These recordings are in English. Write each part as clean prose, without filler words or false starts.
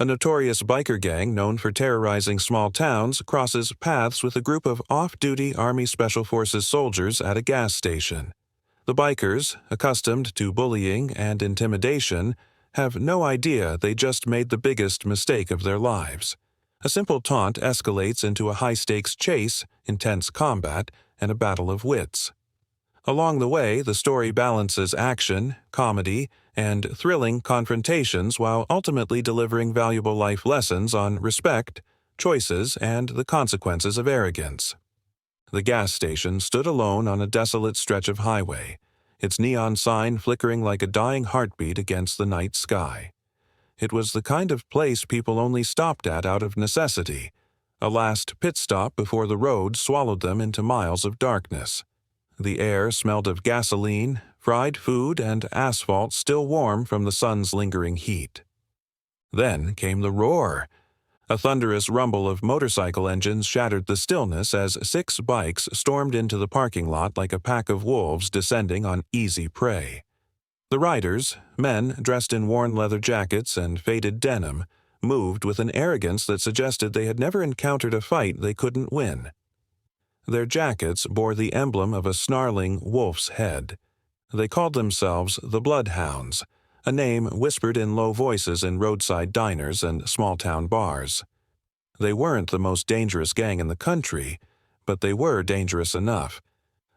A notorious biker gang known for terrorizing small towns crosses paths with a group of off-duty Army Special Forces soldiers at a gas station. The bikers, accustomed to bullying and intimidation, have no idea they just made the biggest mistake of their lives. A simple taunt escalates into a high-stakes chase, intense combat, and a battle of wits. Along the way, the story balances action, comedy, and thrilling confrontations while ultimately delivering valuable life lessons on respect, choices, and the consequences of arrogance. The gas station stood alone on a desolate stretch of highway, its neon sign flickering like a dying heartbeat against the night sky. It was the kind of place people only stopped at out of necessity, a last pit stop before the road swallowed them into miles of darkness. The air smelled of gasoline, fried food, and asphalt still warm from the sun's lingering heat. Then came the roar. A thunderous rumble of motorcycle engines shattered the stillness as 6 bikes stormed into the parking lot like a pack of wolves descending on easy prey. The riders, men dressed in worn leather jackets and faded denim, moved with an arrogance that suggested they had never encountered a fight they couldn't win. Their jackets bore the emblem of a snarling wolf's head. They called themselves the Bloodhounds, a name whispered in low voices in roadside diners and small-town bars. They weren't the most dangerous gang in the country, but they were dangerous enough.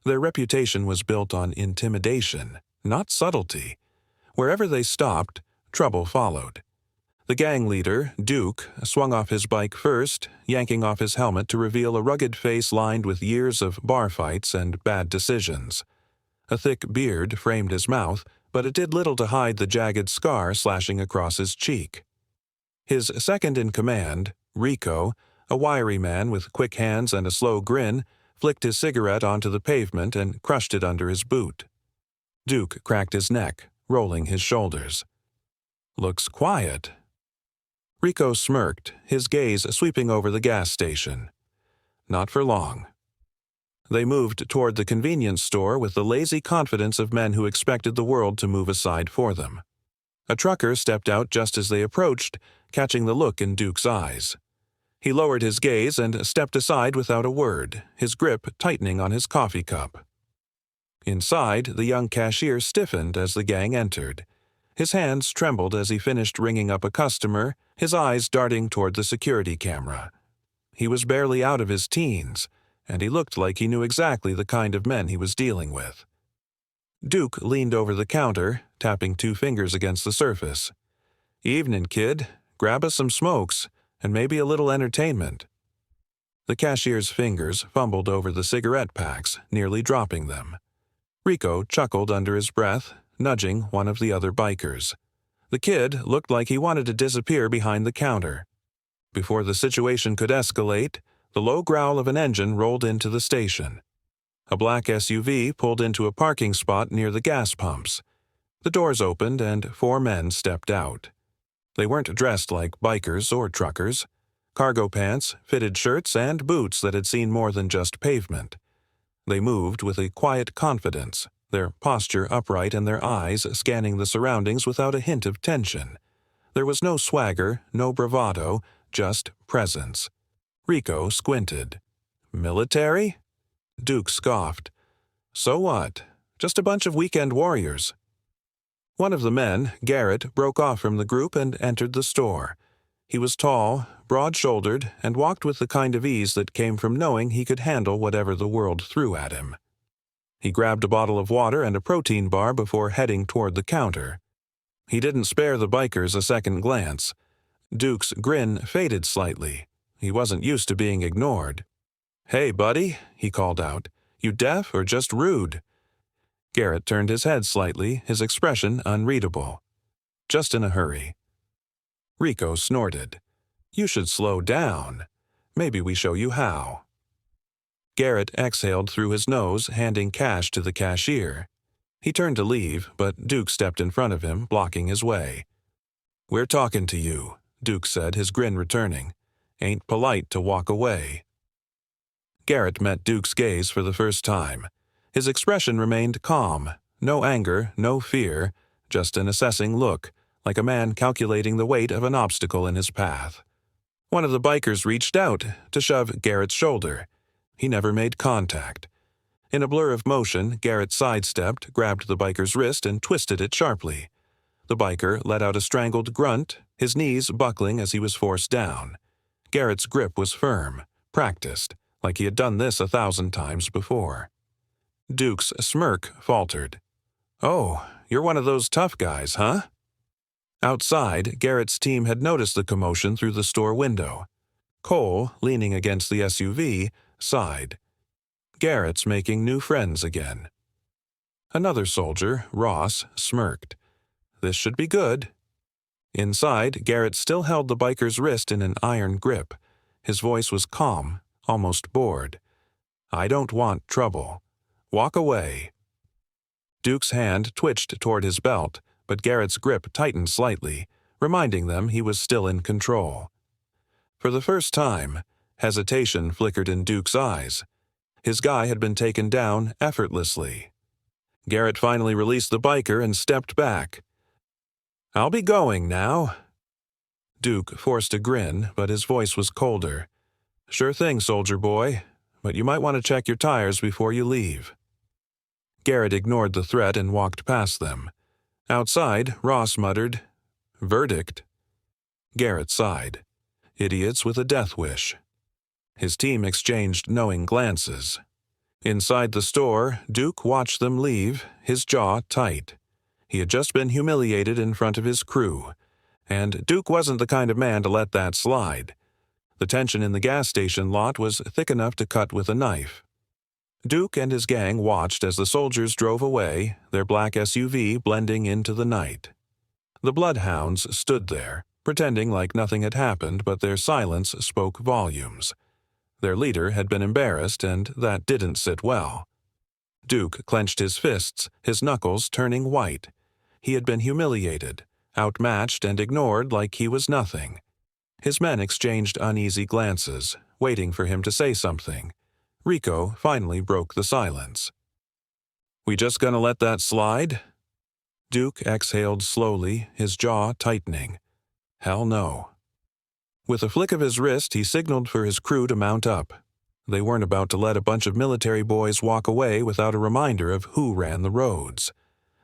Their reputation was built on intimidation, not subtlety. Wherever they stopped, trouble followed. The gang leader, Duke, swung off his bike first, yanking off his helmet to reveal a rugged face lined with years of bar fights and bad decisions. A thick beard framed his mouth, but it did little to hide the jagged scar slashing across his cheek. His second-in-command, Rico, a wiry man with quick hands and a slow grin, flicked his cigarette onto the pavement and crushed it under his boot. Duke cracked his neck, rolling his shoulders. "Looks quiet." Rico smirked, his gaze sweeping over the gas station. Not for long. They moved toward the convenience store with the lazy confidence of men who expected the world to move aside for them. A trucker stepped out just as they approached, catching the look in Duke's eyes. He lowered his gaze and stepped aside without a word, his grip tightening on his coffee cup. Inside, the young cashier stiffened as the gang entered. His hands trembled as he finished ringing up a customer, his eyes darting toward the security camera. He was barely out of his teens, and he looked like he knew exactly the kind of men he was dealing with. Duke leaned over the counter, tapping 2 fingers against the surface. "Evening, kid. Grab us some smokes, and maybe a little entertainment." The cashier's fingers fumbled over the cigarette packs, nearly dropping them. Rico chuckled under his breath, nudging one of the other bikers. The kid looked like he wanted to disappear behind the counter. Before the situation could escalate, the low growl of an engine rolled into the station. A black SUV pulled into a parking spot near the gas pumps. The doors opened and 4 men stepped out. They weren't dressed like bikers or truckers. Cargo pants, fitted shirts, and boots that had seen more than just pavement. They moved with a quiet confidence, their posture upright and their eyes scanning the surroundings without a hint of tension. There was no swagger, no bravado, just presence. Rico squinted. "Military?" Duke scoffed. "So what? Just a bunch of weekend warriors." One of the men, Garrett, broke off from the group and entered the store. He was tall, broad-shouldered, and walked with the kind of ease that came from knowing he could handle whatever the world threw at him. He grabbed a bottle of water and a protein bar before heading toward the counter. He didn't spare the bikers a second glance. Duke's grin faded slightly. He wasn't used to being ignored. "Hey, buddy," he called out. "You deaf or just rude?" Garrett turned his head slightly, his expression unreadable. "Just in a hurry." Rico snorted. "You should slow down. Maybe we show you how." Garrett exhaled through his nose, handing cash to the cashier. He turned to leave, but Duke stepped in front of him, blocking his way. "We're talking to you," Duke said, his grin returning. "Ain't polite to walk away." Garrett met Duke's gaze for the first time. His expression remained calm. No anger, no fear, just an assessing look, like a man calculating the weight of an obstacle in his path. One of the bikers reached out to shove Garrett's shoulder. He never made contact. In a blur of motion, Garrett sidestepped, grabbed the biker's wrist, and twisted it sharply. The biker let out a strangled grunt, his knees buckling as he was forced down. Garrett's grip was firm, practiced, like he had done this 1,000 times before. Duke's smirk faltered. "Oh, you're one of those tough guys, huh?" Outside, Garrett's team had noticed the commotion through the store window. Cole, leaning against the SUV, sighed. Garrett's making new friends again. Another soldier, Ross, smirked. This should be good. Inside, Garrett still held the biker's wrist in an iron grip. His voice was calm, almost bored. "I don't want trouble. Walk away." Duke's hand twitched toward his belt, but Garrett's grip tightened slightly, reminding them he was still in control. For the first time, hesitation flickered in Duke's eyes. His guy had been taken down effortlessly. Garrett finally released the biker and stepped back. "I'll be going now." Duke forced a grin, but his voice was colder. "Sure thing, soldier boy, but you might want to check your tires before you leave." Garrett ignored the threat and walked past them. Outside, Ross muttered, "Verdict." Garrett sighed. Idiots with a death wish. His team exchanged knowing glances. Inside the store, Duke watched them leave, his jaw tight. He had just been humiliated in front of his crew, and Duke wasn't the kind of man to let that slide. The tension in the gas station lot was thick enough to cut with a knife. Duke and his gang watched as the soldiers drove away, their black SUV blending into the night. The bloodhounds stood there, pretending like nothing had happened, but their silence spoke volumes. Their leader had been embarrassed, and that didn't sit well. Duke clenched his fists, his knuckles turning white. He had been humiliated, outmatched and ignored like he was nothing. His men exchanged uneasy glances, waiting for him to say something. Rico finally broke the silence. "We just gonna let that slide?" Duke exhaled slowly, his jaw tightening. Hell no. With a flick of his wrist, he signaled for his crew to mount up. They weren't about to let a bunch of military boys walk away without a reminder of who ran the roads.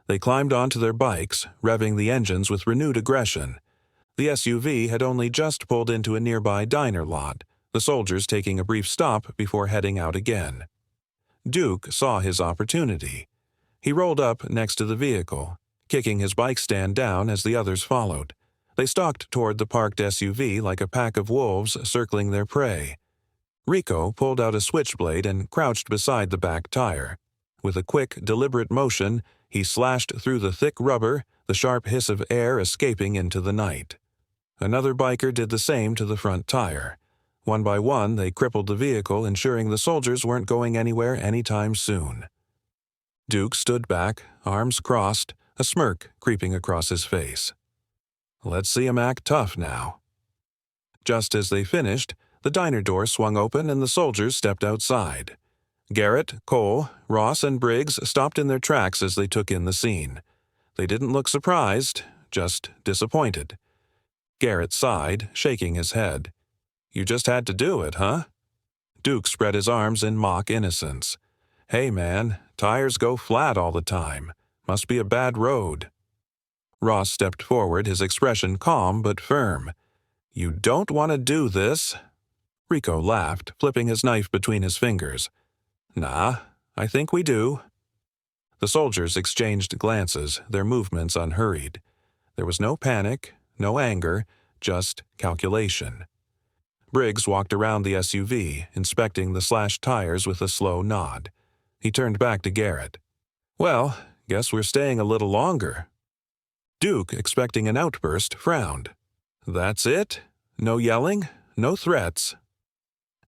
They climbed onto their bikes, revving the engines with renewed aggression. The SUV had only just pulled into a nearby diner lot, the soldiers taking a brief stop before heading out again. Duke saw his opportunity. He rolled up next to the vehicle, kicking his bike stand down as the others followed. They stalked toward the parked SUV like a pack of wolves circling their prey. Rico pulled out a switchblade and crouched beside the back tire. With a quick, deliberate motion, he slashed through the thick rubber, the sharp hiss of air escaping into the night. Another biker did the same to the front tire. One by one, they crippled the vehicle, ensuring the soldiers weren't going anywhere anytime soon. Duke stood back, arms crossed, a smirk creeping across his face. Let's see him act tough now. Just as they finished, the diner door swung open and the soldiers stepped outside. Garrett, Cole, Ross, and Briggs stopped in their tracks as they took in the scene. They didn't look surprised, just disappointed. Garrett sighed, shaking his head. "You just had to do it, huh?" Duke spread his arms in mock innocence. "Hey man, tires go flat all the time. Must be a bad road." Ross stepped forward, his expression calm but firm. "You don't want to do this." Rico laughed, flipping his knife between his fingers. "Nah, I think we do." The soldiers exchanged glances, their movements unhurried. There was no panic, no anger, just calculation. Briggs walked around the SUV, inspecting the slashed tires with a slow nod. He turned back to Garrett. "Well, guess we're staying a little longer." Duke, expecting an outburst, frowned. "That's it? No yelling? No threats?"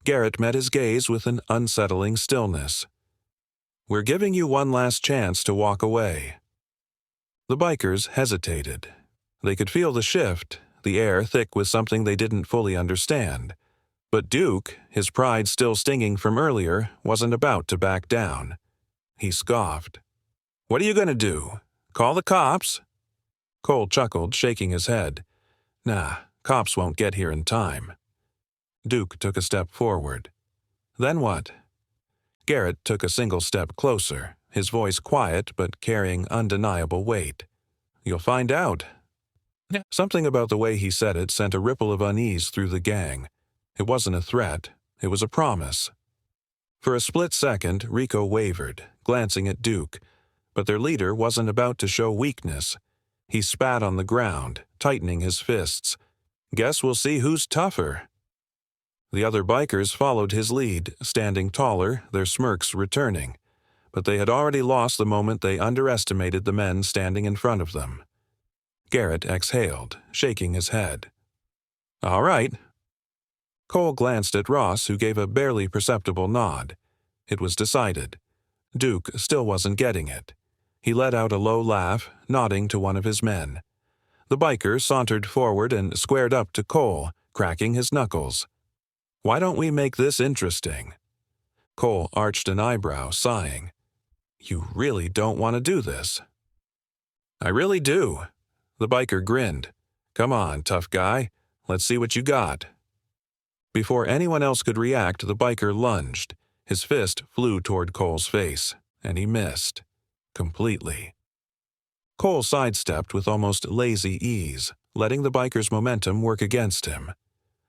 Garrett met his gaze with an unsettling stillness. "We're giving you one last chance to walk away." The bikers hesitated. They could feel the shift, the air thick with something they didn't fully understand. But Duke, his pride still stinging from earlier, wasn't about to back down. He scoffed. "What are you going to do? Call the cops?" Cole chuckled, shaking his head. Nah, cops won't get here in time. Duke took a step forward. Then what? Garrett took a single step closer, his voice quiet but carrying undeniable weight. You'll find out. Something about the way he said it sent a ripple of unease through the gang. It wasn't a threat, it was a promise. For a split second, Rico wavered, glancing at Duke, but their leader wasn't about to show weakness. He spat on the ground, tightening his fists. Guess we'll see who's tougher. The other bikers followed his lead, standing taller, their smirks returning. But they had already lost the moment they underestimated the men standing in front of them. Garrett exhaled, shaking his head. All right. Cole glanced at Ross, who gave a barely perceptible nod. It was decided. Duke still wasn't getting it. He let out a low laugh, nodding to one of his men. The biker sauntered forward and squared up to Cole, cracking his knuckles. Why don't we make this interesting? Cole arched an eyebrow, sighing. You really don't want to do this. I really do. The biker grinned. Come on, tough guy. Let's see what you got. Before anyone else could react, the biker lunged. His fist flew toward Cole's face, and he missed. Completely. Cole sidestepped with almost lazy ease, letting the biker's momentum work against him.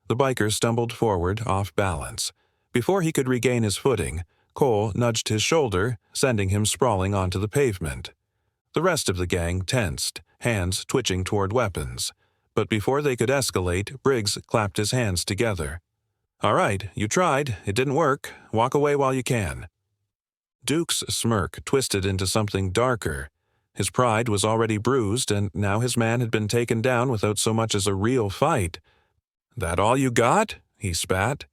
The biker stumbled forward, off balance. Before he could regain his footing, Cole nudged his shoulder, sending him sprawling onto the pavement. The rest of the gang tensed, hands twitching toward weapons. But before they could escalate, Briggs clapped his hands together. All right, you tried. It didn't work. Walk away while you can. Duke's smirk twisted into something darker. His pride was already bruised, and now his man had been taken down without so much as a real fight. That all you got? He spat.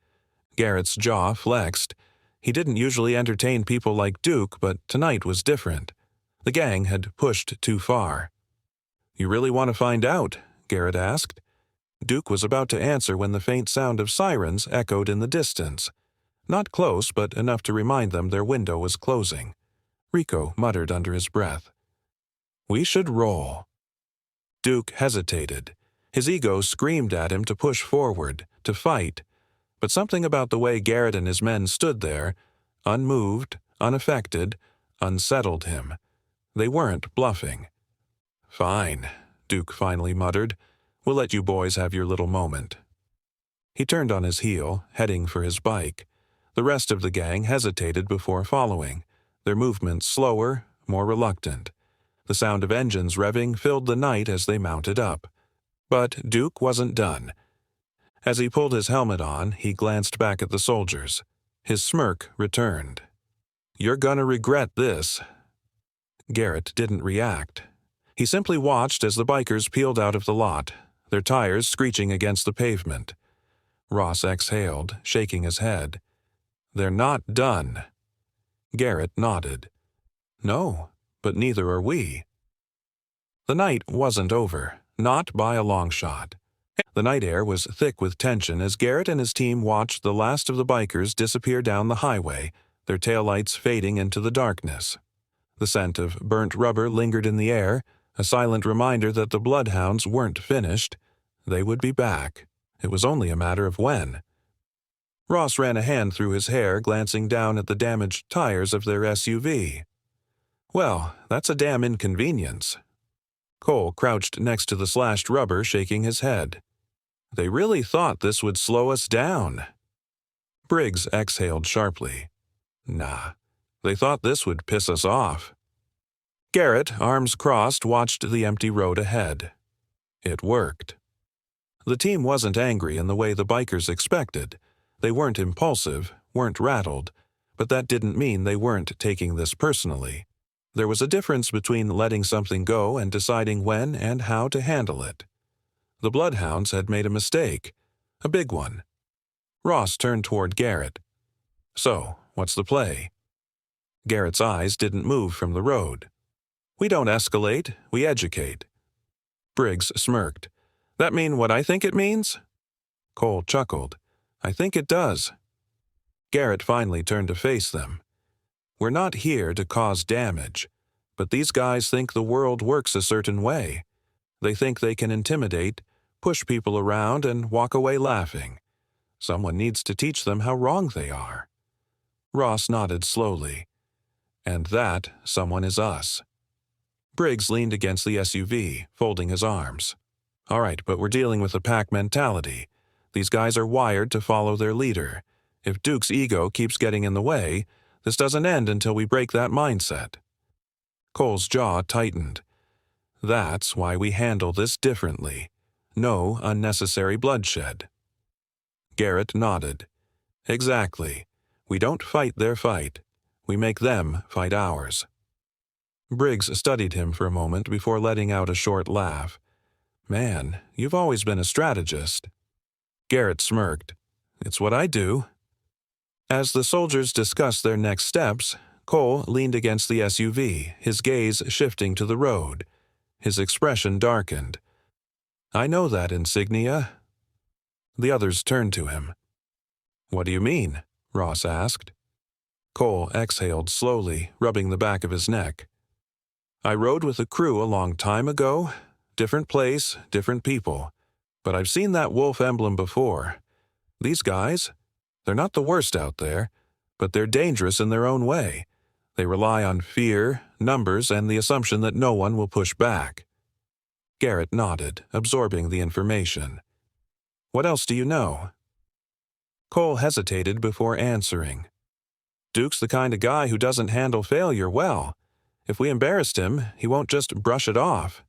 Garrett's jaw flexed. He didn't usually entertain people like Duke, but tonight was different. The gang had pushed too far. You really want to find out? Garrett asked. Duke was about to answer when the faint sound of sirens echoed in the distance. Not close, but enough to remind them their window was closing. Rico muttered under his breath. We should roll. Duke hesitated. His ego screamed at him to push forward, to fight. But something about the way Garrett and his men stood there, unmoved, unaffected, unsettled him. They weren't bluffing. Fine, Duke finally muttered. We'll let you boys have your little moment. He turned on his heel, heading for his bike. The rest of the gang hesitated before following, their movements slower, more reluctant. The sound of engines revving filled the night as they mounted up. But Duke wasn't done. As he pulled his helmet on, he glanced back at the soldiers. His smirk returned. You're gonna regret this. Garrett didn't react. He simply watched as the bikers peeled out of the lot, their tires screeching against the pavement. Ross exhaled, shaking his head. They're not done. Garrett nodded. No, but neither are we. The night wasn't over, not by a long shot. The night air was thick with tension as Garrett and his team watched the last of the bikers disappear down the highway, their taillights fading into the darkness. The scent of burnt rubber lingered in the air, a silent reminder that the bloodhounds weren't finished. They would be back. It was only a matter of when. Ross ran a hand through his hair, glancing down at the damaged tires of their SUV. Well, that's a damn inconvenience. Cole crouched next to the slashed rubber, shaking his head. They really thought this would slow us down. Briggs exhaled sharply. Nah, they thought this would piss us off. Garrett, arms crossed, watched the empty road ahead. It worked. The team wasn't angry in the way the bikers expected. They weren't impulsive, weren't rattled, but that didn't mean they weren't taking this personally. There was a difference between letting something go and deciding when and how to handle it. The bloodhounds had made a mistake, a big one. Ross turned toward Garrett. So, what's the play? Garrett's eyes didn't move from the road. We don't escalate, we educate. Briggs smirked. That mean what I think it means? Cole chuckled. I think it does. Garrett finally turned to face them. We're not here to cause damage, but these guys think the world works a certain way. They think they can intimidate, push people around, and walk away laughing. Someone needs to teach them how wrong they are. Ross nodded slowly. And that someone is us. Briggs leaned against the SUV, folding his arms. All right, but we're dealing with a pack mentality. These guys are wired to follow their leader. If Duke's ego keeps getting in the way, this doesn't end until we break that mindset. Cole's jaw tightened. That's why we handle this differently. No unnecessary bloodshed. Garrett nodded. Exactly. We don't fight their fight. We make them fight ours. Briggs studied him for a moment before letting out a short laugh. Man, you've always been a strategist. Garrett smirked. It's what I do. As the soldiers discussed their next steps, Cole leaned against the SUV, his gaze shifting to the road. His expression darkened. I know that insignia. The others turned to him. What do you mean? Ross asked. Cole exhaled slowly, rubbing the back of his neck. I rode with a crew a long time ago. Different place, different people. But I've seen that wolf emblem before. These guys, they're not the worst out there, but they're dangerous in their own way. They rely on fear, numbers, and the assumption that no one will push back. Garrett nodded, absorbing the information. What else do you know? Cole hesitated before answering. Duke's the kind of guy who doesn't handle failure well. If we embarrassed him, he won't just brush it off.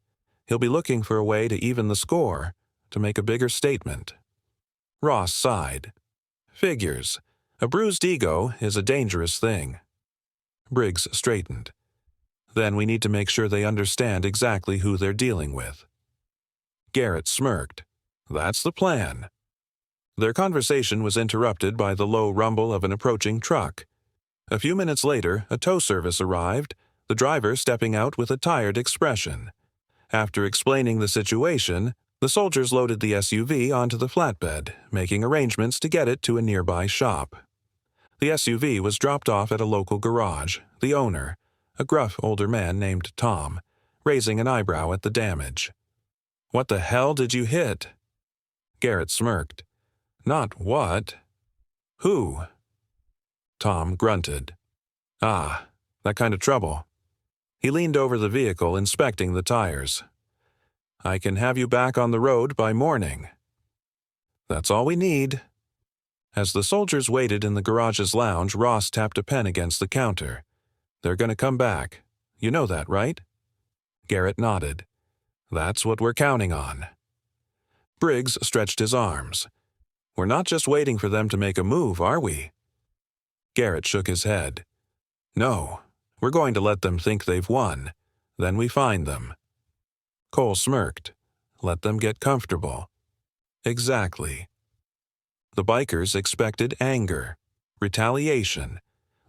He'll be looking for a way to even the score, to make a bigger statement. Ross sighed. Figures. A bruised ego is a dangerous thing. Briggs straightened. Then we need to make sure they understand exactly who they're dealing with. Garrett smirked. That's the plan. Their conversation was interrupted by the low rumble of an approaching truck. A few minutes later, a tow service arrived, the driver stepping out with a tired expression. After explaining the situation, the soldiers loaded the SUV onto the flatbed, making arrangements to get it to a nearby shop. The SUV was dropped off at a local garage, the owner, a gruff older man named Tom, raising an eyebrow at the damage. What the hell did you hit? Garrett smirked. Not what. Who? Tom grunted. Ah, that kind of trouble. He leaned over the vehicle, inspecting the tires. I can have you back on the road by morning. That's all we need. As the soldiers waited in the garage's lounge, Ross tapped a pen against the counter. They're going to come back. You know that, right? Garrett nodded. That's what we're counting on. Briggs stretched his arms. We're not just waiting for them to make a move, are we? Garrett shook his head. No, we're going to let them think they've won. Then we find them. Cole smirked. Let them get comfortable. Exactly. The bikers expected anger, retaliation.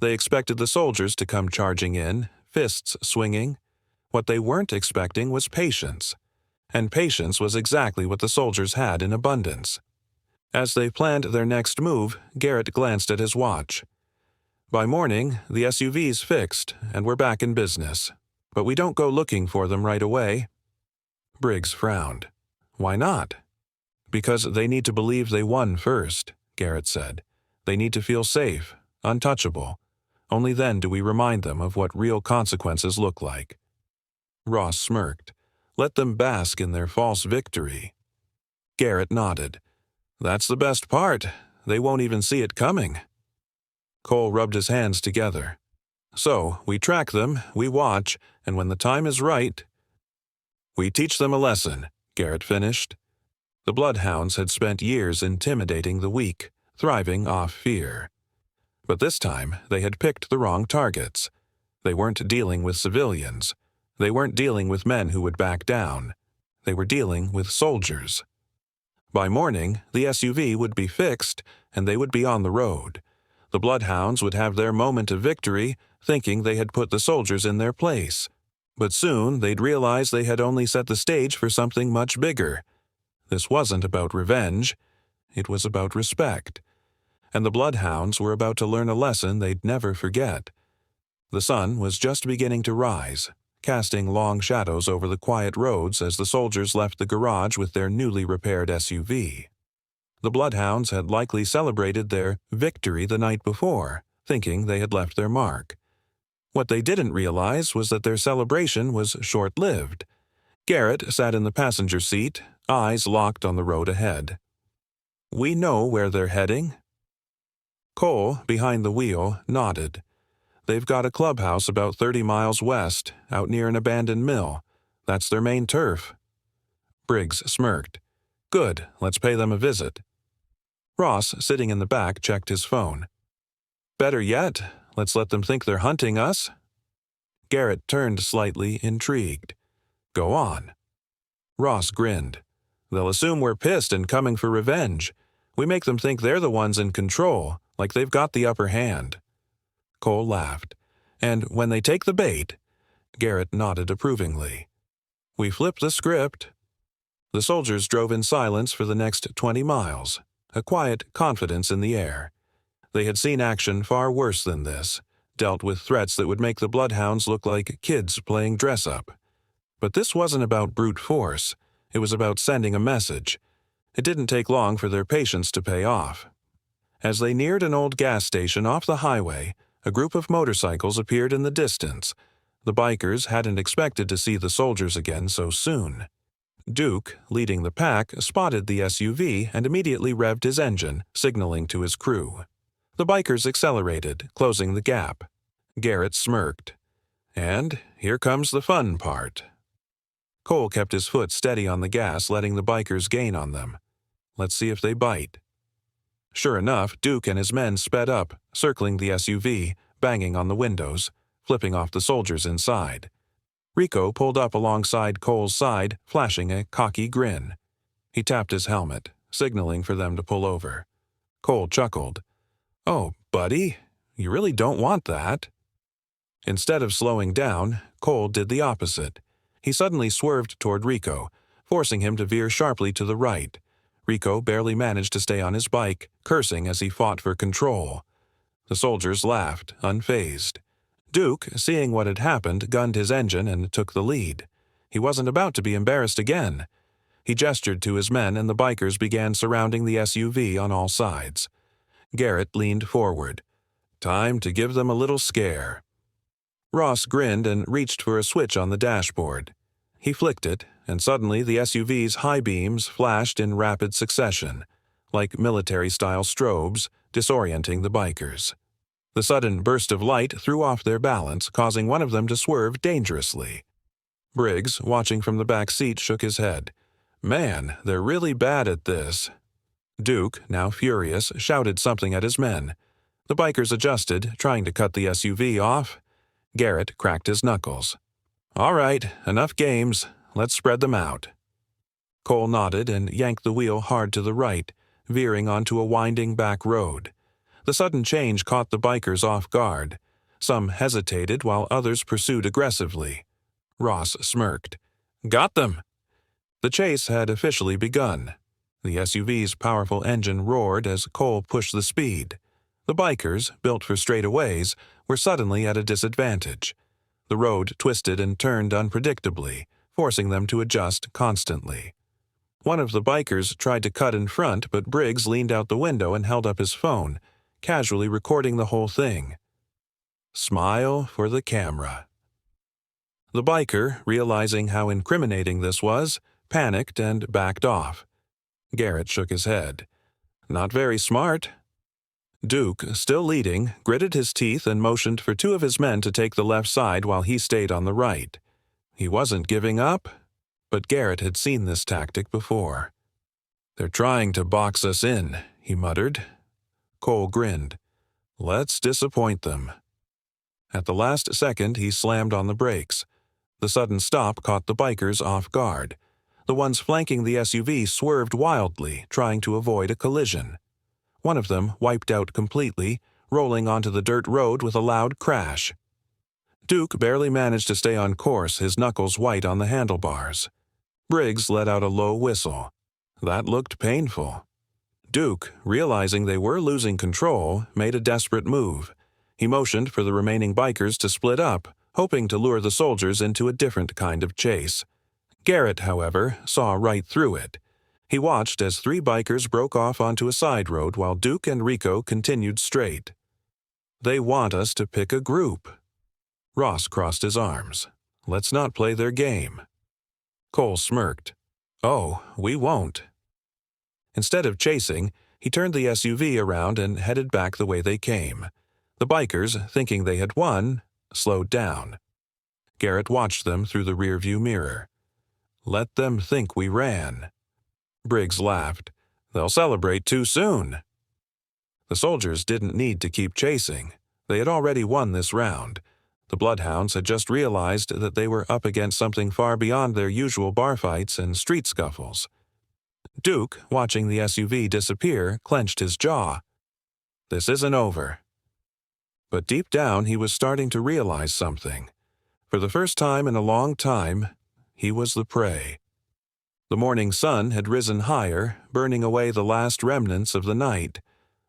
They expected the soldiers to come charging in, fists swinging. What they weren't expecting was patience. And patience was exactly what the soldiers had in abundance. As they planned their next move, Garrett glanced at his watch. By morning, the SUV's fixed, and we're back in business. But we don't go looking for them right away. Briggs frowned. Why not? Because they need to believe they won first, Garrett said. They need to feel safe, untouchable. Only then do we remind them of what real consequences look like. Ross smirked. Let them bask in their false victory. Garrett nodded. That's the best part. They won't even see it coming. Cole rubbed his hands together. So, we track them, we watch, and when the time is right, we teach them a lesson, Garrett finished. The bloodhounds had spent years intimidating the weak, thriving off fear. But this time, they had picked the wrong targets. They weren't dealing with civilians. They weren't dealing with men who would back down. They were dealing with soldiers. By morning, the SUV would be fixed, and they would be on the road. The bloodhounds would have their moment of victory, thinking they had put the soldiers in their place. But soon they'd realize they had only set the stage for something much bigger. This wasn't about revenge. It was about respect. And the bloodhounds were about to learn a lesson they'd never forget. The sun was just beginning to rise, casting long shadows over the quiet roads as the soldiers left the garage with their newly repaired SUV. The bloodhounds had likely celebrated their victory the night before, thinking they had left their mark. What they didn't realize was that their celebration was short-lived. Garrett sat in the passenger seat, eyes locked on the road ahead. "We know where they're heading." Cole, behind the wheel, nodded. "They've got a clubhouse about 30 miles west, out near an abandoned mill. That's their main turf." Briggs smirked. "Good, let's pay them a visit." Ross, sitting in the back, checked his phone. "Better yet, let's let them think they're hunting us." Garrett turned slightly intrigued. "Go on." Ross grinned. "They'll assume we're pissed and coming for revenge. We make them think they're the ones in control, like they've got the upper hand." Cole laughed. "And when they take the bait—" Garrett nodded approvingly. "We flip the script." The soldiers drove in silence for the next 20 miles, a quiet confidence in the air. They had seen action far worse than this, dealt with threats that would make the bloodhounds look like kids playing dress-up. But this wasn't about brute force. It was about sending a message. It didn't take long for their patience to pay off. As they neared an old gas station off the highway, a group of motorcycles appeared in the distance. The bikers hadn't expected to see the soldiers again so soon. Duke, leading the pack, spotted the SUV and immediately revved his engine, signaling to his crew. The bikers accelerated, closing the gap. Garrett smirked. "And here comes the fun part." Cole kept his foot steady on the gas, letting the bikers gain on them. "Let's see if they bite." Sure enough, Duke and his men sped up, circling the SUV, banging on the windows, flipping off the soldiers inside. Rico pulled up alongside Cole's side, flashing a cocky grin. He tapped his helmet, signaling for them to pull over. Cole chuckled. "Oh, buddy, you really don't want that." Instead of slowing down, Cole did the opposite. He suddenly swerved toward Rico, forcing him to veer sharply to the right. Rico barely managed to stay on his bike, cursing as he fought for control. The soldiers laughed, unfazed. Duke, seeing what had happened, gunned his engine and took the lead. He wasn't about to be embarrassed again. He gestured to his men and the bikers began surrounding the SUV on all sides. Garrett leaned forward. "Time to give them a little scare." Ross grinned and reached for a switch on the dashboard. He flicked it, and suddenly the SUV's high beams flashed in rapid succession, like military-style strobes, disorienting the bikers. The sudden burst of light threw off their balance, causing one of them to swerve dangerously. Briggs, watching from the back seat, shook his head. "Man, they're really bad at this." Duke, now furious, shouted something at his men. The bikers adjusted, trying to cut the SUV off. Garrett cracked his knuckles. "All right, enough games. Let's spread them out." Cole nodded and yanked the wheel hard to the right, veering onto a winding back road. The sudden change caught the bikers off guard. Some hesitated while others pursued aggressively. Ross smirked. "Got them!" The chase had officially begun. The SUV's powerful engine roared as Cole pushed the speed. The bikers, built for straightaways, were suddenly at a disadvantage. The road twisted and turned unpredictably, forcing them to adjust constantly. One of the bikers tried to cut in front, but Briggs leaned out the window and held up his phone, casually recording the whole thing. Smile for the camera. The biker, realizing how incriminating this was, panicked and backed off. Garrett shook his head. "Not very smart." Duke, still leading, gritted his teeth and motioned for two of his men to take the left side while he stayed on the right. He wasn't giving up, but Garrett had seen this tactic before. "They're trying to box us in," he muttered. Cole grinned. "Let's disappoint them." At the last second, he slammed on the brakes. The sudden stop caught the bikers off guard. The ones flanking the SUV swerved wildly, trying to avoid a collision. One of them wiped out completely, rolling onto the dirt road with a loud crash. Duke barely managed to stay on course, his knuckles white on the handlebars. Briggs let out a low whistle. That looked painful. Duke, realizing they were losing control, made a desperate move. He motioned for the remaining bikers to split up, hoping to lure the soldiers into a different kind of chase. Garrett, however, saw right through it. He watched as 3 bikers broke off onto a side road while Duke and Rico continued straight. "They want us to pick a group." Ross crossed his arms. "Let's not play their game." Cole smirked. "Oh, we won't." Instead of chasing, he turned the SUV around and headed back the way they came. The bikers, thinking they had won, slowed down. Garrett watched them through the rearview mirror. "Let them think we ran." Briggs laughed. "They'll celebrate too soon." The soldiers didn't need to keep chasing. They had already won this round. The bloodhounds had just realized that they were up against something far beyond their usual bar fights and street scuffles. Duke, watching the SUV disappear, clenched his jaw. This isn't over. But deep down he was starting to realize something. For the first time in a long time, he was the prey. The morning sun had risen higher, burning away the last remnants of the night.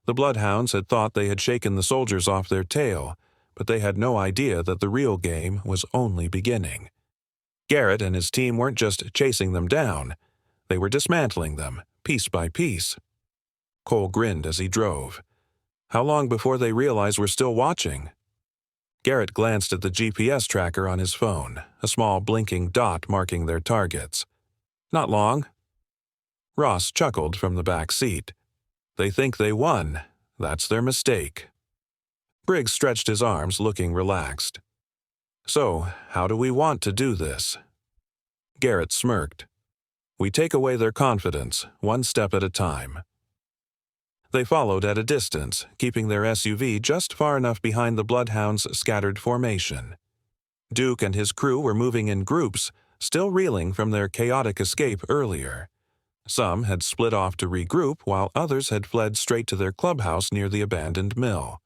The bloodhounds had thought they had shaken the soldiers off their tail, but they had no idea that the real game was only beginning. Garrett and his team weren't just chasing them down. They were dismantling them, piece by piece. Cole grinned as he drove. How long before they realize we're still watching? Garrett glanced at the GPS tracker on his phone, a small blinking dot marking their targets. Not long. Ross chuckled from the back seat. They think they won. That's their mistake. Briggs stretched his arms, looking relaxed. So, how do we want to do this? Garrett smirked. We take away their confidence, one step at a time. They followed at a distance, keeping their SUV just far enough behind the bloodhounds' scattered formation. Duke and his crew were moving in groups, still reeling from their chaotic escape earlier. Some had split off to regroup, while others had fled straight to their clubhouse near the abandoned mill.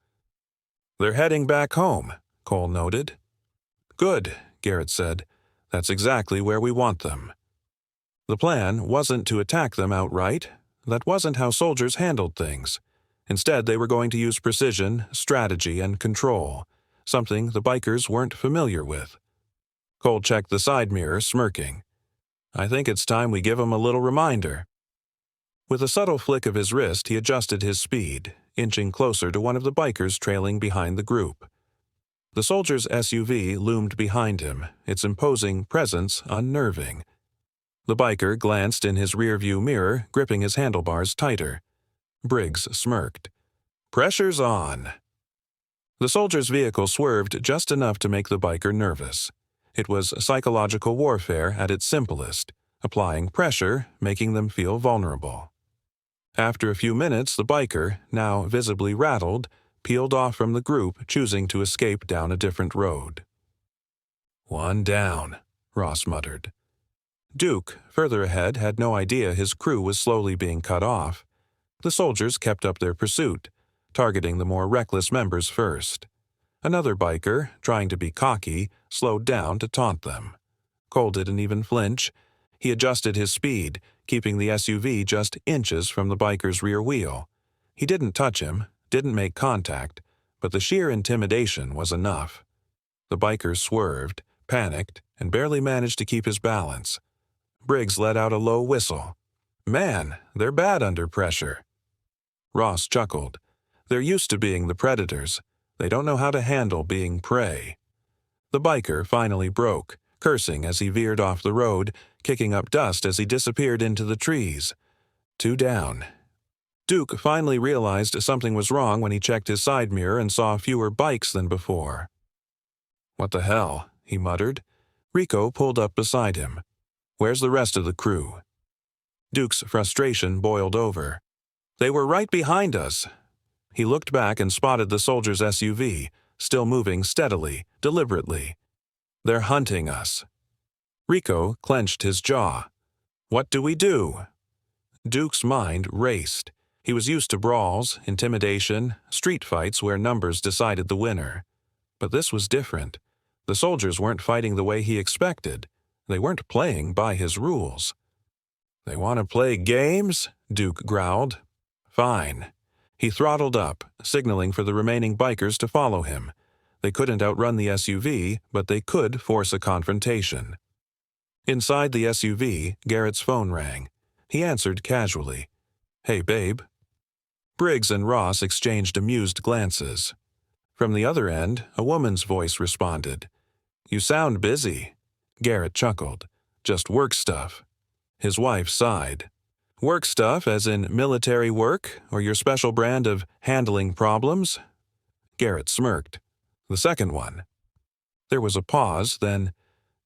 They're heading back home, Cole noted. Good, Garrett said. That's exactly where we want them. The plan wasn't to attack them outright. That wasn't how soldiers handled things. Instead, they were going to use precision, strategy, and control, something the bikers weren't familiar with. Cole checked the side mirror, smirking. I think it's time we give him a little reminder. With a subtle flick of his wrist, he adjusted his speed, inching closer to one of the bikers trailing behind the group. The soldier's SUV loomed behind him, its imposing presence unnerving. The biker glanced in his rearview mirror, gripping his handlebars tighter. Briggs smirked. Pressure's on. The soldier's vehicle swerved just enough to make the biker nervous. It was psychological warfare at its simplest, applying pressure, making them feel vulnerable. After a few minutes, the biker, now visibly rattled, peeled off from the group, choosing to escape down a different road. One down, Ross muttered. Duke, further ahead, had no idea his crew was slowly being cut off. The soldiers kept up their pursuit, targeting the more reckless members first. Another biker, trying to be cocky, slowed down to taunt them. Cole didn't even flinch. He adjusted his speed, keeping the SUV just inches from the biker's rear wheel. He didn't touch him, didn't make contact, but the sheer intimidation was enough. The biker swerved, panicked, and barely managed to keep his balance. Briggs let out a low whistle. Man, they're bad under pressure. Ross chuckled. They're used to being the predators. They don't know how to handle being prey. The biker finally broke, cursing as he veered off the road, kicking up dust as he disappeared into the trees. 2 down. Duke finally realized something was wrong when he checked his side mirror and saw fewer bikes than before. What the hell, he muttered. Rico pulled up beside him. Where's the rest of the crew? Duke's frustration boiled over. They were right behind us. He looked back and spotted the soldier's SUV, still moving steadily, deliberately. They're hunting us. Rico clenched his jaw. What do we do? Duke's mind raced. He was used to brawls, intimidation, street fights where numbers decided the winner. But this was different. The soldiers weren't fighting the way he expected. They weren't playing by his rules. They want to play games? Duke growled. Fine. He throttled up, signaling for the remaining bikers to follow him. They couldn't outrun the SUV, but they could force a confrontation. Inside the SUV, Garrett's phone rang. He answered casually. "Hey, babe." Briggs and Ross exchanged amused glances. From the other end, a woman's voice responded. "You sound busy." Garrett chuckled. "Just work stuff." His wife sighed. "Work stuff as in military work, or your special brand of handling problems?" Garrett smirked. "The second one." There was a pause, then,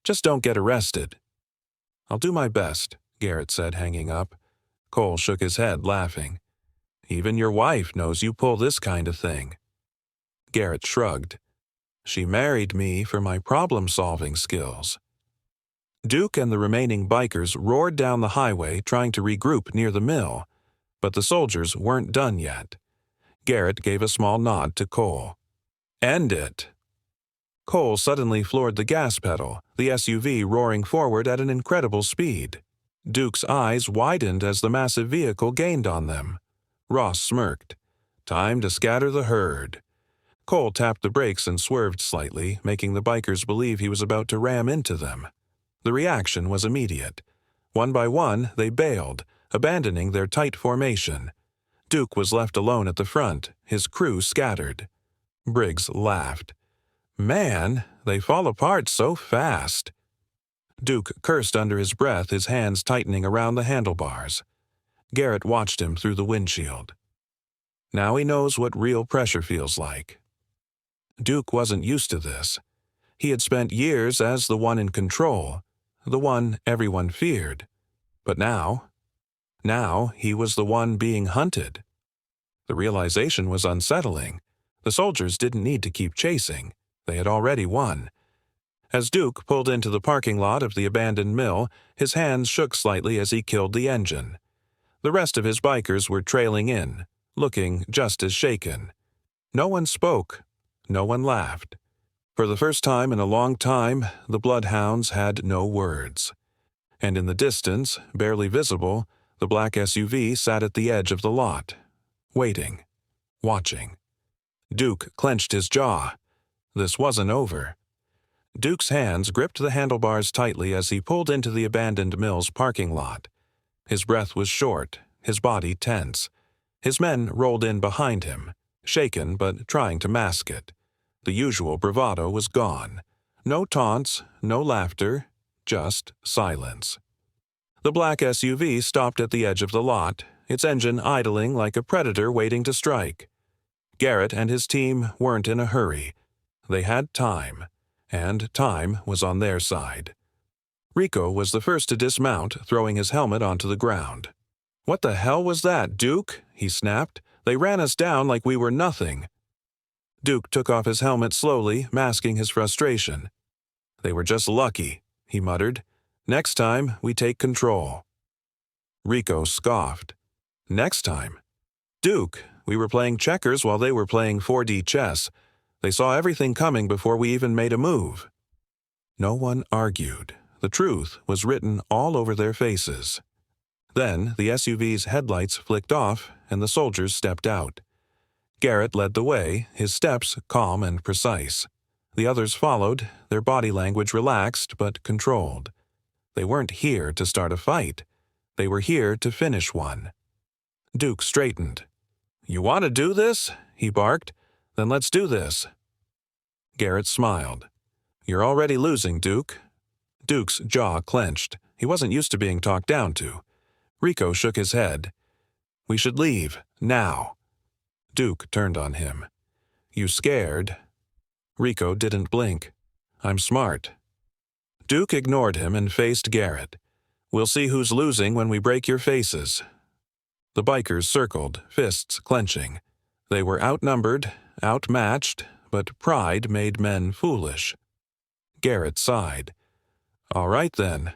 "Just don't get arrested." "I'll do my best," Garrett said, hanging up. Cole shook his head, laughing. "Even your wife knows you pull this kind of thing." Garrett shrugged. "She married me for my problem-solving skills." Duke and the remaining bikers roared down the highway trying to regroup near the mill, but the soldiers weren't done yet. Garrett gave a small nod to Cole. "End it." Cole suddenly floored the gas pedal, the SUV roaring forward at an incredible speed. Duke's eyes widened as the massive vehicle gained on them. Ross smirked. "Time to scatter the herd." Cole tapped the brakes and swerved slightly, making the bikers believe he was about to ram into them. The reaction was immediate. One by one, they bailed, abandoning their tight formation. Duke was left alone at the front, his crew scattered. Briggs laughed. "Man, they fall apart so fast." Duke cursed under his breath, his hands tightening around the handlebars. Garrett watched him through the windshield. Now he knows what real pressure feels like. Duke wasn't used to this. He had spent years as the one in control, the one everyone feared. But now he was the one being hunted. The realization was unsettling. The soldiers didn't need to keep chasing. They had already won. As Duke pulled into the parking lot of the abandoned mill, his hands shook slightly as he killed the engine. The rest of his bikers were trailing in, looking just as shaken. No one spoke. No one laughed. For the first time in a long time, the bloodhounds had no words. And in the distance, barely visible, the black SUV sat at the edge of the lot, waiting, watching. Duke clenched his jaw. This wasn't over. Duke's hands gripped the handlebars tightly as he pulled into the abandoned mill's parking lot. His breath was short, his body tense. His men rolled in behind him, shaken but trying to mask it. The usual bravado was gone. No taunts, no laughter, just silence. The black SUV stopped at the edge of the lot, its engine idling like a predator waiting to strike. Garrett and his team weren't in a hurry. They had time, and time was on their side. Rico was the first to dismount, throwing his helmet onto the ground. "What the hell was that, Duke?" he snapped. "They ran us down like we were nothing." Duke took off his helmet slowly, masking his frustration. "They were just lucky," he muttered. "Next time, we take control." Rico scoffed. "Next time? Duke, we were playing checkers while they were playing 4D chess. They saw everything coming before we even made a move." No one argued. The truth was written all over their faces. Then the SUV's headlights flicked off, and the soldiers stepped out. Garrett led the way, his steps calm and precise. The others followed, their body language relaxed but controlled. They weren't here to start a fight. They were here to finish one. Duke straightened. "You want to do this?" he barked. "Then let's do this." Garrett smiled. "You're already losing, Duke." Duke's jaw clenched. He wasn't used to being talked down to. Rico shook his head. "We should leave, now." Duke turned on him. "You scared?" Rico didn't blink. "I'm smart." Duke ignored him and faced Garrett. "We'll see who's losing when we break your faces." The bikers circled, fists clenching. They were outnumbered, outmatched, but pride made men foolish. Garrett sighed. "All right, then."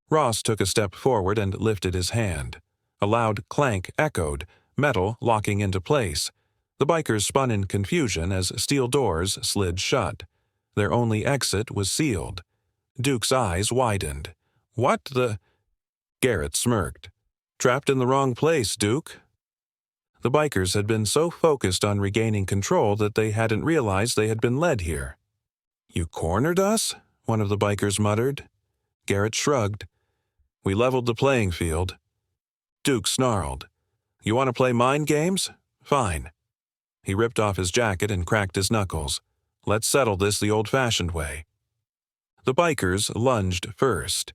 Ross took a step forward and lifted his hand. A loud clank echoed, metal locking into place. The bikers spun in confusion as steel doors slid shut. Their only exit was sealed. Duke's eyes widened. "What the—" Garrett smirked. "Trapped in the wrong place, Duke." The bikers had been so focused on regaining control that they hadn't realized they had been led here. "You cornered us?" one of the bikers muttered. Garrett shrugged. "We leveled the playing field." Duke snarled. "You want to play mind games? Fine." He ripped off his jacket and cracked his knuckles. "Let's settle this the old-fashioned way." The bikers lunged first.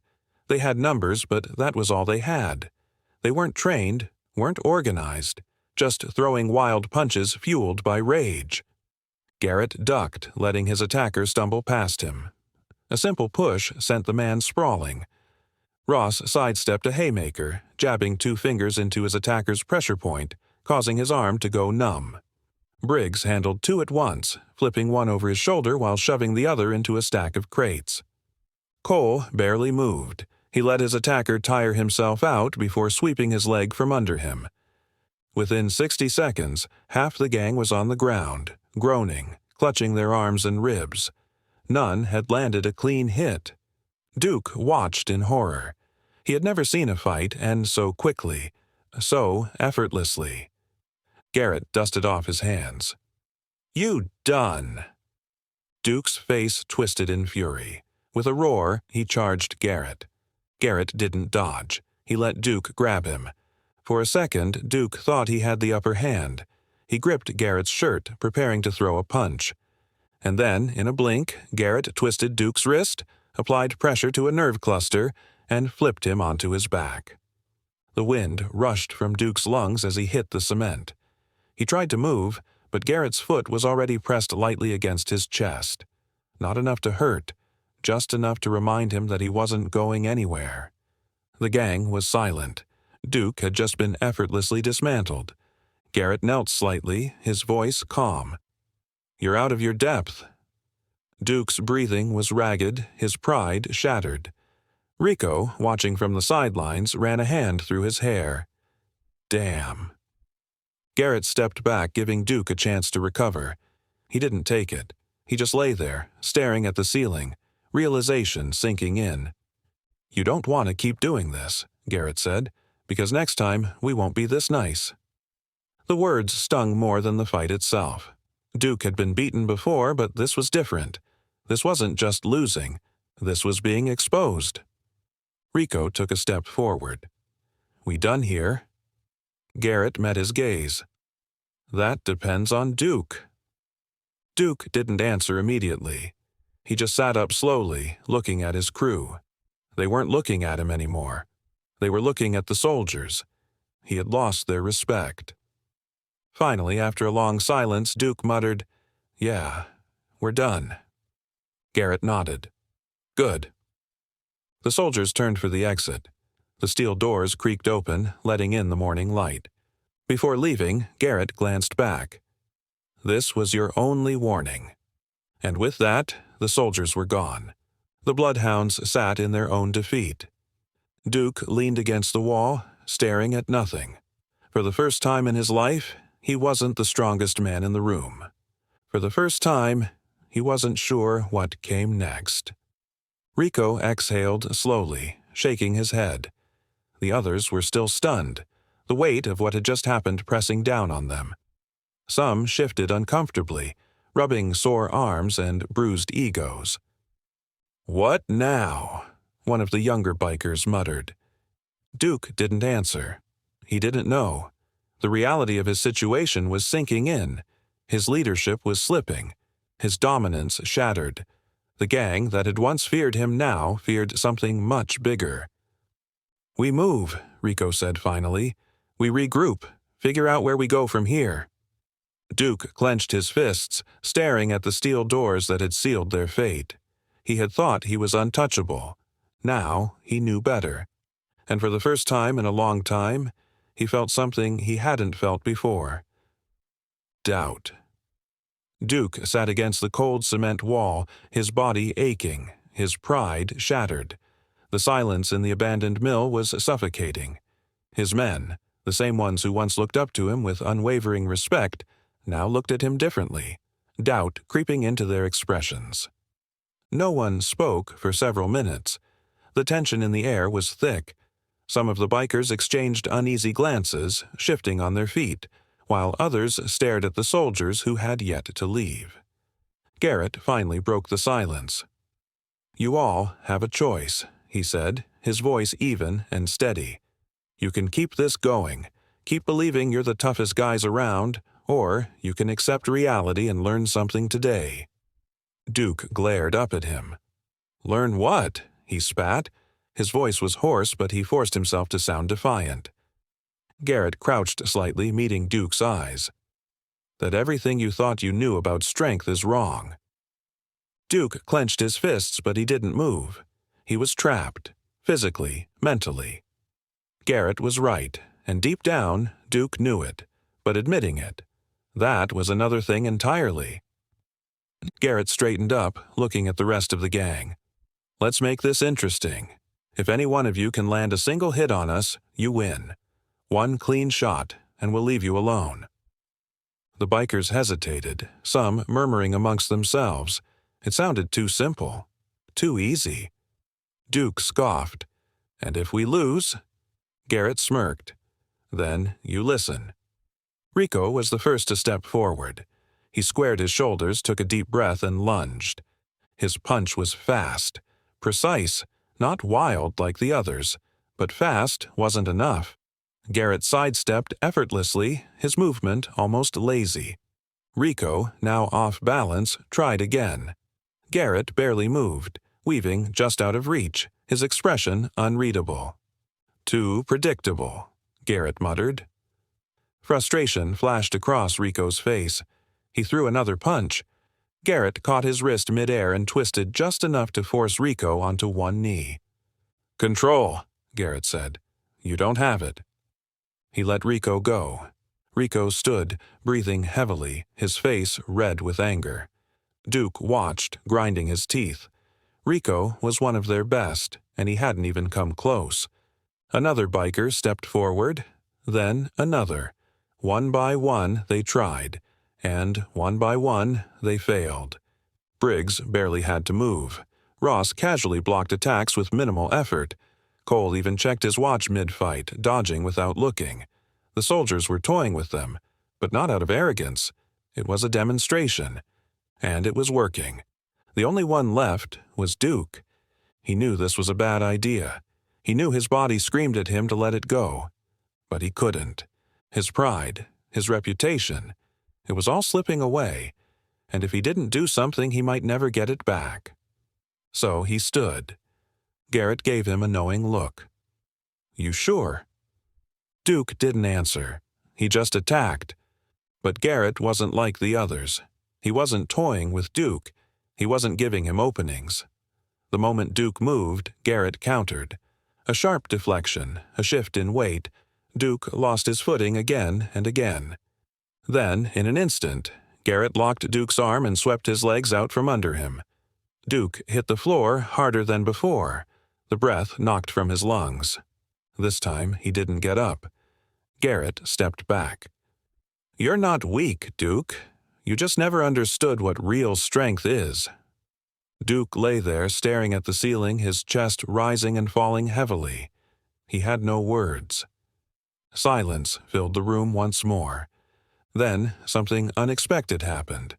They had numbers, but that was all they had. They weren't trained, weren't organized, just throwing wild punches fueled by rage. Garrett ducked, letting his attacker stumble past him. A simple push sent the man sprawling. Ross sidestepped a haymaker, jabbing 2 fingers into his attacker's pressure point, causing his arm to go numb. Briggs handled 2 at once, flipping one over his shoulder while shoving the other into a stack of crates. Cole barely moved. He let his attacker tire himself out before sweeping his leg from under him. Within 60 seconds, half the gang was on the ground, groaning, clutching their arms and ribs. None had landed a clean hit. Duke watched in horror. He had never seen a fight end so quickly, so effortlessly. Garrett dusted off his hands. "You done!" Duke's face twisted in fury. With a roar, he charged Garrett. Garrett didn't dodge. He let Duke grab him. For a second, Duke thought he had the upper hand. He gripped Garrett's shirt, preparing to throw a punch. And then, in a blink, Garrett twisted Duke's wrist, applied pressure to a nerve cluster, and flipped him onto his back. The wind rushed from Duke's lungs as he hit the cement. He tried to move, but Garrett's foot was already pressed lightly against his chest. Not enough to hurt, just enough to remind him that he wasn't going anywhere. The gang was silent. Duke had just been effortlessly dismantled. Garrett knelt slightly, his voice calm. "You're out of your depth." Duke's breathing was ragged, his pride shattered. Rico, watching from the sidelines, ran a hand through his hair. "Damn." Garrett stepped back, giving Duke a chance to recover. He didn't take it. He just lay there, staring at the ceiling, realization sinking in. "You don't want to keep doing this," Garrett said, "because next time we won't be this nice." The words stung more than the fight itself. Duke had been beaten before, but this was different. This wasn't just losing. This was being exposed. Rico took a step forward. "We done here?" Garrett met his gaze. "That depends on Duke." Duke didn't answer immediately. He just sat up slowly, looking at his crew. They weren't looking at him anymore. They were looking at the soldiers. He had lost their respect. Finally, after a long silence, Duke muttered, "Yeah, we're done." Garrett nodded. "Good." The soldiers turned for the exit. The steel doors creaked open, letting in the morning light. Before leaving, Garrett glanced back. This was your only warning. And with that, the soldiers were gone. The bloodhounds sat in their own defeat. Duke leaned against the wall, staring at nothing. For the first time in his life, he wasn't the strongest man in the room. For the first time, he wasn't sure what came next. Rico exhaled slowly, shaking his head. The others were still stunned, the weight of what had just happened pressing down on them. Some shifted uncomfortably, rubbing sore arms and bruised egos. "What now?" one of the younger bikers muttered. Duke didn't answer. He didn't know. The reality of his situation was sinking in. His leadership was slipping. His dominance shattered. The gang that had once feared him now feared something much bigger. "We move," Rico said finally. "We regroup, figure out where we go from here." Duke clenched his fists, staring at the steel doors that had sealed their fate. He had thought he was untouchable. Now he knew better. And for the first time in a long time, he felt something he hadn't felt before. Doubt. Duke sat against the cold cement wall, his body aching, his pride shattered. The silence in the abandoned mill was suffocating. His men, the same ones who once looked up to him with unwavering respect, now looked at him differently, doubt creeping into their expressions. No one spoke for several minutes. The tension in the air was thick. Some of the bikers exchanged uneasy glances, shifting on their feet, while others stared at the soldiers who had yet to leave. Garrett finally broke the silence. "You all have a choice," he said, his voice even and steady. "You can keep this going, keep believing you're the toughest guys around, or you can accept reality and learn something today." Duke glared up at him. "Learn what?" he spat. His voice was hoarse, but he forced himself to sound defiant. Garrett crouched slightly, meeting Duke's eyes. "That everything you thought you knew about strength is wrong." Duke clenched his fists, but he didn't move. He was trapped, physically, mentally. Garrett was right, and deep down, Duke knew it, but admitting it, that was another thing entirely. Garrett straightened up, looking at the rest of the gang. "Let's make this interesting. If any one of you can land a single hit on us, you win. One clean shot, and we'll leave you alone." The bikers hesitated, some murmuring amongst themselves. It sounded too simple, too easy. Duke scoffed. "And if we lose?" Garrett smirked. "Then you listen." Rico was the first to step forward. He squared his shoulders, took a deep breath, and lunged. His punch was fast, precise, not wild like the others, but fast wasn't enough. Garrett sidestepped effortlessly, his movement almost lazy. Rico, now off balance, tried again. Garrett barely moved, weaving just out of reach, his expression unreadable. "Too predictable," Garrett muttered. Frustration flashed across Rico's face. He threw another punch. Garrett caught his wrist midair and twisted just enough to force Rico onto one knee. "Control," Garrett said. "You don't have it." He let Rico go. Rico stood, breathing heavily, his face red with anger. Duke watched, grinding his teeth. Rico was one of their best, and he hadn't even come close. Another biker stepped forward, then another. One by one they tried, and one by one they failed. Briggs barely had to move. Ross casually blocked attacks with minimal effort. Cole even checked his watch mid-fight, dodging without looking. The soldiers were toying with them, but not out of arrogance. It was a demonstration. And it was working. The only one left was Duke. He knew this was a bad idea. He knew his body screamed at him to let it go. But he couldn't. His pride, his reputation, it was all slipping away. And if he didn't do something, he might never get it back. So he stood. Garrett gave him a knowing look. "You sure?" Duke didn't answer. He just attacked. But Garrett wasn't like the others. He wasn't toying with Duke. He wasn't giving him openings. The moment Duke moved, Garrett countered. A sharp deflection, a shift in weight. Duke lost his footing again and again. Then, in an instant, Garrett locked Duke's arm and swept his legs out from under him. Duke hit the floor harder than before. The breath knocked from his lungs. This time, he didn't get up. Garrett stepped back. "You're not weak, Duke. You just never understood what real strength is." Duke lay there staring at the ceiling, his chest rising and falling heavily. He had no words. Silence filled the room once more. Then something unexpected happened.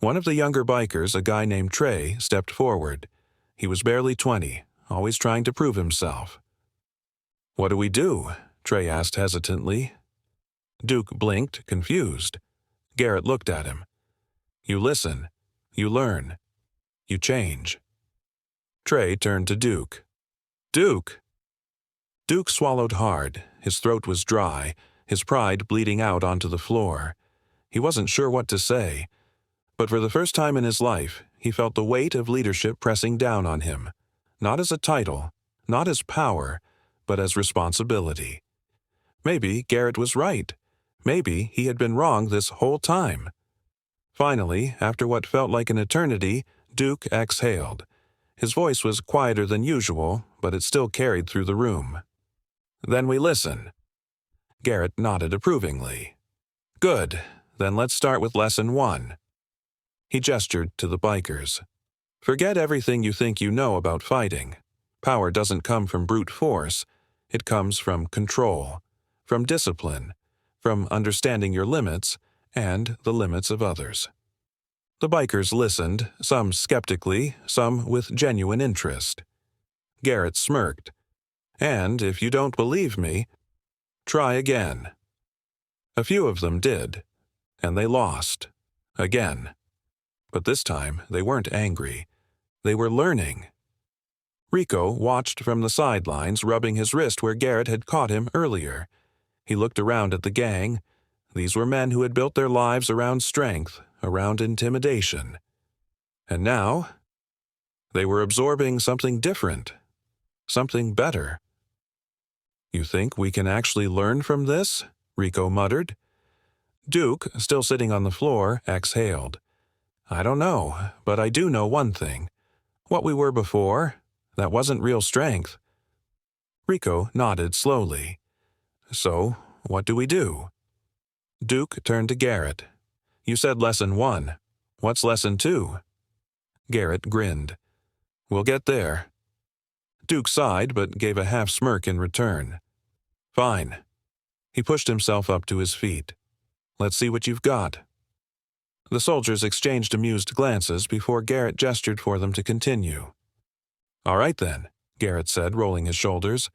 One of the younger bikers, a guy named Trey, stepped forward. He was barely 20, always trying to prove himself. "What do we do?" Trey asked hesitantly. Duke blinked, confused. Garrett looked at him. "You listen. You learn. You change." Trey turned to Duke. "Duke!" Duke swallowed hard. His throat was dry, his pride bleeding out onto the floor. He wasn't sure what to say. But for the first time in his life, he felt the weight of leadership pressing down on him. Not as a title, not as power, but as responsibility. Maybe Garrett was right. Maybe he had been wrong this whole time. Finally, after what felt like an eternity, Duke exhaled. His voice was quieter than usual, but it still carried through the room. "Then we listen." Garrett nodded approvingly. "Good. Then let's start with lesson 1. He gestured to the bikers. "Forget everything you think you know about fighting. Power doesn't come from brute force. It comes from control, from discipline, from understanding your limits and the limits of others. The bikers listened, some skeptically, some with genuine interest. Garrett smirked. "And if you don't believe me, try again." A few of them did, and they lost. Again. But this time they weren't angry. They were learning. Rico watched from the sidelines, rubbing his wrist where Garrett had caught him earlier. He looked around at the gang. These were men who had built their lives around strength, around intimidation. And now, they were absorbing something different, something better. "You think we can actually learn from this?" Rico muttered. Duke, still sitting on the floor, exhaled. "I don't know, but I do know one thing. What we were before, that wasn't real strength." Rico nodded slowly. "So, what do we do?" Duke turned to Garrett. "You said lesson 1. What's lesson 2? Garrett grinned. "We'll get there." Duke sighed but gave a half smirk in return. "Fine." He pushed himself up to his feet. "Let's see what you've got." The soldiers exchanged amused glances before Garrett gestured for them to continue. "All right then," Garrett said, rolling his shoulders.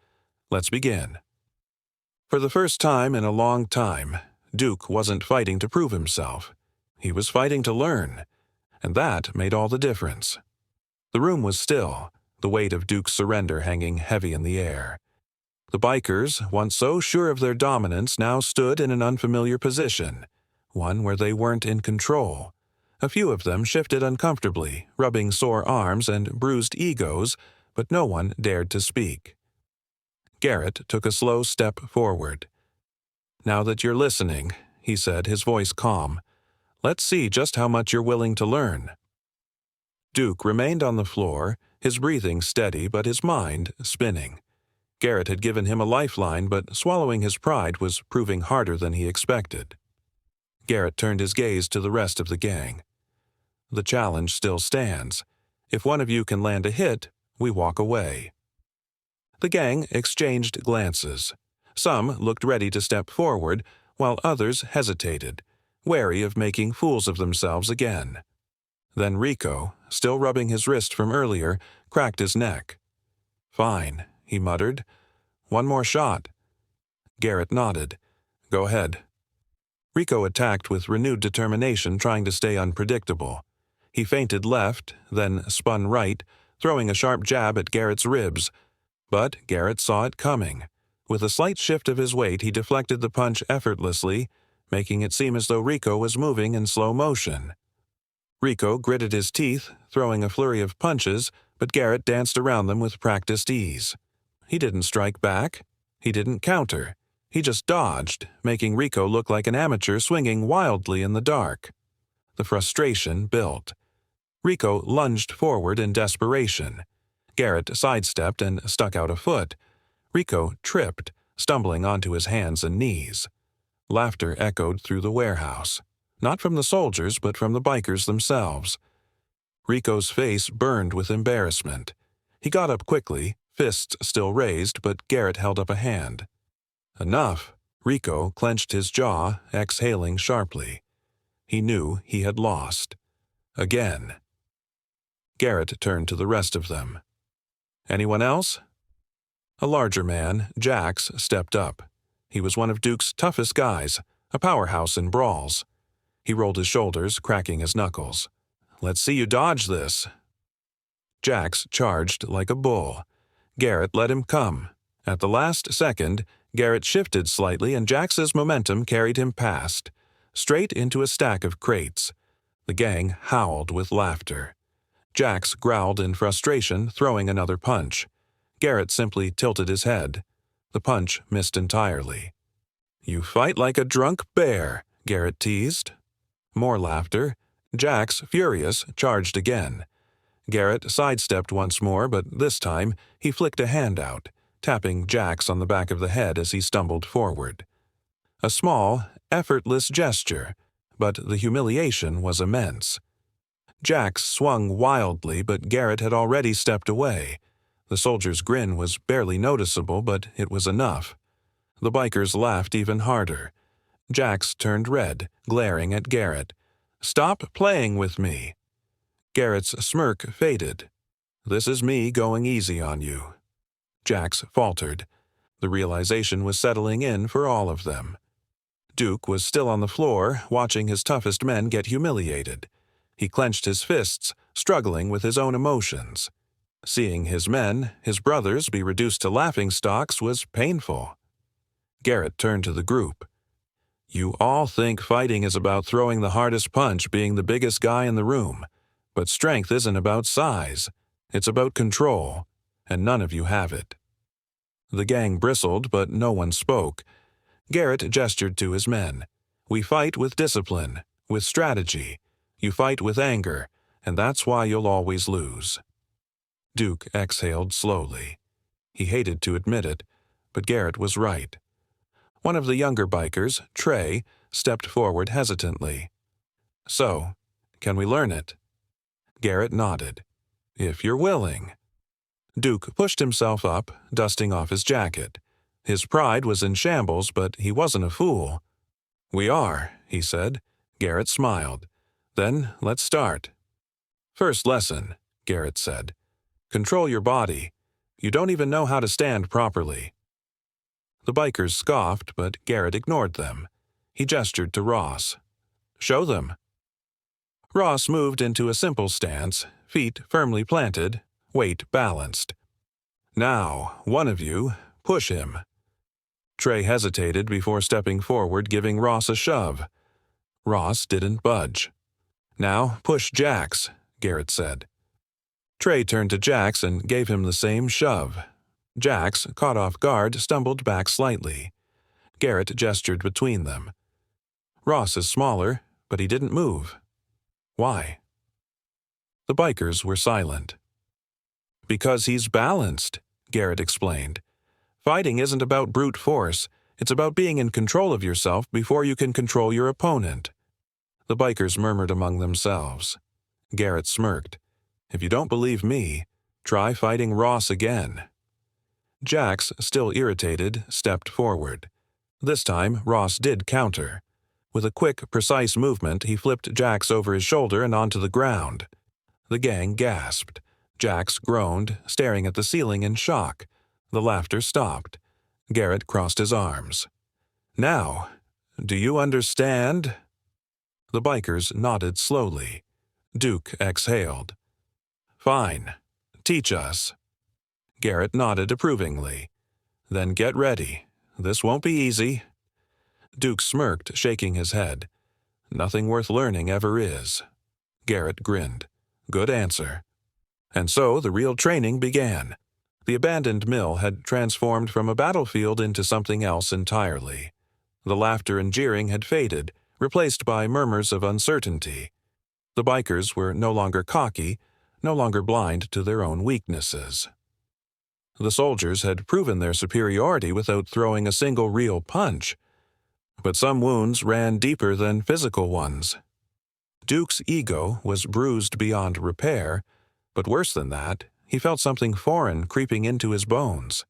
"Let's begin." For the first time in a long time, Duke wasn't fighting to prove himself. He was fighting to learn, and that made all the difference. The room was still, the weight of Duke's surrender hanging heavy in the air. The bikers, once so sure of their dominance, now stood in an unfamiliar position, one where they weren't in control. A few of them shifted uncomfortably, rubbing sore arms and bruised egos, but no one dared to speak. Garrett took a slow step forward. "Now that you're listening," he said, his voice calm, "let's see just how much you're willing to learn." Duke remained on the floor, his breathing steady but his mind spinning. Garrett had given him a lifeline, but swallowing his pride was proving harder than he expected. Garrett turned his gaze to the rest of the gang. "The challenge still stands. If one of you can land a hit, we walk away." The gang exchanged glances. Some looked ready to step forward, while others hesitated, wary of making fools of themselves again. Then Rico, still rubbing his wrist from earlier, cracked his neck. "Fine," he muttered. "One more shot." Garrett nodded. "Go ahead." Rico attacked with renewed determination, trying to stay unpredictable. He feinted left, then spun right, throwing a sharp jab at Garrett's ribs. But Garrett saw it coming. With a slight shift of his weight, he deflected the punch effortlessly, making it seem as though Rico was moving in slow motion. Rico gritted his teeth, throwing a flurry of punches, but Garrett danced around them with practiced ease. He didn't strike back. He didn't counter. He just dodged, making Rico look like an amateur swinging wildly in the dark. The frustration built. Rico lunged forward in desperation. Garrett sidestepped and stuck out a foot. Rico tripped, stumbling onto his hands and knees. Laughter echoed through the warehouse, not from the soldiers but from the bikers themselves. Rico's face burned with embarrassment. He got up quickly, fists still raised, but Garrett held up a hand. "Enough." Rico clenched his jaw, exhaling sharply. He knew he had lost. Again. Garrett turned to the rest of them. "Anyone else?" A larger man, Jax, stepped up. He was one of Duke's toughest guys, a powerhouse in brawls. He rolled his shoulders, cracking his knuckles. "Let's see you dodge this." Jax charged like a bull. Garrett let him come. At the last second, Garrett shifted slightly and Jax's momentum carried him past, straight into a stack of crates. The gang howled with laughter. Jax growled in frustration, throwing another punch. Garrett simply tilted his head. The punch missed entirely. "You fight like a drunk bear," Garrett teased. More laughter. Jax, furious, charged again. Garrett sidestepped once more, but this time he flicked a hand out, tapping Jax on the back of the head as he stumbled forward. A small, effortless gesture, but the humiliation was immense. Jax swung wildly, but Garrett had already stepped away. The soldier's grin was barely noticeable, but it was enough. The bikers laughed even harder. Jax turned red, glaring at Garrett. "Stop playing with me." Garrett's smirk faded. "This is me going easy on you." Jax faltered. The realization was settling in for all of them. Duke was still on the floor, watching his toughest men get humiliated. He clenched his fists, struggling with his own emotions. Seeing his men, his brothers, be reduced to laughingstocks was painful. Garrett turned to the group. "You all think fighting is about throwing the hardest punch, being the biggest guy in the room. But strength isn't about size. It's about control, and none of you have it." The gang bristled, but no one spoke. Garrett gestured to his men. "We fight with discipline, with strategy. You fight with anger, and that's why you'll always lose." Duke exhaled slowly. He hated to admit it, but Garrett was right. One of the younger bikers, Trey, stepped forward hesitantly. "So, can we learn it?" Garrett nodded. "If you're willing." Duke pushed himself up, dusting off his jacket. His pride was in shambles, but he wasn't a fool. "We are," he said. Garrett smiled. "Then let's start." "First lesson," Garrett said. "Control your body. You don't even know how to stand properly." The bikers scoffed, but Garrett ignored them. He gestured to Ross. "Show them." Ross moved into a simple stance, feet firmly planted, weight balanced. "Now, one of you, push him." Trey hesitated before stepping forward, giving Ross a shove. Ross didn't budge. "Now push Jax," Garrett said. Trey turned to Jax and gave him the same shove. Jax, caught off guard, stumbled back slightly. Garrett gestured between them. "Ross is smaller, but he didn't move. Why?" The bikers were silent. "Because he's balanced," Garrett explained. "Fighting isn't about brute force. It's about being in control of yourself before you can control your opponent." The bikers murmured among themselves. Garrett smirked. "If you don't believe me, try fighting Ross again." Jax, still irritated, stepped forward. This time, Ross did counter. With a quick, precise movement, he flipped Jax over his shoulder and onto the ground. The gang gasped. Jax groaned, staring at the ceiling in shock. The laughter stopped. Garrett crossed his arms. "Now, do you understand?" The bikers nodded slowly. Duke exhaled. "Fine. Teach us." Garrett nodded approvingly. "Then get ready. This won't be easy." Duke smirked, shaking his head. "Nothing worth learning ever is." Garrett grinned. "Good answer." And so the real training began. The abandoned mill had transformed from a battlefield into something else entirely. The laughter and jeering had faded, replaced by murmurs of uncertainty. The bikers were no longer cocky, no longer blind to their own weaknesses. The soldiers had proven their superiority without throwing a single real punch. But some wounds ran deeper than physical ones. Duke's ego was bruised beyond repair, but worse than that, he felt something foreign creeping into his bones.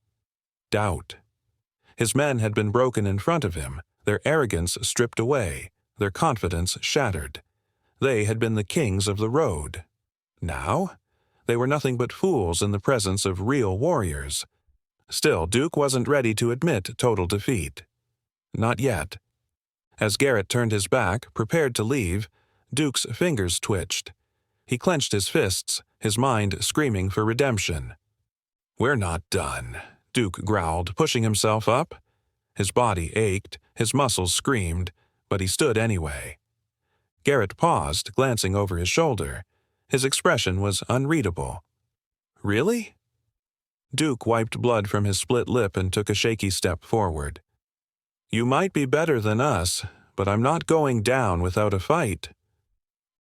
Doubt. His men had been broken in front of him, their arrogance stripped away, their confidence shattered. They had been the kings of the road. Now, they were nothing but fools in the presence of real warriors. Still, Duke wasn't ready to admit total defeat. Not yet. As Garrett turned his back, prepared to leave, Duke's fingers twitched. He clenched his fists, his mind screaming for redemption. "We're not done," Duke growled, pushing himself up. His body ached, his muscles screamed, but he stood anyway. Garrett paused, glancing over his shoulder. His expression was unreadable. "Really?" Duke wiped blood from his split lip and took a shaky step forward. "You might be better than us, but I'm not going down without a fight."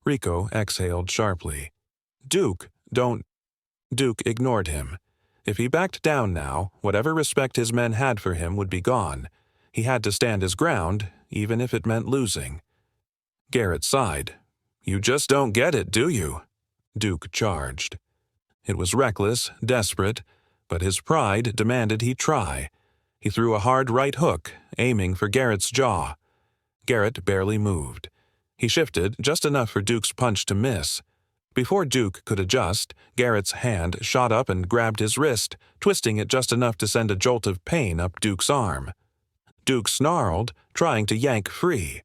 Rico exhaled sharply. "Duke, don't—" Duke ignored him. If he backed down now, whatever respect his men had for him would be gone. He had to stand his ground, even if it meant losing. Garrett sighed. "You just don't get it, do you?" Duke charged. It was reckless, desperate, but his pride demanded he try. He threw a hard right hook, aiming for Garrett's jaw. Garrett barely moved. He shifted just enough for Duke's punch to miss. Before Duke could adjust, Garrett's hand shot up and grabbed his wrist, twisting it just enough to send a jolt of pain up Duke's arm. Duke snarled, trying to yank free.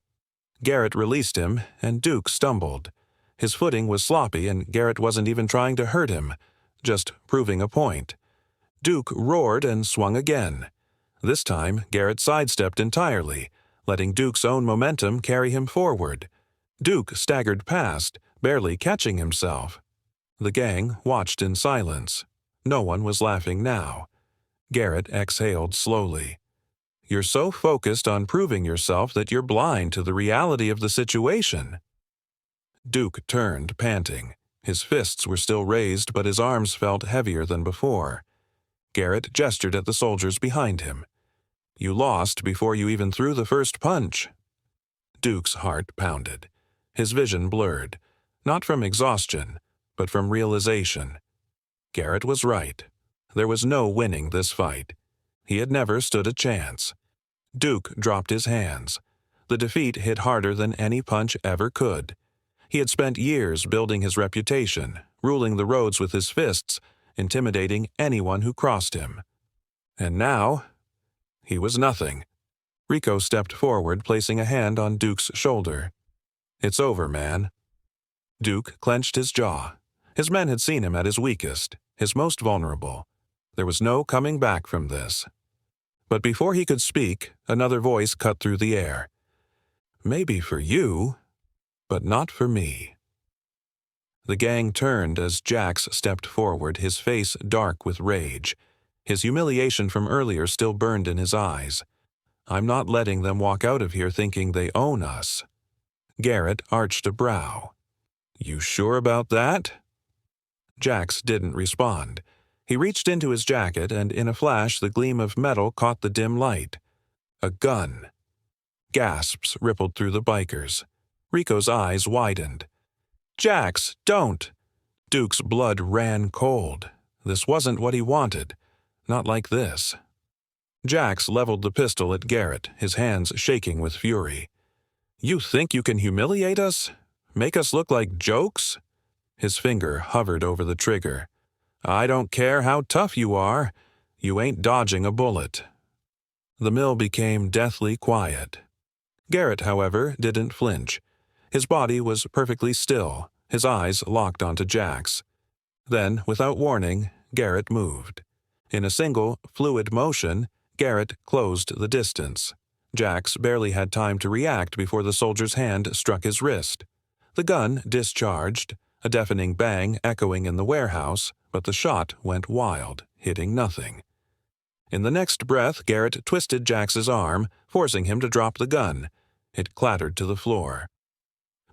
Garrett released him, and Duke stumbled. His footing was sloppy, and Garrett wasn't even trying to hurt him, just proving a point. Duke roared and swung again. This time, Garrett sidestepped entirely, letting Duke's own momentum carry him forward. Duke staggered past, barely catching himself. The gang watched in silence. No one was laughing now. Garrett exhaled slowly. You're so focused on proving yourself that you're blind to the reality of the situation. Duke turned, panting. His fists were still raised, but his arms felt heavier than before. Garrett gestured at the soldiers behind him. You lost before you even threw the first punch. Duke's heart pounded. His vision blurred, not from exhaustion, but from realization. Garrett was right. There was no winning this fight. He had never stood a chance. Duke dropped his hands. The defeat hit harder than any punch ever could. He had spent years building his reputation, ruling the roads with his fists, intimidating anyone who crossed him. And now, he was nothing. Rico stepped forward, placing a hand on Duke's shoulder. It's over, man. Duke clenched his jaw. His men had seen him at his weakest, his most vulnerable. There was no coming back from this. But before he could speak, another voice cut through the air. Maybe for you, but not for me. The gang turned as Jax stepped forward, his face dark with rage. His humiliation from earlier still burned in his eyes. I'm not letting them walk out of here thinking they own us. Garrett arched a brow. You sure about that? Jax didn't respond. He reached into his jacket, and in a flash the gleam of metal caught the dim light. A gun. Gasps rippled through the bikers. Rico's eyes widened. Jax, don't! Duke's blood ran cold. This wasn't what he wanted. Not like this. Jax leveled the pistol at Garrett, his hands shaking with fury. You think you can humiliate us? Make us look like jokes? His finger hovered over the trigger. I don't care how tough you are. You ain't dodging a bullet. The mill became deathly quiet. Garrett, however, didn't flinch. His body was perfectly still, his eyes locked onto Jax. Then, without warning, Garrett moved. In a single, fluid motion, Garrett closed the distance. Jax barely had time to react before the soldier's hand struck his wrist. The gun discharged, a deafening bang echoing in the warehouse, but the shot went wild, hitting nothing. In the next breath, Garrett twisted Jax's arm, forcing him to drop the gun. It clattered to the floor.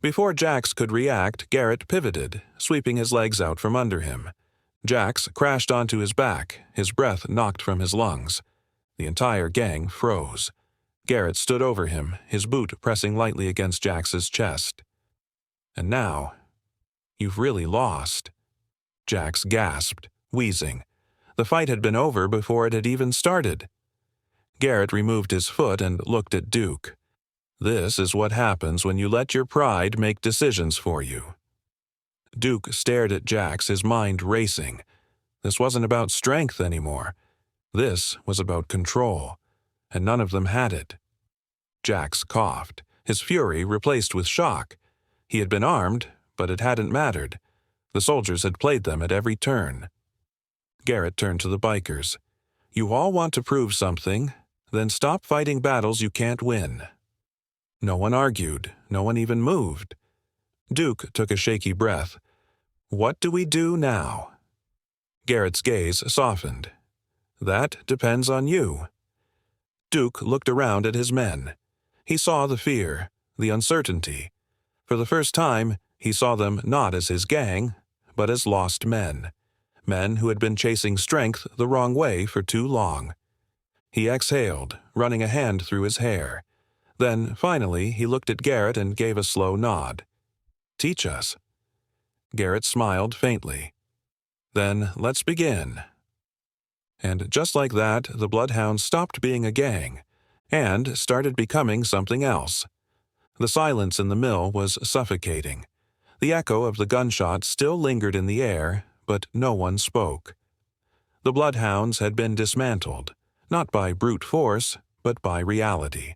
Before Jax could react, Garrett pivoted, sweeping his legs out from under him. Jax crashed onto his back, his breath knocked from his lungs. The entire gang froze. Garrett stood over him, his boot pressing lightly against Jax's chest. And now, you've really lost. Jax gasped, wheezing. The fight had been over before it had even started. Garrett removed his foot and looked at Duke. This is what happens when you let your pride make decisions for you. Duke stared at Jax, his mind racing. This wasn't about strength anymore. This was about control, and none of them had it. Jax coughed, his fury replaced with shock. He had been armed, but it hadn't mattered. The soldiers had played them at every turn. Garrett turned to the bikers. You all want to prove something, then stop fighting battles you can't win. No one argued, no one even moved. Duke took a shaky breath. What do we do now? Garrett's gaze softened. That depends on you. Duke looked around at his men. He saw the fear, the uncertainty. For the first time, he saw them not as his gang, but as lost men. Men who had been chasing strength the wrong way for too long. He exhaled, running a hand through his hair. Then, finally, he looked at Garrett and gave a slow nod. Teach us. Garrett smiled faintly. Then let's begin. And just like that, the Bloodhounds stopped being a gang, and started becoming something else. The silence in the mill was suffocating. The echo of the gunshot still lingered in the air, but no one spoke. The bloodhounds had been dismantled, not by brute force, but by reality.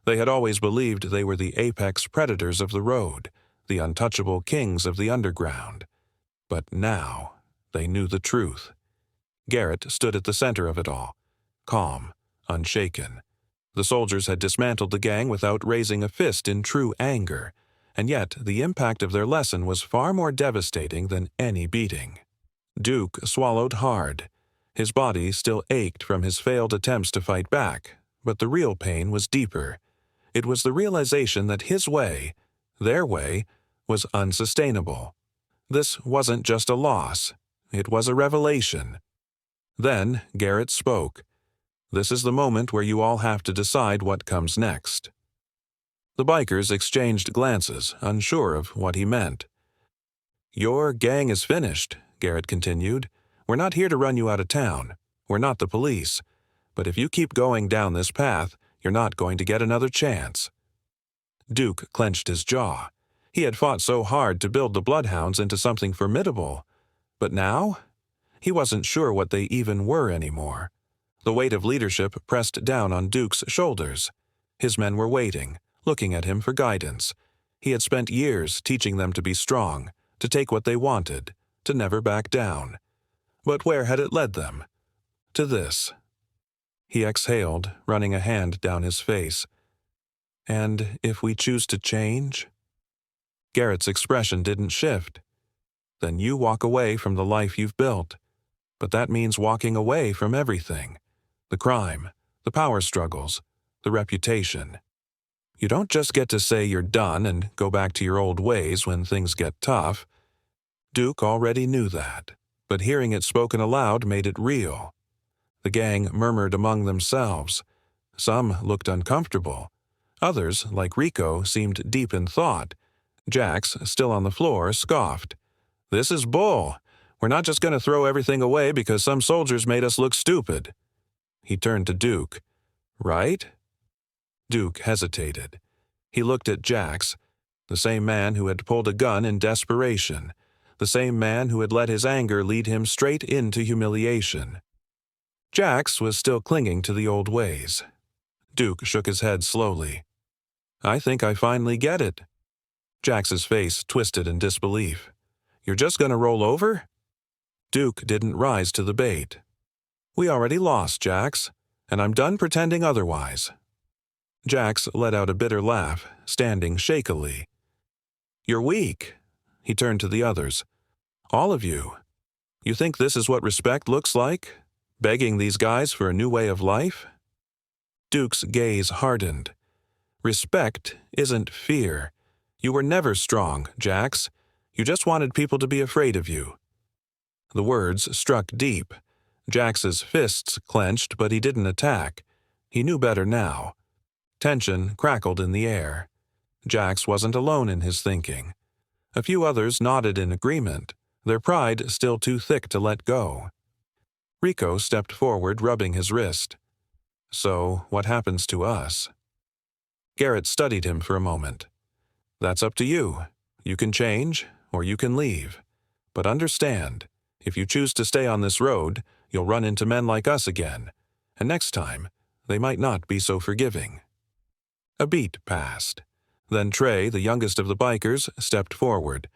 They had always believed they were the apex predators of the road, the untouchable kings of the underground. But now they knew the truth. Garrett stood at the center of it all, calm, unshaken. The soldiers had dismantled the gang without raising a fist in true anger, and yet the impact of their lesson was far more devastating than any beating. Duke swallowed hard. His body still ached from his failed attempts to fight back, but the real pain was deeper. It was the realization that his way, their way, was unsustainable. This wasn't just a loss, it was a revelation. Then Garrett spoke. This is the moment where you all have to decide what comes next. The bikers exchanged glances, unsure of what he meant. Your gang is finished, Garrett continued. We're not here to run you out of town. We're not the police. But if you keep going down this path, you're not going to get another chance. Duke clenched his jaw. He had fought so hard to build the bloodhounds into something formidable. But now? He wasn't sure what they even were anymore. The weight of leadership pressed down on Duke's shoulders. His men were waiting, looking at him for guidance. He had spent years teaching them to be strong, to take what they wanted, to never back down. But where had it led them? To this. He exhaled, running a hand down his face. And if we choose to change? Garrett's expression didn't shift. Then you walk away from the life you've built. But that means walking away from everything. The crime, the power struggles, the reputation. You don't just get to say you're done and go back to your old ways when things get tough. Duke already knew that, but hearing it spoken aloud made it real. The gang murmured among themselves. Some looked uncomfortable. Others, like Rico, seemed deep in thought. Jax, still on the floor, scoffed. This is bull. We're not just going to throw everything away because some soldiers made us look stupid. He turned to Duke. Right? Duke hesitated. He looked at Jax, the same man who had pulled a gun in desperation, the same man who had let his anger lead him straight into humiliation. Jax was still clinging to the old ways. Duke shook his head slowly. I think I finally get it. Jax's face twisted in disbelief. You're just going to roll over? Duke didn't rise to the bait. We already lost, Jax, and I'm done pretending otherwise. Jax let out a bitter laugh, standing shakily. You're weak. He turned to the others. All of you. You think this is what respect looks like? Begging these guys for a new way of life? Duke's gaze hardened. Respect isn't fear. You were never strong, Jax. You just wanted people to be afraid of you. The words struck deep. Jax's fists clenched, but he didn't attack. He knew better now. Tension crackled in the air. Jax wasn't alone in his thinking. A few others nodded in agreement, their pride still too thick to let go. Rico stepped forward, rubbing his wrist. So, what happens to us? Garrett studied him for a moment. That's up to you. You can change, or you can leave. But understand, if you choose to stay on this road, you'll run into men like us again, and next time, they might not be so forgiving. A beat passed. Then Trey, the youngest of the bikers, stepped forward.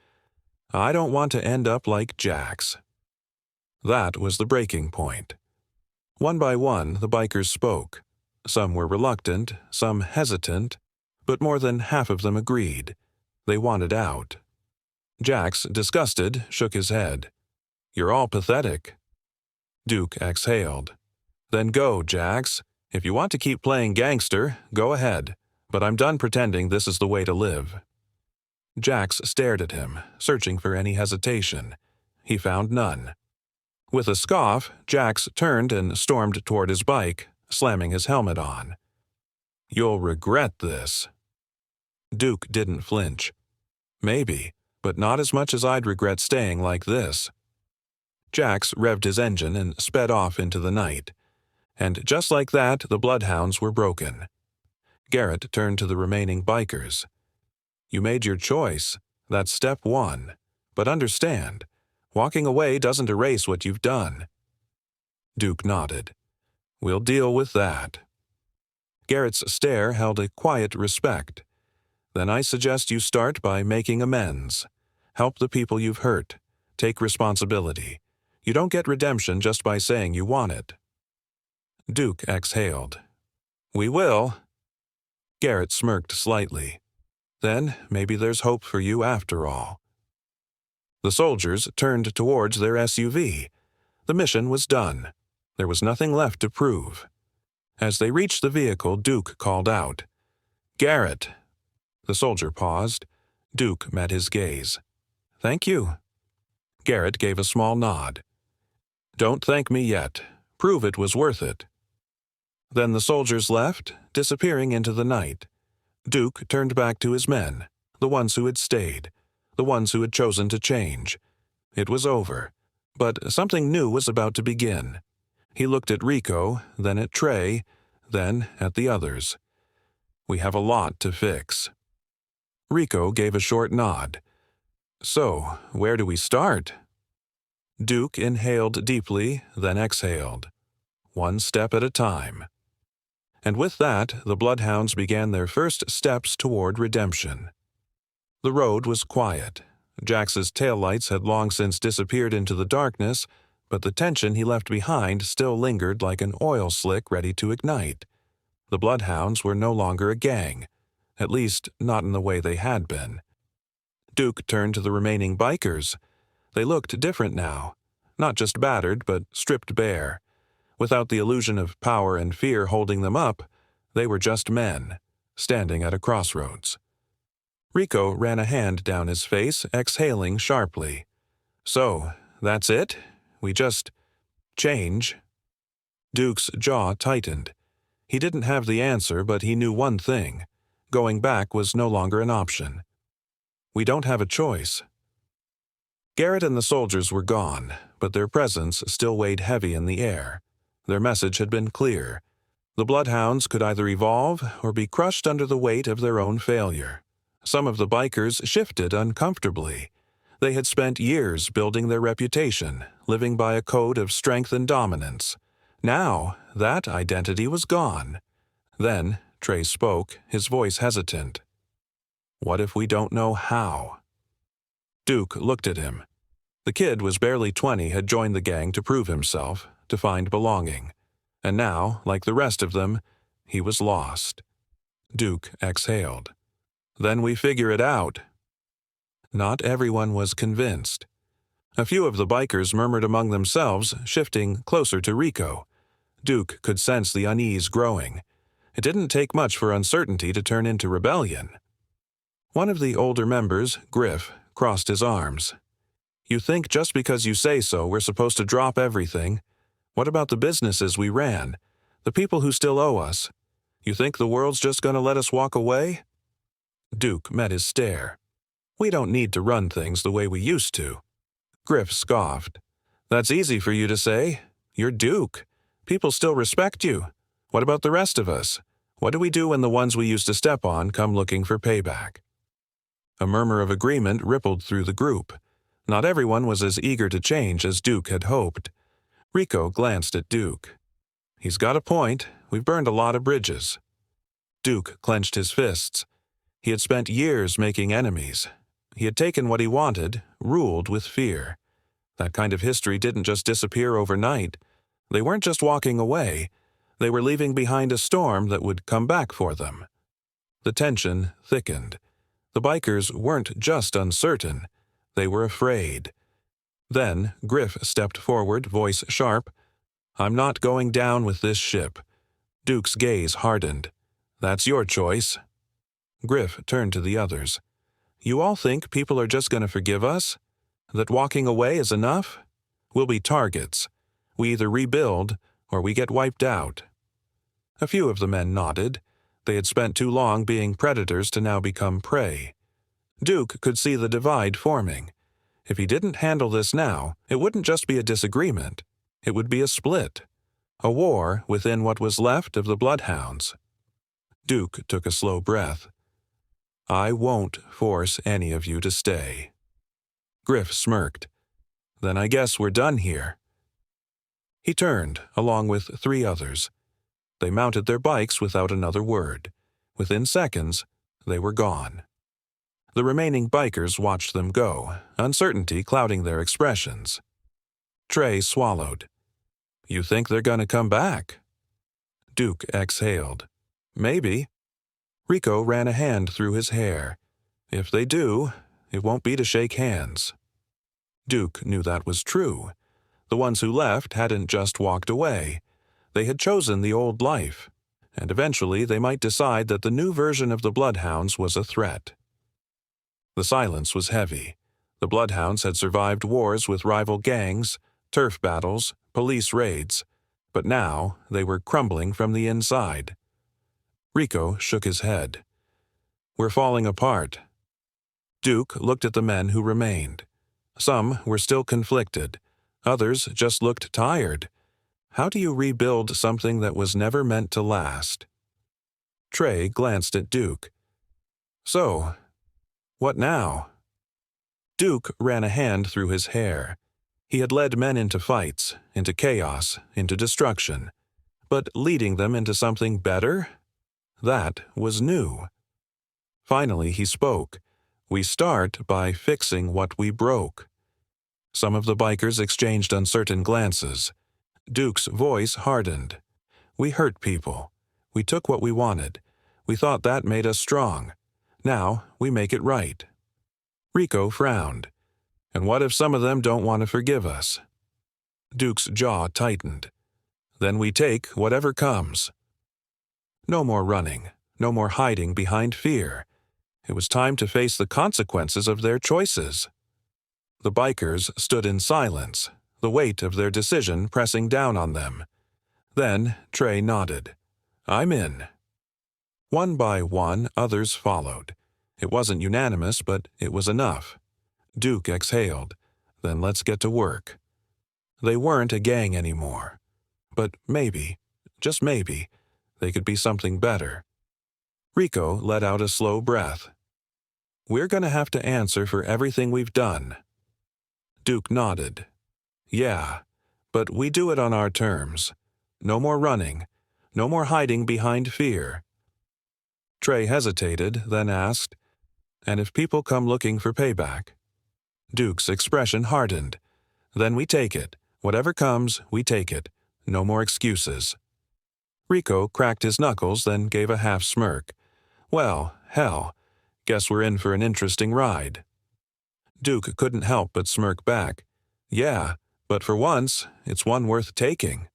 I don't want to end up like Jax. That was the breaking point. One by one, the bikers spoke. Some were reluctant, some hesitant, but more than half of them agreed. They wanted out. Jax, disgusted, shook his head. You're all pathetic. Duke exhaled. Then go, Jax. If you want to keep playing gangster, go ahead. But I'm done pretending this is the way to live. Jax stared at him, searching for any hesitation. He found none. With a scoff, Jax turned and stormed toward his bike, slamming his helmet on. You'll regret this. Duke didn't flinch. Maybe, but not as much as I'd regret staying like this. Jax revved his engine and sped off into the night. And just like that, the bloodhounds were broken. Garrett turned to the remaining bikers. You made your choice. That's step one. But understand, walking away doesn't erase what you've done. Duke nodded. We'll deal with that. Garrett's stare held a quiet respect. Then I suggest you start by making amends. Help the people you've hurt. Take responsibility. You don't get redemption just by saying you want it. Duke exhaled. We will. Garrett smirked slightly. Then maybe there's hope for you after all. The soldiers turned towards their SUV. The mission was done. There was nothing left to prove. As they reached the vehicle, Duke called out, Garrett. The soldier paused. Duke met his gaze. Thank you. Garrett gave a small nod. Don't thank me yet. Prove it was worth it. Then the soldiers left, disappearing into the night. Duke turned back to his men, the ones who had stayed, the ones who had chosen to change. It was over, but something new was about to begin. He looked at Rico, then at Trey, then at the others. We have a lot to fix. Rico gave a short nod. So, where do we start? Duke inhaled deeply, then exhaled. One step at a time. And with that, the bloodhounds began their first steps toward redemption. The road was quiet. Jax's taillights had long since disappeared into the darkness, but the tension he left behind still lingered like an oil slick ready to ignite. The bloodhounds were no longer a gang, at least not in the way they had been. Duke turned to the remaining bikers. They looked different now, not just battered, but stripped bare. Without the illusion of power and fear holding them up, they were just men, standing at a crossroads. Rico ran a hand down his face, exhaling sharply. So, that's it? We just change? Duke's jaw tightened. He didn't have the answer, but he knew one thing. Going back was no longer an option. We don't have a choice. Garrett and the soldiers were gone, but their presence still weighed heavy in the air. Their message had been clear. The bloodhounds could either evolve or be crushed under the weight of their own failure. Some of the bikers shifted uncomfortably. They had spent years building their reputation, living by a code of strength and dominance. Now, that identity was gone. Then, Trey spoke, his voice hesitant. What if we don't know how? Duke looked at him. The kid was barely 20, had joined the gang to prove himself, to find belonging. And now, like the rest of them, he was lost. Duke exhaled. Then we figure it out. Not everyone was convinced. A few of the bikers murmured among themselves, shifting closer to Rico. Duke could sense the unease growing. It didn't take much for uncertainty to turn into rebellion. One of the older members, Griff, crossed his arms. You think just because you say so we're supposed to drop everything? What about the businesses we ran? The people who still owe us? You think the world's just going to let us walk away? Duke met his stare. We don't need to run things the way we used to. Griff scoffed. That's easy for you to say. You're Duke. People still respect you. What about the rest of us? What do we do when the ones we used to step on come looking for payback? A murmur of agreement rippled through the group. Not everyone was as eager to change as Duke had hoped. Rico glanced at Duke. He's got a point. We've burned a lot of bridges. Duke clenched his fists. He had spent years making enemies. He had taken what he wanted, ruled with fear. That kind of history didn't just disappear overnight. They weren't just walking away. They were leaving behind a storm that would come back for them. The tension thickened. The bikers weren't just uncertain. They were afraid. Then Griff stepped forward, voice sharp. I'm not going down with this ship. Duke's gaze hardened. That's your choice. Griff turned to the others. You all think people are just going to forgive us? That walking away is enough? We'll be targets. We either rebuild or we get wiped out. A few of the men nodded. They had spent too long being predators to now become prey. Duke could see the divide forming. If he didn't handle this now, it wouldn't just be a disagreement. It would be a split. A war within what was left of the bloodhounds. Duke took a slow breath. I won't force any of you to stay." Griff smirked. "Then I guess we're done here." He turned, along with 3 others. They mounted their bikes without another word. Within seconds, they were gone. The remaining bikers watched them go, uncertainty clouding their expressions. Trey swallowed. "You think they're gonna come back?" Duke exhaled. "Maybe." Rico ran a hand through his hair. "If they do, it won't be to shake hands." Duke knew that was true. The ones who left hadn't just walked away. They had chosen the old life, and eventually they might decide that the new version of the Bloodhounds was a threat. The silence was heavy. The Bloodhounds had survived wars with rival gangs, turf battles, police raids, but now they were crumbling from the inside. Rico shook his head. "We're falling apart." Duke looked at the men who remained. Some were still conflicted. Others just looked tired. How do you rebuild something that was never meant to last? Trey glanced at Duke. "So, what now?" Duke ran a hand through his hair. He had led men into fights, into chaos, into destruction. But leading them into something better? That was new. Finally he spoke. "We start by fixing what we broke." Some of the bikers exchanged uncertain glances. Duke's voice hardened. "We hurt people. We took what we wanted. We thought that made us strong. Now we make it right." Rico frowned. "And what if some of them don't want to forgive us?" Duke's jaw tightened. "Then we take whatever comes." No more running. No more hiding behind fear. It was time to face the consequences of their choices. The bikers stood in silence, the weight of their decision pressing down on them. Then Trey nodded. "I'm in." One by one, others followed. It wasn't unanimous, but it was enough. Duke exhaled. "Then let's get to work." They weren't a gang anymore. But maybe, just maybe, they could be something better. Rico let out a slow breath. "We're going to have to answer for everything we've done." Duke nodded. "Yeah, but we do it on our terms. No more running. No more hiding behind fear." Trey hesitated, then asked, "And if people come looking for payback?" Duke's expression hardened. "Then we take it. Whatever comes, we take it. No more excuses." Rico cracked his knuckles, then gave a half smirk. "Well, hell, guess we're in for an interesting ride." Duke couldn't help but smirk back. "Yeah, but for once, it's one worth taking."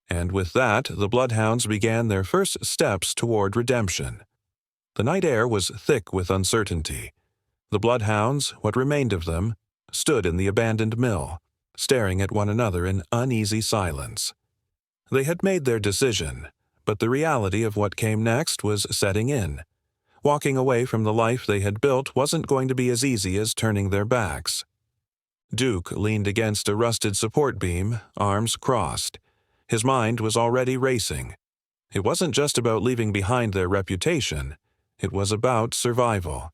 And with that, the Bloodhounds began their first steps toward redemption. The night air was thick with uncertainty. The Bloodhounds, what remained of them, stood in the abandoned mill, staring at one another in uneasy silence. They had made their decision, but the reality of what came next was setting in. Walking away from the life they had built wasn't going to be as easy as turning their backs. Duke leaned against a rusted support beam, arms crossed. His mind was already racing. It wasn't just about leaving behind their reputation. It was about survival.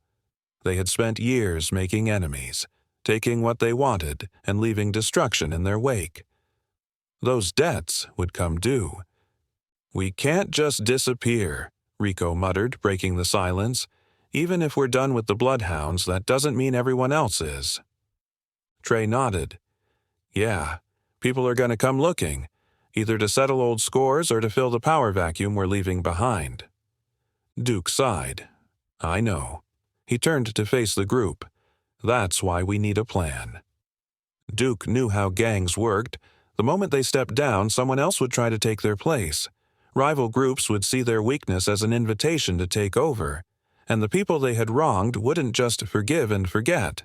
They had spent years making enemies, taking what they wanted and leaving destruction in their wake. Those debts would come due. "We can't just disappear," Rico muttered, breaking the silence. "Even if we're done with the Bloodhounds, that doesn't mean everyone else is." Trey nodded. "Yeah, people are going to come looking, either to settle old scores or to fill the power vacuum we're leaving behind." Duke sighed. "I know." He turned to face the group. "That's why we need a plan." Duke knew how gangs worked. The moment they stepped down, someone else would try to take their place. Rival groups would see their weakness as an invitation to take over, and the people they had wronged wouldn't just forgive and forget.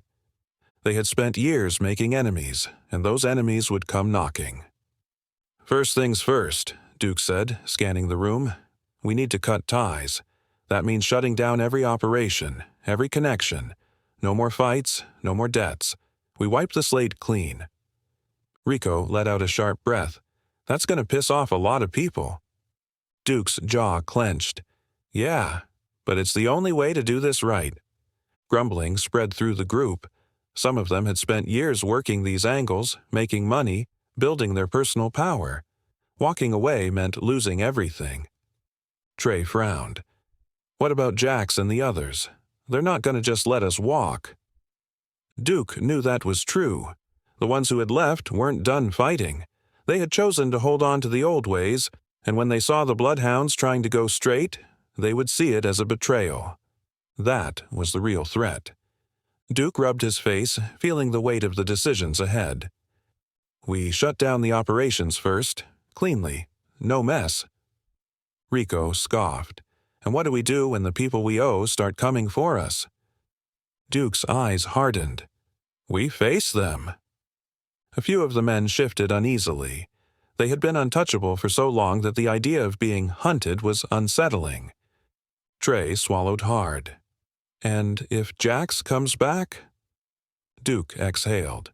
They had spent years making enemies, and those enemies would come knocking. "First things first," Duke said, scanning the room. "We need to cut ties. That means shutting down every operation, every connection. No more fights, no more debts. We wipe the slate clean." Rico let out a sharp breath. "That's going to piss off a lot of people." Duke's jaw clenched. "Yeah, but it's the only way to do this right." Grumbling spread through the group. Some of them had spent years working these angles, making money, building their personal power. Walking away meant losing everything. Trey frowned. "What about Jax and the others? They're not going to just let us walk." Duke knew that was true. The ones who had left weren't done fighting. They had chosen to hold on to the old ways, and when they saw the bloodhounds trying to go straight, they would see it as a betrayal. That was the real threat. Duke rubbed his face, feeling the weight of the decisions ahead. "We shut down the operations first, cleanly, no mess." Rico scoffed. "And what do we do when the people we owe start coming for us?" Duke's eyes hardened. "We face them." A few of the men shifted uneasily. They had been untouchable for so long that the idea of being hunted was unsettling. Trey swallowed hard. "And if Jax comes back?" Duke exhaled.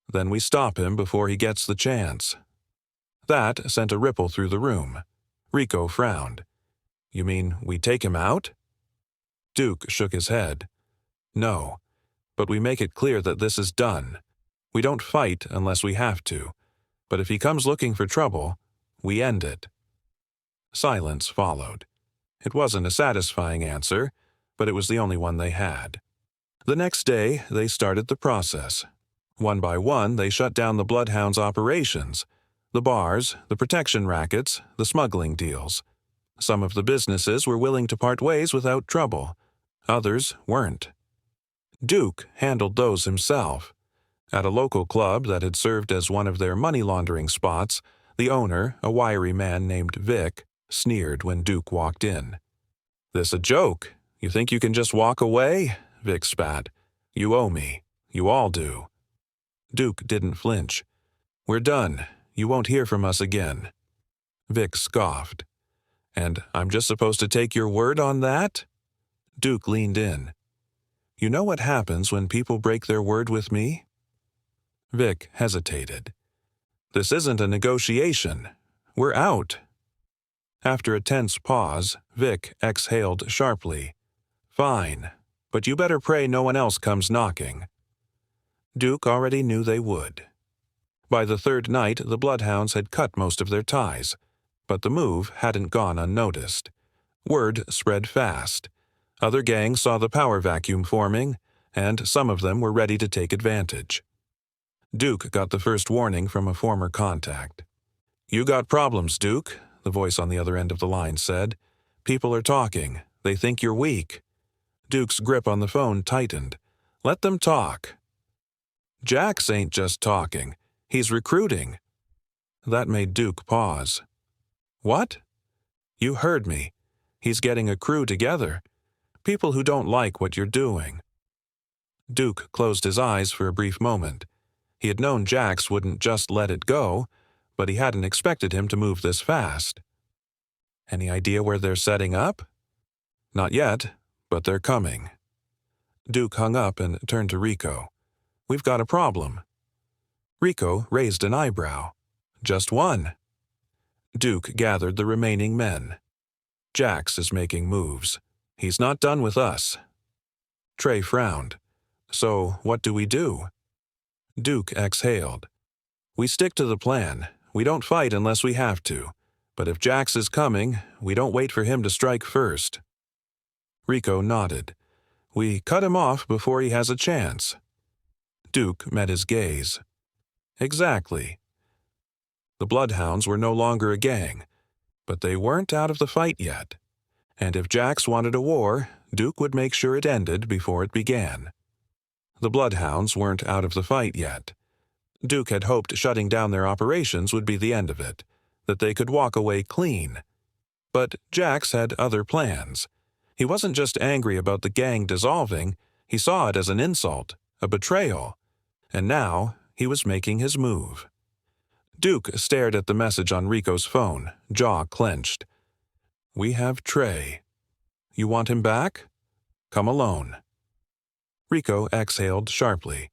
"Then we stop him before he gets the chance." That sent a ripple through the room. Rico frowned. "You mean we take him out?" Duke shook his head. "No, but we make it clear that this is done. We don't fight unless we have to, but if he comes looking for trouble, we end it." Silence followed. It wasn't a satisfying answer, but it was the only one they had. The next day, they started the process. One by one, they shut down the Bloodhounds' operations, the bars, the protection rackets, the smuggling deals. Some of the businesses were willing to part ways without trouble. Others weren't. Duke handled those himself. At a local club that had served as one of their money laundering spots, the owner, a wiry man named Vic, sneered when Duke walked in. "This a joke? You think you can just walk away?" Vic spat. "You owe me. You all do." Duke didn't flinch. "We're done. You won't hear from us again." Vic scoffed. "And I'm just supposed to take your word on that?" Duke leaned in. "You know what happens when people break their word with me?" Vic hesitated. "This isn't a negotiation. We're out." After a tense pause, Vic exhaled sharply. "Fine, but you better pray no one else comes knocking." Duke already knew they would. By the third night, the Bloodhounds had cut most of their ties, but the move hadn't gone unnoticed. Word spread fast. Other gangs saw the power vacuum forming, and some of them were ready to take advantage. Duke got the first warning from a former contact. "You got problems, Duke," the voice on the other end of the line said. "People are talking. They think you're weak." Duke's grip on the phone tightened. "Let them talk." "Jax ain't just talking. He's recruiting." That made Duke pause. "What?" "You heard me. He's getting a crew together. People who don't like what you're doing." Duke closed his eyes for a brief moment. He had known Jax wouldn't just let it go, but he hadn't expected him to move this fast. "Any idea where they're setting up?" "Not yet, but they're coming." Duke hung up and turned to Rico. "We've got a problem." Rico raised an eyebrow. "Just one." Duke gathered the remaining men. "Jax is making moves. He's not done with us." Trey frowned. "So what do we do?" Duke exhaled. "We stick to the plan. We don't fight unless we have to. But if Jax is coming, we don't wait for him to strike first." Rico nodded. "We cut him off before he has a chance." Duke met his gaze. "Exactly." The Bloodhounds were no longer a gang, but they weren't out of the fight yet. And if Jax wanted a war, Duke would make sure it ended before it began. The Bloodhounds weren't out of the fight yet. Duke had hoped shutting down their operations would be the end of it, that they could walk away clean. But Jax had other plans. He wasn't just angry about the gang dissolving, he saw it as an insult, a betrayal. And now he was making his move. Duke stared at the message on Rico's phone, jaw clenched. "We have Trey. You want him back? Come alone." Rico exhaled sharply.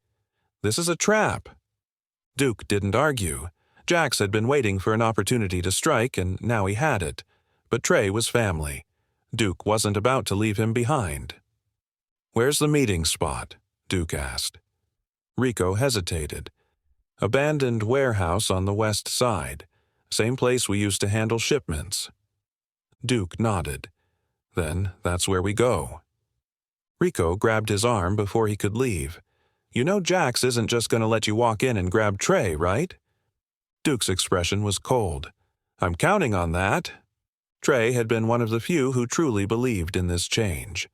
"This is a trap." Duke didn't argue. Jax had been waiting for an opportunity to strike, and now he had it. But Trey was family. Duke wasn't about to leave him behind. "Where's the meeting spot?" Duke asked. Rico hesitated. "Abandoned warehouse on the west side. Same place we used to handle shipments." Duke nodded. "Then that's where we go." Rico grabbed his arm before he could leave. "You know Jax isn't just going to let you walk in and grab Trey, right?" Duke's expression was cold. "I'm counting on that." Trey had been one of the few who truly believed in this change.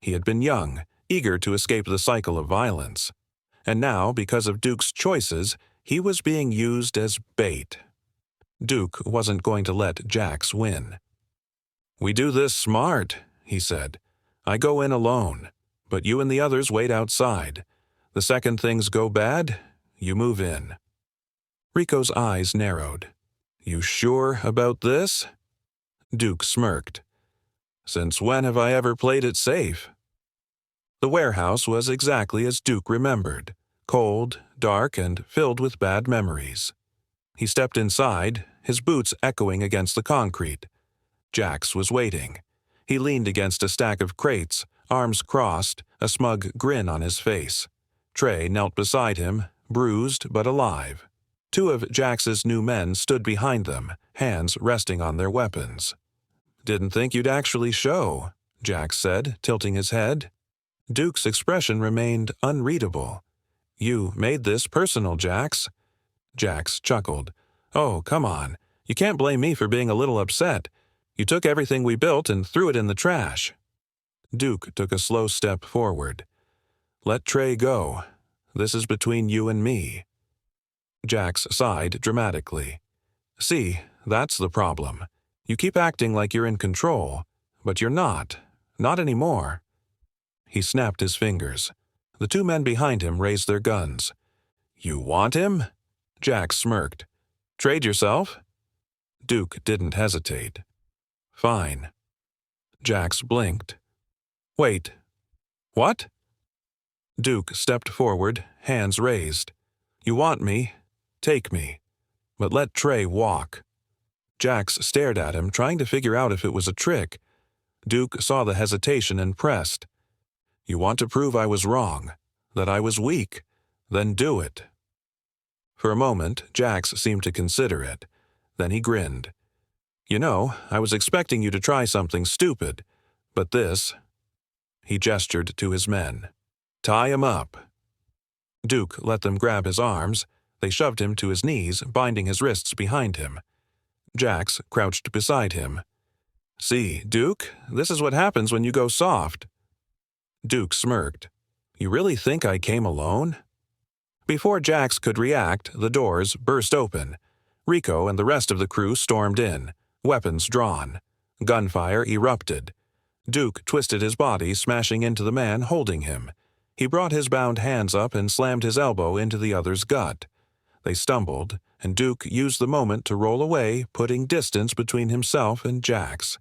He had been young, eager to escape the cycle of violence. And now, because of Duke's choices, he was being used as bait. Duke wasn't going to let Jax win. "We do this smart," he said. "I go in alone, but you and the others wait outside. The second things go bad, you move in." Rico's eyes narrowed. "You sure about this?" Duke smirked. "Since when have I ever played it safe?" The warehouse was exactly as Duke remembered, cold, dark, and filled with bad memories. He stepped inside, his boots echoing against the concrete. Jax was waiting. He leaned against a stack of crates, arms crossed, a smug grin on his face. Trey knelt beside him, bruised but alive. Two of Jax's new men stood behind them, hands resting on their weapons. "Didn't think you'd actually show," Jax said, tilting his head. Duke's expression remained unreadable. "You made this personal, Jax." Jax chuckled. "Oh, come on. You can't blame me for being a little upset. You took everything we built and threw it in the trash." Duke took a slow step forward. "Let Trey go. This is between you and me." Jax sighed dramatically. "See, that's the problem. You keep acting like you're in control, but you're not. Not anymore." He snapped his fingers. The two men behind him raised their guns. "You want him?" Jax smirked. "Trade yourself?" Duke didn't hesitate. "Fine." Jax blinked. "Wait. What?" Duke stepped forward, hands raised. "You want me? Take me. But let Trey walk." Jax stared at him, trying to figure out if it was a trick. Duke saw the hesitation and pressed. "You want to prove I was wrong, that I was weak? Then do it." For a moment, Jax seemed to consider it. Then he grinned. "You know, I was expecting you to try something stupid, but this—" He gestured to his men. "Tie him up." Duke let them grab his arms. They shoved him to his knees, binding his wrists behind him. Jax crouched beside him. "See, Duke, this is what happens when you go soft." Duke smirked. "You really think I came alone?" Before Jax could react, the doors burst open. Rico and the rest of the crew stormed in, weapons drawn. Gunfire erupted. Duke twisted his body, smashing into the man holding him. He brought his bound hands up and slammed his elbow into the other's gut. They stumbled, and Duke used the moment to roll away, putting distance between himself and Jax.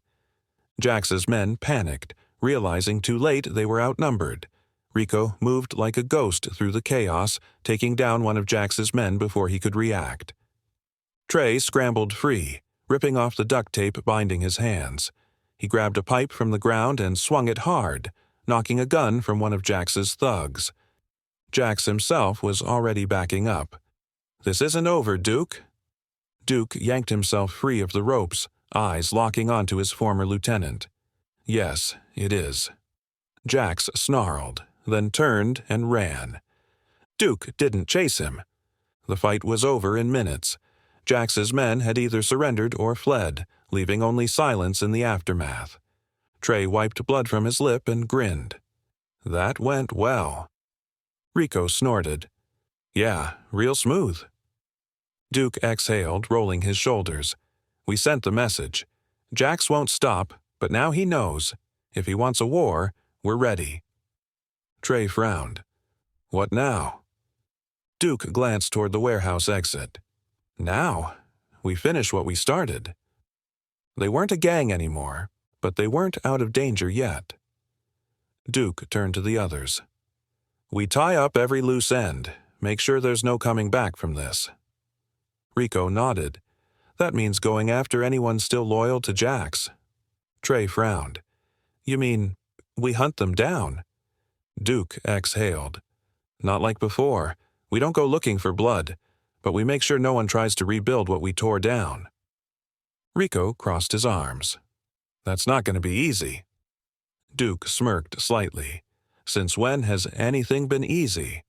Jax's men panicked, realizing too late they were outnumbered. Rico moved like a ghost through the chaos, taking down one of Jax's men before he could react. Trey scrambled free, ripping off the duct tape binding his hands. He grabbed a pipe from the ground and swung it hard, knocking a gun from one of Jax's thugs. Jax himself was already backing up. "This isn't over, Duke." Duke yanked himself free of the ropes, eyes locking onto his former lieutenant. "Yes, it is." Jax snarled, then turned and ran. Duke didn't chase him. The fight was over in minutes. Jax's men had either surrendered or fled, leaving only silence in the aftermath. Trey wiped blood from his lip and grinned. "That went well." Rico snorted. "Yeah, real smooth." Duke exhaled, rolling his shoulders. "We sent the message. Jax won't stop, but now he knows. If he wants a war, we're ready." Trey frowned. "What now?" Duke glanced toward the warehouse exit. "Now? We finish what we started." They weren't a gang anymore, but they weren't out of danger yet. Duke turned to the others. "We tie up every loose end. Make sure there's no coming back from this." Rico nodded. "That means going after anyone still loyal to Jax." Trey frowned. You mean, we hunt them down? Duke exhaled. Not like before. We don't go looking for blood, but we make sure no one tries to rebuild what we tore down. Rico crossed his arms. That's not going to be easy. Duke smirked slightly. Since when has anything been easy?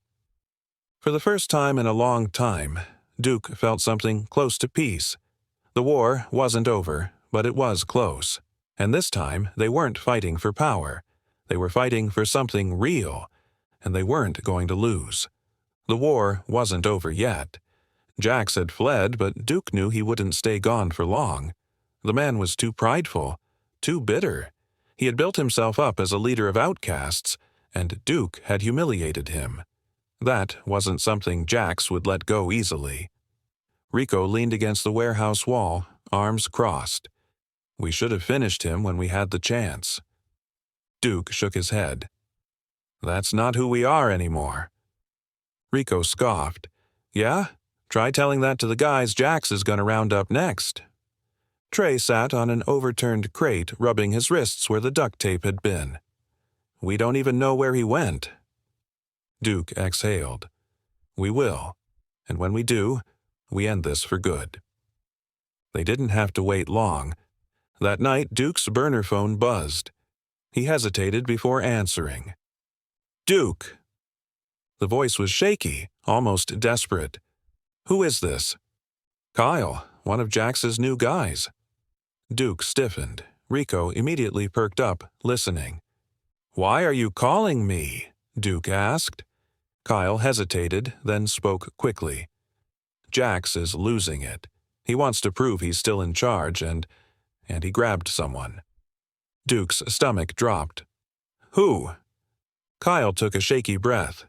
For the first time in a long time, Duke felt something close to peace. The war wasn't over, but it was close. And this time, they weren't fighting for power. They were fighting for something real, and they weren't going to lose. The war wasn't over yet. Jax had fled, but Duke knew he wouldn't stay gone for long. The man was too prideful, too bitter. He had built himself up as a leader of outcasts, and Duke had humiliated him. That wasn't something Jax would let go easily. Rico leaned against the warehouse wall, arms crossed. We should have finished him when we had the chance. Duke shook his head. That's not who we are anymore. Rico scoffed. Yeah? Try telling that to the guys Jax is going to round up next. Trey sat on an overturned crate, rubbing his wrists where the duct tape had been. We don't even know where he went. Duke exhaled. We will. And when we do, we end this for good. They didn't have to wait long. That night, Duke's burner phone buzzed. He hesitated before answering. Duke! The voice was shaky, almost desperate. Who is this? Kyle, one of Jax's new guys. Duke stiffened. Rico immediately perked up, listening. Why are you calling me? Duke asked. Kyle hesitated, then spoke quickly. Jax is losing it. He wants to prove he's still in charge, and he grabbed someone. Duke's stomach dropped. Who? Kyle took a shaky breath.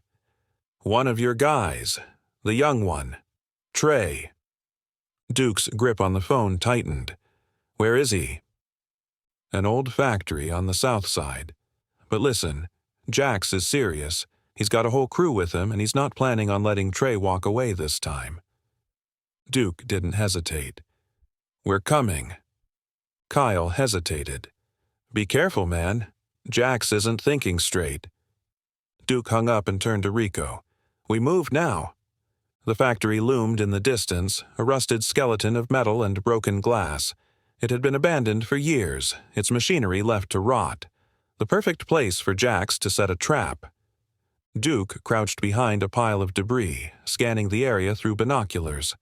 One of your guys. The young one. Trey. Duke's grip on the phone tightened. Where is he? An old factory on the south side. But listen, Jax is serious. He's got a whole crew with him, and he's not planning on letting Trey walk away this time. Duke didn't hesitate. We're coming. Kyle hesitated. Be careful, man. Jax isn't thinking straight. Duke hung up and turned to Rico. We move now. The factory loomed in the distance, a rusted skeleton of metal and broken glass. It had been abandoned for years, its machinery left to rot. The perfect place for Jax to set a trap. Duke crouched behind a pile of debris, scanning the area through binoculars.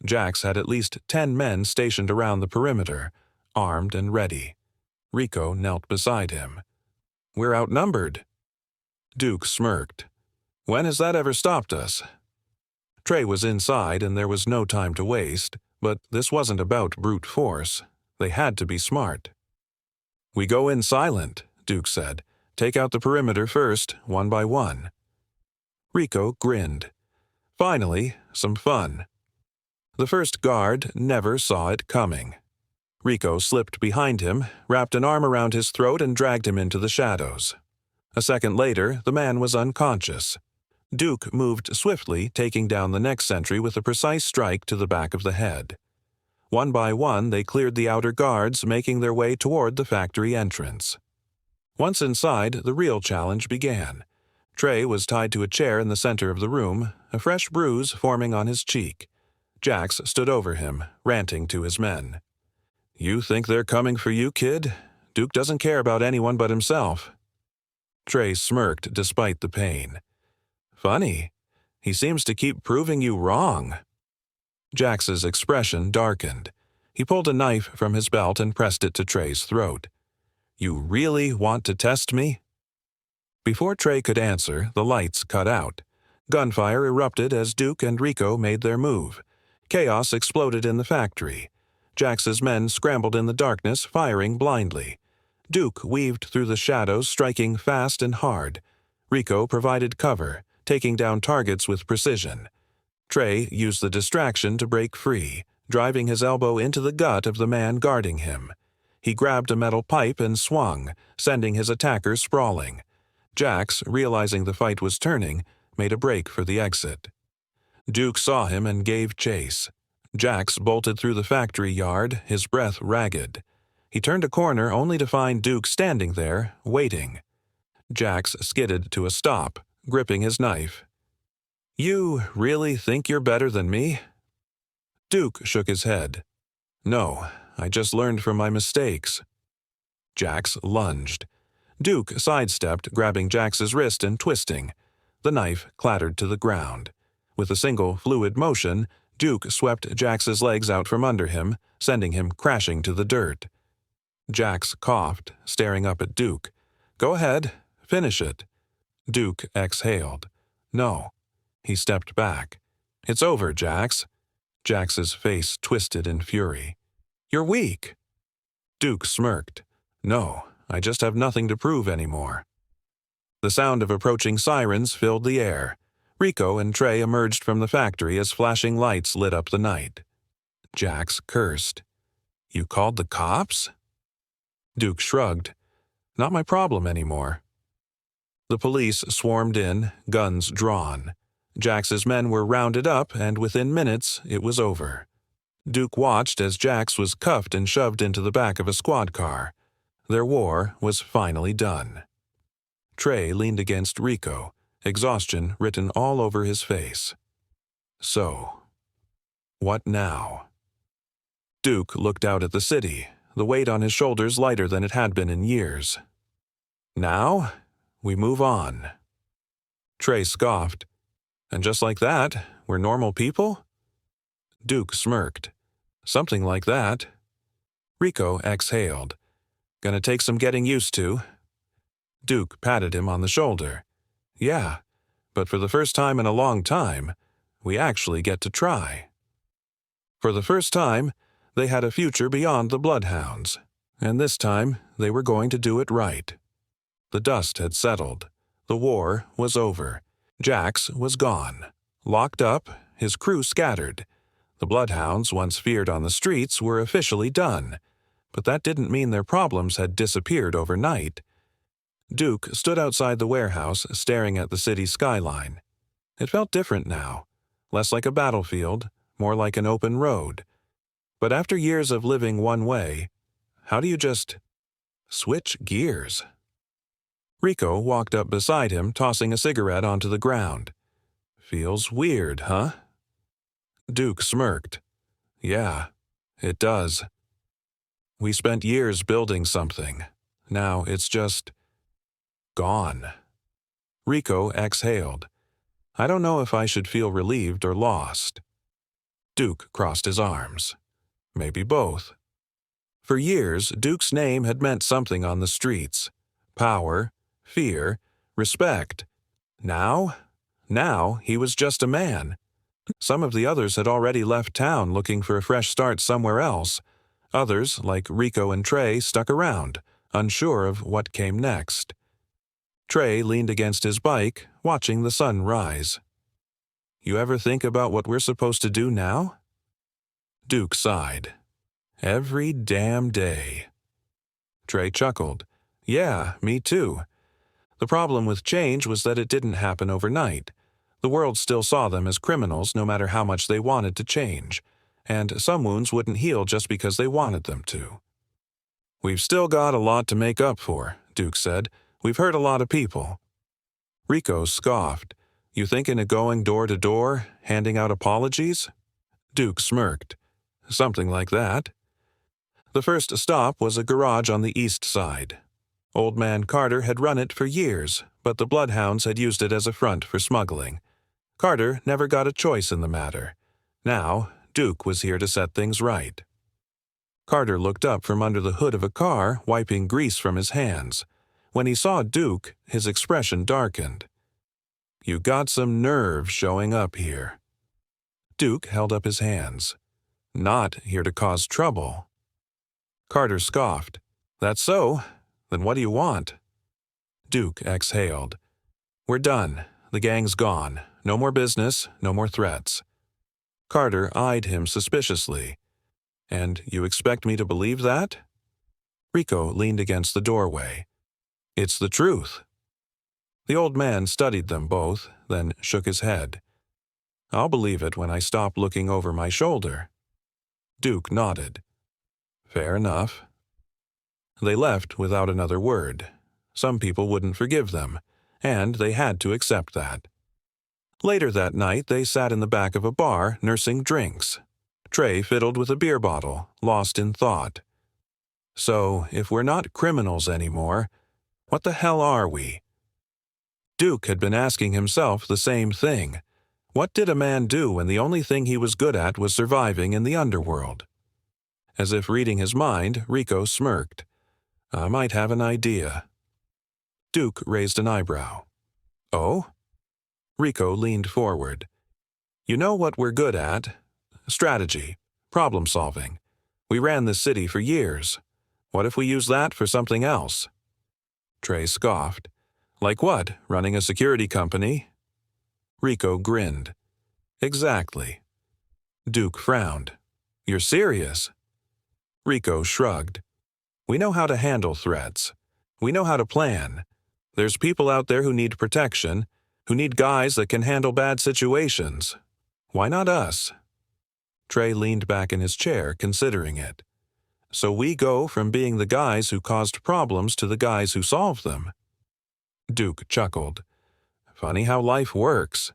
Jax had at least 10 men stationed around the perimeter, armed and ready. Rico knelt beside him. We're outnumbered. Duke smirked. When has that ever stopped us? Trey was inside and there was no time to waste, but this wasn't about brute force. They had to be smart. We go in silent, Duke said. Take out the perimeter first, one by one. Rico grinned. Finally, some fun. The first guard never saw it coming. Rico slipped behind him, wrapped an arm around his throat and dragged him into the shadows. A second later, the man was unconscious. Duke moved swiftly, taking down the next sentry with a precise strike to the back of the head. One by one, they cleared the outer guards, making their way toward the factory entrance. Once inside, the real challenge began. Trey was tied to a chair in the center of the room, a fresh bruise forming on his cheek. Jax stood over him, ranting to his men. You think they're coming for you, kid? Duke doesn't care about anyone but himself. Trey smirked despite the pain. Funny. He seems to keep proving you wrong. Jax's expression darkened. He pulled a knife from his belt and pressed it to Trey's throat. You really want to test me? Before Trey could answer, the lights cut out. Gunfire erupted as Duke and Rico made their move. Chaos exploded in the factory. Jax's men scrambled in the darkness, firing blindly. Duke weaved through the shadows, striking fast and hard. Rico provided cover, taking down targets with precision. Trey used the distraction to break free, driving his elbow into the gut of the man guarding him. He grabbed a metal pipe and swung, sending his attacker sprawling. Jax, realizing the fight was turning, made a break for the exit. Duke saw him and gave chase. Jax bolted through the factory yard, his breath ragged. He turned a corner only to find Duke standing there, waiting. Jax skidded to a stop, gripping his knife. "You really think you're better than me?" Duke shook his head. "No, I just learned from my mistakes." Jax lunged. Duke sidestepped, grabbing Jax's wrist and twisting. The knife clattered to the ground. With a single fluid motion, Duke swept Jax's legs out from under him, sending him crashing to the dirt. Jax coughed, staring up at Duke. "Go ahead, finish it." Duke exhaled. "No." He stepped back. "It's over, Jax." Jax's face twisted in fury. "You're weak." Duke smirked. "No, I just have nothing to prove anymore." The sound of approaching sirens filled the air. Rico and Trey emerged from the factory as flashing lights lit up the night. Jax cursed. "You called the cops?" Duke shrugged. "Not my problem anymore." The police swarmed in, guns drawn. Jax's men were rounded up, and within minutes it was over. Duke watched as Jax was cuffed and shoved into the back of a squad car. Their war was finally done. Trey leaned against Rico, exhaustion written all over his face. So, what now? Duke looked out at the city, the weight on his shoulders lighter than it had been in years. "Now, we move on." Trey scoffed. "And just like that, we're normal people?" Duke smirked. "Something like that." Rico exhaled. "Gonna take some getting used to." Duke patted him on the shoulder. "Yeah, but for the first time in a long time, we actually get to try." For the first time, they had a future beyond the bloodhounds, and this time they were going to do it right. The dust had settled. The war was over. Jax was gone. Locked up, his crew scattered. The bloodhounds, once feared on the streets, were officially done. But that didn't mean their problems had disappeared overnight. Duke stood outside the warehouse, staring at the city skyline. It felt different now. Less like a battlefield, more like an open road. But after years of living one way, how do you just switch gears? Rico walked up beside him, tossing a cigarette onto the ground. "Feels weird, huh?" Duke smirked. "Yeah, it does. We spent years building something. Now it's just gone." Rico exhaled. "I don't know if I should feel relieved or lost." Duke crossed his arms. Maybe both. For years, Duke's name had meant something on the streets. Power, fear, respect. Now he was just a man. Some of the others had already left town looking for a fresh start somewhere else. Others, like Rico and Trey, stuck around, unsure of what came next. Trey leaned against his bike, watching the sun rise. "You ever think about what we're supposed to do now?" Duke sighed. "Every damn day." Trey chuckled. "Yeah, me too. The problem with change was that it didn't happen overnight. The world still saw them as criminals no matter how much they wanted to change, and some wounds wouldn't heal just because they wanted them to." "We've still got a lot to make up for," Duke said. "We've hurt a lot of people." Rico scoffed. "You thinking of going door to door, handing out apologies?" Duke smirked. "Something like that." The first stop was a garage on the east side. Old Man Carter had run it for years, but the bloodhounds had used it as a front for smuggling. Carter never got a choice in the matter. Now, Duke was here to set things right. Carter looked up from under the hood of a car, wiping grease from his hands. When he saw Duke, his expression darkened. "You got some nerve showing up here." Duke held up his hands. "Not here to cause trouble." Carter scoffed. "That's so? Then what do you want?" Duke exhaled. "We're done. The gang's gone. No more business, no more threats." Carter eyed him suspiciously. "And you expect me to believe that?" Rico leaned against the doorway. "It's the truth." The old man studied them both, then shook his head. "I'll believe it when I stop looking over my shoulder." Duke nodded. "Fair enough." They left without another word. Some people wouldn't forgive them, and they had to accept that. Later that night, they sat in the back of a bar, nursing drinks. Trey fiddled with a beer bottle, lost in thought. So, if we're not criminals anymore, what the hell are we? Duke had been asking himself the same thing. What did a man do when the only thing he was good at was surviving in the underworld? As if reading his mind, Rico smirked. I might have an idea. Duke raised an eyebrow. Oh? Rico leaned forward. You know what we're good at? Strategy. Problem solving. We ran this city for years. What if we use that for something else? Trey scoffed. Like what? Running a security company? Rico grinned. Exactly. Duke frowned. You're serious? Rico shrugged. We know how to handle threats. We know how to plan. There's people out there who need protection, who need guys that can handle bad situations. Why not us? Trey leaned back in his chair, considering it. So we go from being the guys who caused problems to the guys who solved them. Duke chuckled. Funny how life works.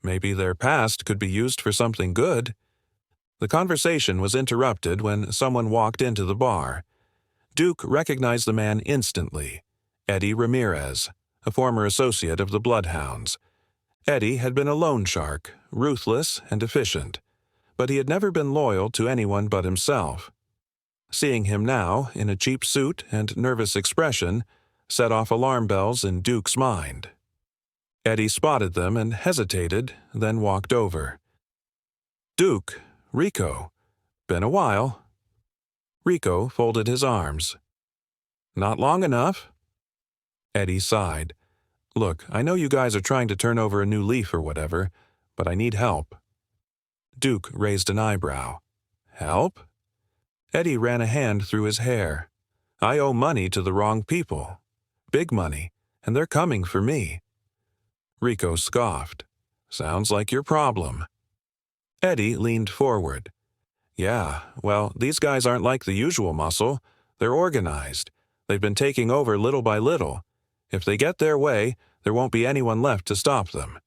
Maybe their past could be used for something good. The conversation was interrupted when someone walked into the bar. Duke recognized the man instantly. Eddie Ramirez, a former associate of the Bloodhounds. Eddie had been a loan shark, ruthless and efficient, but he had never been loyal to anyone but himself. Seeing him now, in a cheap suit and nervous expression, set off alarm bells in Duke's mind. Eddie spotted them and hesitated, then walked over. Duke, Rico. Been a while. Rico folded his arms. Not long enough? Eddie sighed. Look, I know you guys are trying to turn over a new leaf or whatever, but I need help. Duke raised an eyebrow. Help? Eddie ran a hand through his hair. I owe money to the wrong people. Big money, and they're coming for me. Rico scoffed. Sounds like your problem. Eddie leaned forward. Yeah, well, these guys aren't like the usual muscle. They're organized. They've been taking over little by little. If they get their way, there won't be anyone left to stop them.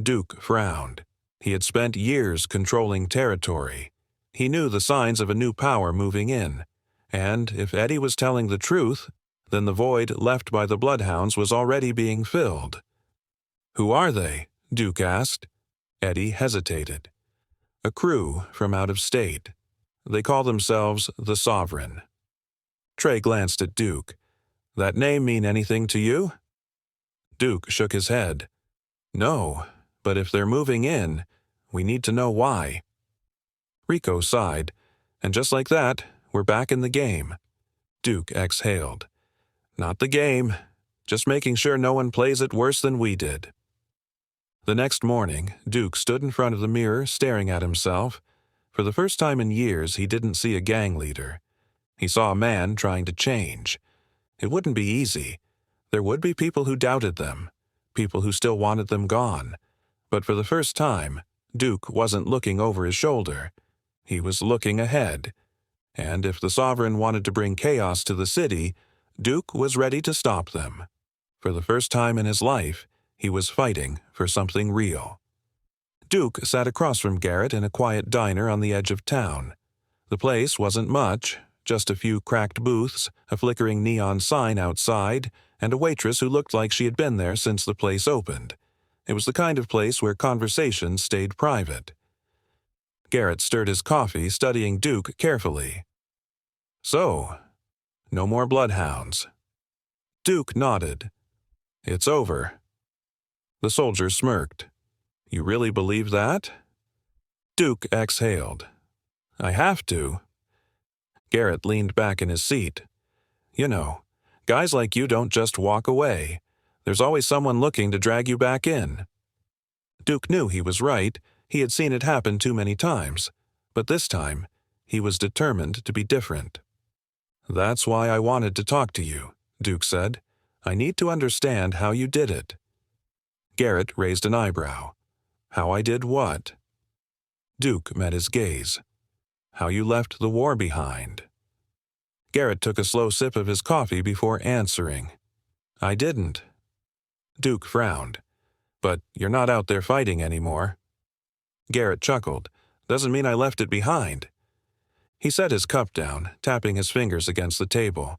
Duke frowned. He had spent years controlling territory. He knew the signs of a new power moving in. And if Eddie was telling the truth, then the void left by the Bloodhounds was already being filled. Who are they? Duke asked. Eddie hesitated. A crew from out of state. They call themselves the Sovereign. Trey glanced at Duke. That name mean anything to you? Duke shook his head. No, but if they're moving in, we need to know why. Rico sighed, and just like that, we're back in the game. Duke exhaled. Not the game, just making sure no one plays it worse than we did. The next morning, Duke stood in front of the mirror staring at himself. For the first time in years, he didn't see a gang leader. He saw a man trying to change. It wouldn't be easy. There would be people who doubted them, people who still wanted them gone. But for the first time, Duke wasn't looking over his shoulder. He was looking ahead. And if the Sovereign wanted to bring chaos to the city, Duke was ready to stop them. For the first time in his life, he was fighting for something real. Duke sat across from Garrett in a quiet diner on the edge of town. The place wasn't much, just a few cracked booths, a flickering neon sign outside, and a waitress who looked like she had been there since the place opened. It was the kind of place where conversations stayed private. Garrett stirred his coffee, studying Duke carefully. So, no more Bloodhounds. Duke nodded. It's over. The soldier smirked. You really believe that? Duke exhaled. I have to. Garrett leaned back in his seat. You know, guys like you don't just walk away. There's always someone looking to drag you back in. Duke knew he was right. He had seen it happen too many times. But this time, he was determined to be different. That's why I wanted to talk to you, Duke said. I need to understand how you did it. Garrett raised an eyebrow. How I did what? Duke met his gaze. How you left the war behind. Garrett took a slow sip of his coffee before answering. I didn't. Duke frowned. But you're not out there fighting anymore. Garrett chuckled. Doesn't mean I left it behind. He set his cup down, tapping his fingers against the table.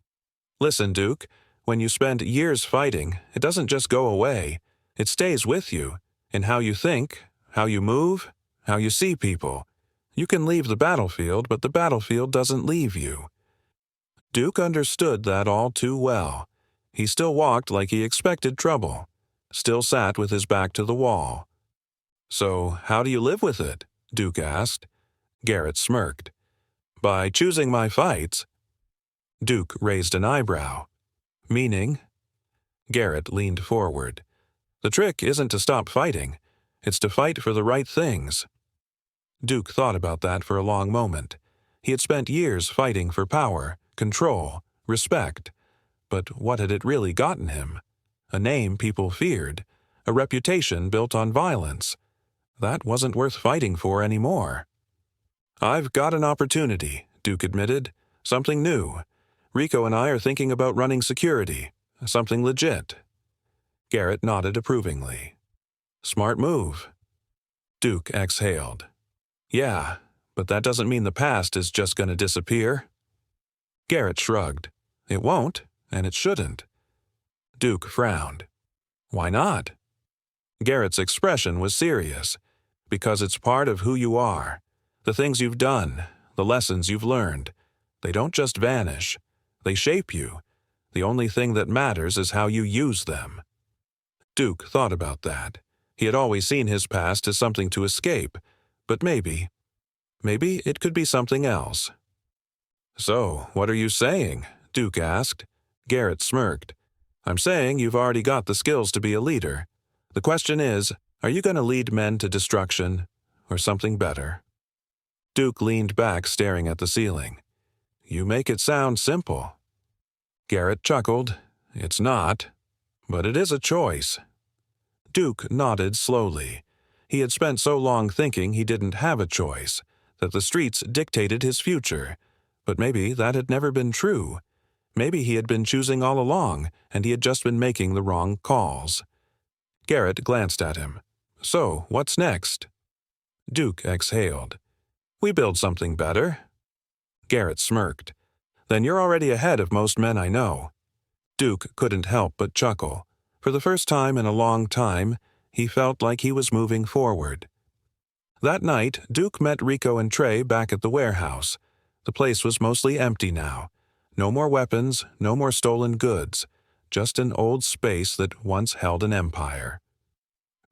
Listen, Duke, when you spend years fighting, it doesn't just go away. It stays with you, in how you think, how you move, how you see people. You can leave the battlefield, but the battlefield doesn't leave you. Duke understood that all too well. He still walked like he expected trouble, still sat with his back to the wall. So, how do you live with it? Duke asked. Garrett smirked. By choosing my fights. Duke raised an eyebrow. Meaning? Garrett leaned forward. The trick isn't to stop fighting. It's to fight for the right things. Duke thought about that for a long moment. He had spent years fighting for power, control, respect. But what had it really gotten him? A name people feared, a reputation built on violence. That wasn't worth fighting for anymore. I've got an opportunity, Duke admitted. Something new. Rico and I are thinking about running security. Something legit. Garrett nodded approvingly. Smart move. Duke exhaled. Yeah, but that doesn't mean the past is just going to disappear. Garrett shrugged. It won't, and it shouldn't. Duke frowned. Why not? Garrett's expression was serious. Because it's part of who you are. The things you've done, the lessons you've learned. They don't just vanish. They shape you. The only thing that matters is how you use them. Duke thought about that. He had always seen his past as something to escape, but maybe it could be something else. So, what are you saying? Duke asked. Garrett smirked. I'm saying you've already got the skills to be a leader. The question is, are you going to lead men to destruction, or something better? Duke leaned back, staring at the ceiling. You make it sound simple. Garrett chuckled. It's not, but it is a choice. Duke nodded slowly. He had spent so long thinking he didn't have a choice, that the streets dictated his future. But maybe that had never been true. Maybe he had been choosing all along, and he had just been making the wrong calls. Garrett glanced at him. So, what's next? Duke exhaled. We build something better. Garrett smirked. Then you're already ahead of most men I know. Duke couldn't help but chuckle. For the first time in a long time, he felt like he was moving forward. That night, Duke met Rico and Trey back at the warehouse. The place was mostly empty now. No more weapons, no more stolen goods. Just an old space that once held an empire.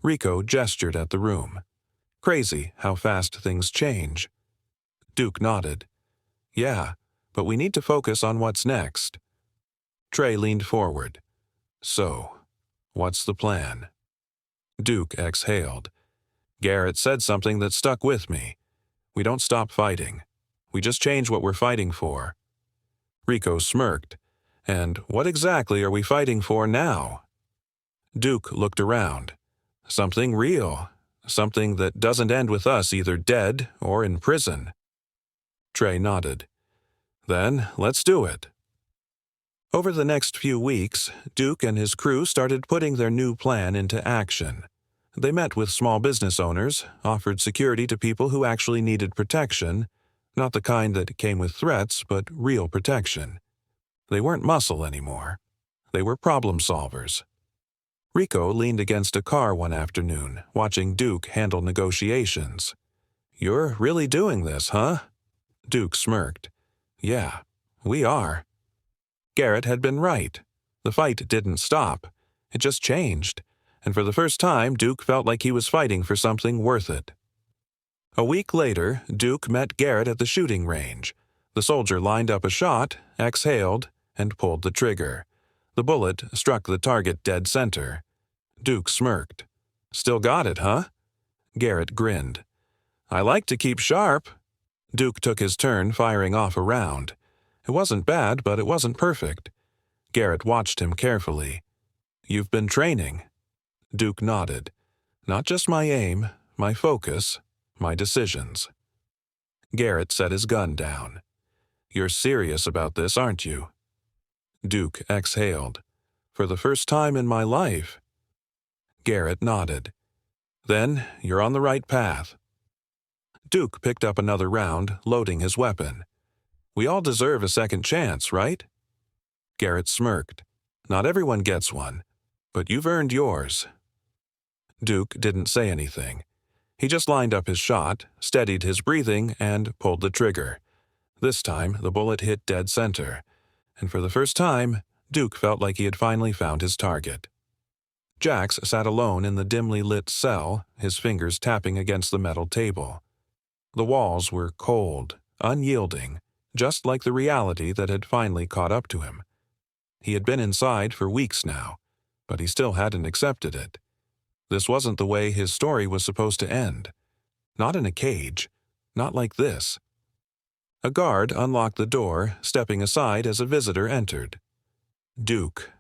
Rico gestured at the room. Crazy how fast things change. Duke nodded. Yeah, but we need to focus on what's next. Trey leaned forward. So, what's the plan? Duke exhaled. Garrett said something that stuck with me. We don't stop fighting. We just change what we're fighting for. Rico smirked. And what exactly are we fighting for now? Duke looked around. Something real. Something that doesn't end with us either dead or in prison. Trey nodded. Then, let's do it. Over the next few weeks, Duke and his crew started putting their new plan into action. They met with small business owners, offered security to people who actually needed protection, not the kind that came with threats, but real protection. They weren't muscle anymore. They were problem solvers. Rico leaned against a car one afternoon, watching Duke handle negotiations. You're really doing this, huh? Duke smirked. Yeah, we are. Garrett had been right. The fight didn't stop. It just changed. And for the first time, Duke felt like he was fighting for something worth it. A week later, Duke met Garrett at the shooting range. The soldier lined up a shot, exhaled, and pulled the trigger. The bullet struck the target dead center. Duke smirked. Still got it, huh? Garrett grinned. I like to keep sharp. Duke took his turn firing off a round. It wasn't bad, but it wasn't perfect. Garrett watched him carefully. You've been training. Duke nodded. Not just my aim, my focus, my decisions. Garrett set his gun down. You're serious about this, aren't you? Duke exhaled. For the first time in my life. Garrett nodded. Then you're on the right path. Duke picked up another round, loading his weapon. We all deserve a second chance, right? Garrett smirked. Not everyone gets one, but you've earned yours. Duke didn't say anything. He just lined up his shot, steadied his breathing, and pulled the trigger. This time, the bullet hit dead center, and for the first time, Duke felt like he had finally found his target. Jax sat alone in the dimly lit cell, his fingers tapping against the metal table. The walls were cold, unyielding, just like the reality that had finally caught up to him. He had been inside for weeks now, but he still hadn't accepted it. This wasn't the way his story was supposed to end. Not in a cage. Not like this. A guard unlocked the door, stepping aside as a visitor entered. Duke.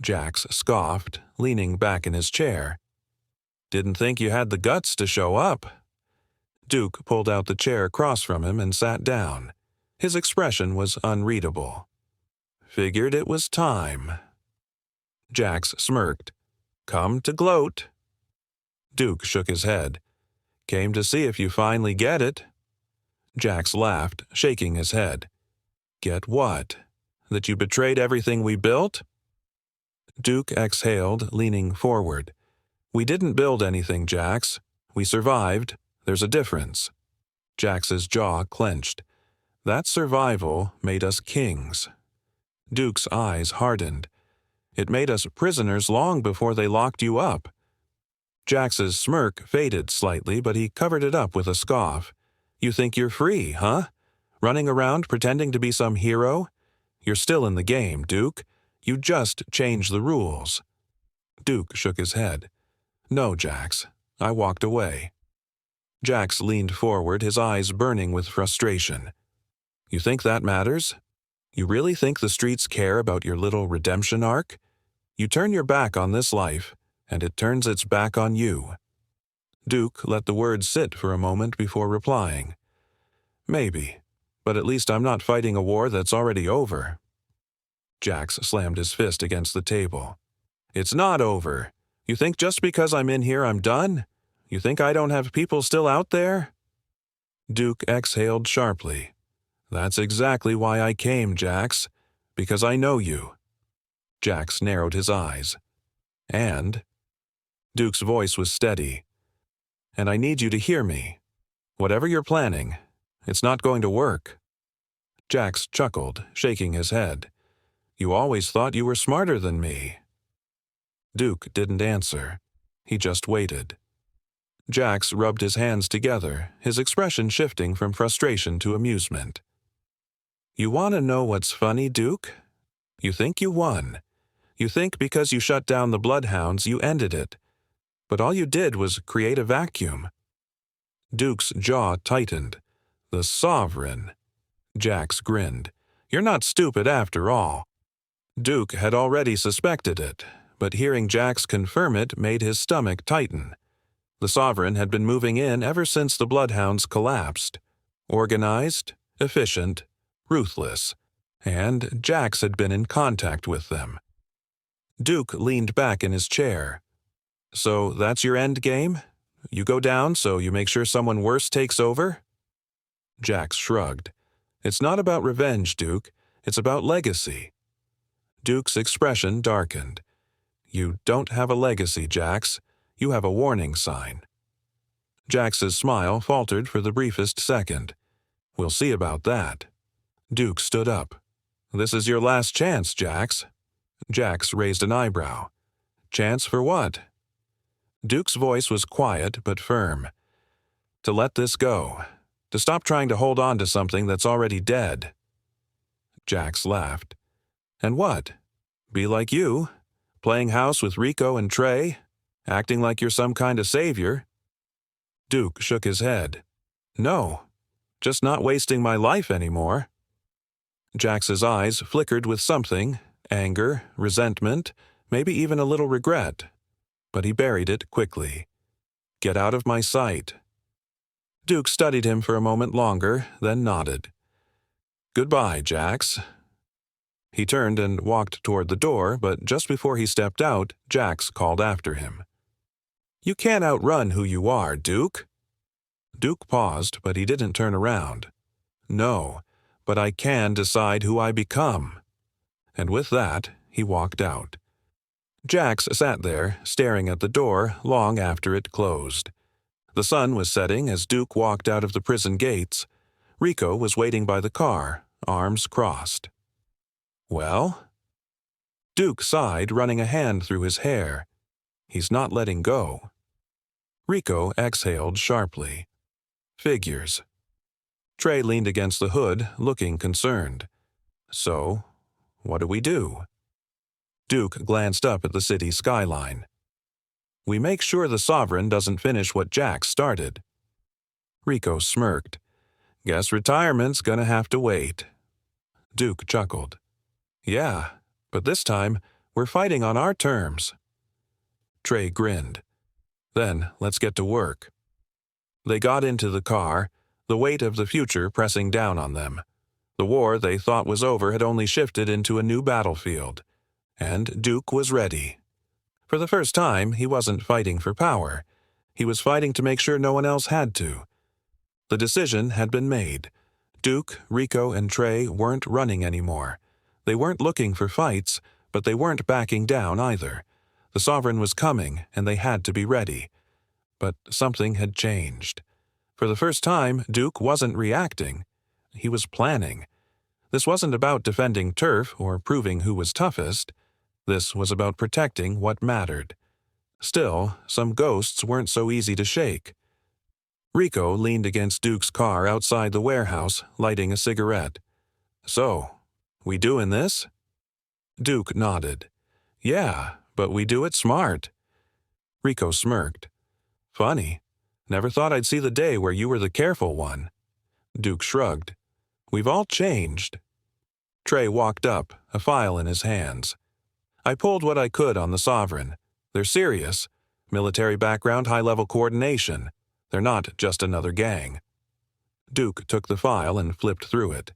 Jax scoffed, leaning back in his chair. Didn't think you had the guts to show up. Duke pulled out the chair across from him and sat down. His expression was unreadable. Figured it was time. Jax smirked. Come to gloat. Duke shook his head. Came to see if you finally get it. Jax laughed, shaking his head. Get what? That you betrayed everything we built? Duke exhaled, leaning forward. We didn't build anything, Jax. We survived. There's a difference. Jax's jaw clenched. That survival made us kings. Duke's eyes hardened. It made us prisoners long before they locked you up. Jax's smirk faded slightly, but he covered it up with a scoff. You think you're free, huh? Running around pretending to be some hero? You're still in the game, Duke. You just changed the rules. Duke shook his head. No, Jax. I walked away. Jax leaned forward, his eyes burning with frustration. You think that matters? You really think the streets care about your little redemption arc? You turn your back on this life, and it turns its back on you. Duke let the words sit for a moment before replying. Maybe, but at least I'm not fighting a war that's already over. Jax slammed his fist against the table. It's not over. You think just because I'm in here I'm done? You think I don't have people still out there? Duke exhaled sharply. That's exactly why I came, Jax. Because I know you. Jax narrowed his eyes. And? Duke's voice was steady. And I need you to hear me. Whatever you're planning, it's not going to work. Jax chuckled, shaking his head. You always thought you were smarter than me. Duke didn't answer. He just waited. Jax rubbed his hands together, his expression shifting from frustration to amusement. You want to know what's funny, Duke? You think you won. You think because you shut down the Bloodhounds you ended it. But all you did was create a vacuum. Duke's jaw tightened. The Sovereign. Jax grinned. You're not stupid after all. Duke had already suspected it, but hearing Jax confirm it made his stomach tighten. The Sovereign had been moving in ever since the Bloodhounds collapsed. Organized, efficient, ruthless, and Jax had been in contact with them. Duke leaned back in his chair. So that's your end game? You go down so you make sure someone worse takes over? Jax shrugged. It's not about revenge, Duke. It's about legacy. Duke's expression darkened. You don't have a legacy, Jax. You have a warning sign. Jax's smile faltered for the briefest second. We'll see about that. Duke stood up. This is your last chance, Jax. Jax raised an eyebrow. Chance for what? Duke's voice was quiet but firm. To let this go. To stop trying to hold on to something that's already dead. Jax laughed. And what? Be like you? Playing house with Rico and Trey? Acting like you're some kind of savior? Duke shook his head. No. Just not wasting my life anymore. Jax's eyes flickered with something, anger, resentment, maybe even a little regret. But he buried it quickly. Get out of my sight. Duke studied him for a moment longer, then nodded. Goodbye, Jax." He turned and walked toward the door, but just before he stepped out, Jax called after him. "You can't outrun who you are, Duke." Duke paused, but he didn't turn around. "No, but I can decide who I become." And with that, he walked out. Jax sat there, staring at the door long after it closed. The sun was setting as Duke walked out of the prison gates. Rico was waiting by the car, arms crossed. "Well?" Duke sighed, running a hand through his hair. "He's not letting go." Rico exhaled sharply. "Figures." Trey leaned against the hood, looking concerned. "So, what do we do?" Duke glanced up at the city skyline. "We make sure the Sovereign doesn't finish what Jax started." Rico smirked. "Guess retirement's gonna have to wait." Duke chuckled. "Yeah, but this time, we're fighting on our terms." Trey grinned. "Then let's get to work." They got into the car, the weight of the future pressing down on them. The war they thought was over had only shifted into a new battlefield. And Duke was ready. For the first time, he wasn't fighting for power. He was fighting to make sure no one else had to. The decision had been made. Duke, Rico, and Trey weren't running anymore. They weren't looking for fights, but they weren't backing down either. The Sovereign was coming, and they had to be ready. But something had changed. For the first time, Duke wasn't reacting. He was planning. This wasn't about defending turf or proving who was toughest. This was about protecting what mattered. Still, some ghosts weren't so easy to shake. Rico leaned against Duke's car outside the warehouse, lighting a cigarette. "So, we doing this?" Duke nodded. "Yeah, but we do it smart." Rico smirked. "Funny. Never thought I'd see the day where you were the careful one." Duke shrugged. "We've all changed." Trey walked up, a file in his hands. "I pulled what I could on the Sovereign. They're serious. Military background, high-level coordination. They're not just another gang." Duke took the file and flipped through it.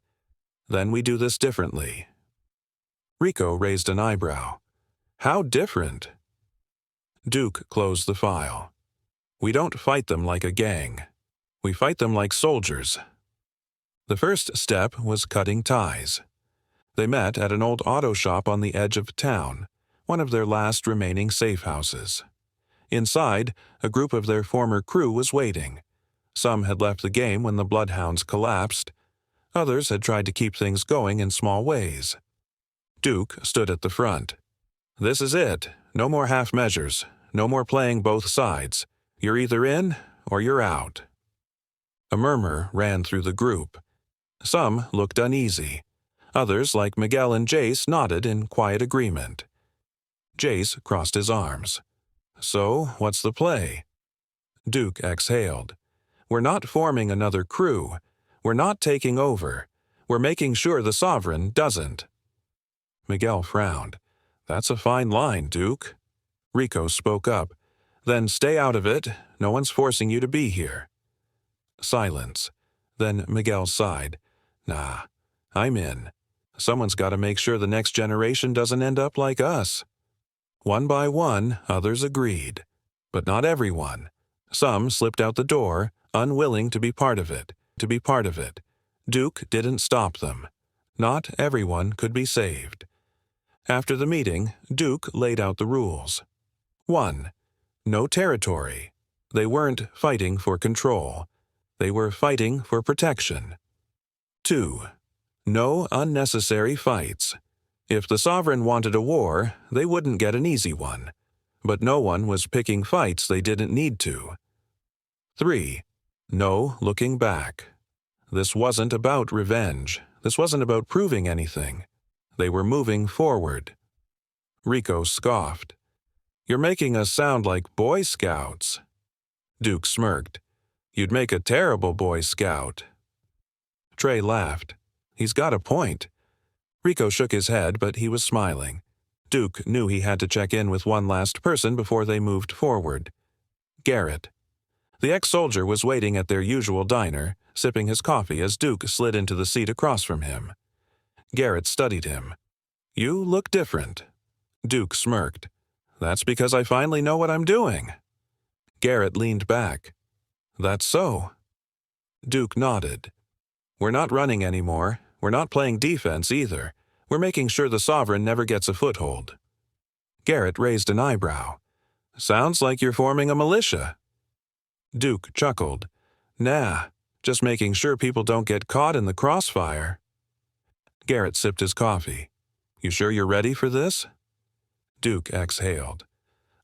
"Then we do this differently." Rico raised an eyebrow. "How different?" Duke closed the file. "We don't fight them like a gang. We fight them like soldiers." The first step was cutting ties. They met at an old auto shop on the edge of town, one of their last remaining safe houses. Inside, a group of their former crew was waiting. Some had left the game when the Bloodhounds collapsed. Others had tried to keep things going in small ways. Duke stood at the front. "This is it. No more half measures. No more playing both sides. You're either in or you're out." A murmur ran through the group. Some looked uneasy. Others, like Miguel and Jace, nodded in quiet agreement. Jace crossed his arms. "So, what's the play?" Duke exhaled. "We're not forming another crew. We're not taking over. We're making sure the Sovereign doesn't." Miguel frowned. "That's a fine line, Duke." Rico spoke up. "Then stay out of it. No one's forcing you to be here." Silence. Then Miguel sighed. "Nah, I'm in. Someone's got to make sure the next generation doesn't end up like us." One by one, others agreed. But not everyone. Some slipped out the door, unwilling to be part of it. Duke didn't stop them. Not everyone could be saved. After the meeting, Duke laid out the rules. 1. No territory. They weren't fighting for control. They were fighting for protection. 2. No unnecessary fights. If the Sovereign wanted a war, they wouldn't get an easy one. But no one was picking fights they didn't need to. 3. No looking back. This wasn't about revenge. This wasn't about proving anything. They were moving forward. Rico scoffed. "You're making us sound like Boy Scouts." Duke smirked. "You'd make a terrible Boy Scout." Trey laughed. "He's got a point." Rico shook his head, but he was smiling. Duke knew he had to check in with one last person before they moved forward. Garrett. The ex-soldier was waiting at their usual diner, sipping his coffee as Duke slid into the seat across from him. Garrett studied him. "You look different." Duke smirked. "That's because I finally know what I'm doing." Garrett leaned back. "That's so." Duke nodded. "We're not running anymore. We're not playing defense either. We're making sure the Sovereign never gets a foothold." Garrett raised an eyebrow. "Sounds like you're forming a militia." Duke chuckled. "Nah, just making sure people don't get caught in the crossfire." Garrett sipped his coffee. "You sure you're ready for this?" Duke exhaled.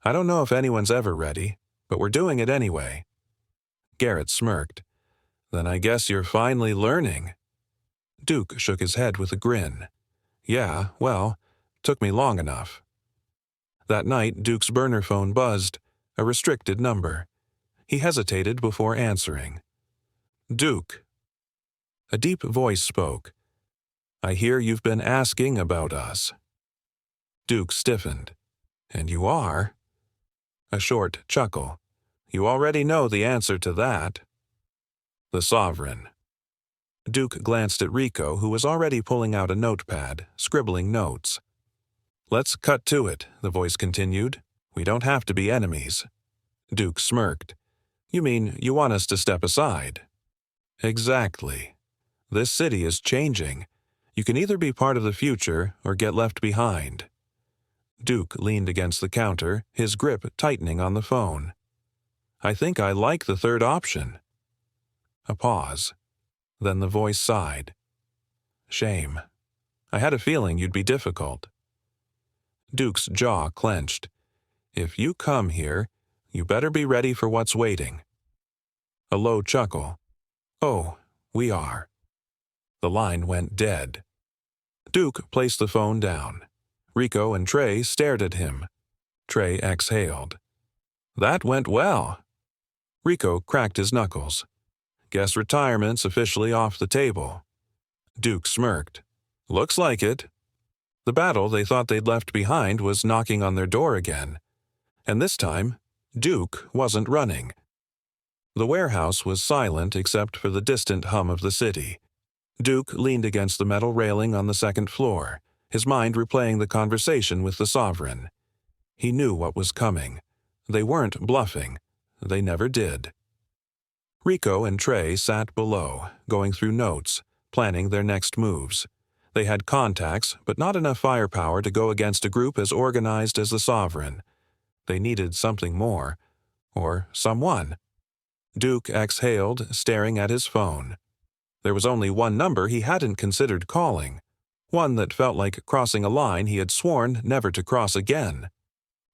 "I don't know if anyone's ever ready, but we're doing it anyway." Garrett smirked. "Then I guess you're finally learning." Duke shook his head with a grin. "Yeah, well, took me long enough." That night, Duke's burner phone buzzed, a restricted number. He hesitated before answering. "Duke." A deep voice spoke. "I hear you've been asking about us." Duke stiffened. "And you are?" A short chuckle. "You already know the answer to that." "The Sovereign." Duke glanced at Rico, who was already pulling out a notepad, scribbling notes. "Let's cut to it," the voice continued. "We don't have to be enemies." Duke smirked. "You mean you want us to step aside?" "Exactly. This city is changing. You can either be part of the future or get left behind." Duke leaned against the counter, his grip tightening on the phone. "I think I like the third option." A pause. Then the voice sighed. "Shame. I had a feeling you'd be difficult." Duke's jaw clenched. "If you come here, you better be ready for what's waiting." A low chuckle. "Oh, we are." The line went dead. Duke placed the phone down. Rico and Trey stared at him. Trey exhaled. "That went well." Rico cracked his knuckles. "Guess retirement's officially off the table." Duke smirked. "Looks like it." The battle they thought they'd left behind was knocking on their door again. And this time, Duke wasn't running. The warehouse was silent except for the distant hum of the city. Duke leaned against the metal railing on the second floor, his mind replaying the conversation with the Sovereign. He knew what was coming. They weren't bluffing. They never did. Rico and Trey sat below, going through notes, planning their next moves. They had contacts, but not enough firepower to go against a group as organized as the Sovereign. They needed something more. Or someone. Duke exhaled, staring at his phone. There was only one number he hadn't considered calling. One that felt like crossing a line he had sworn never to cross again.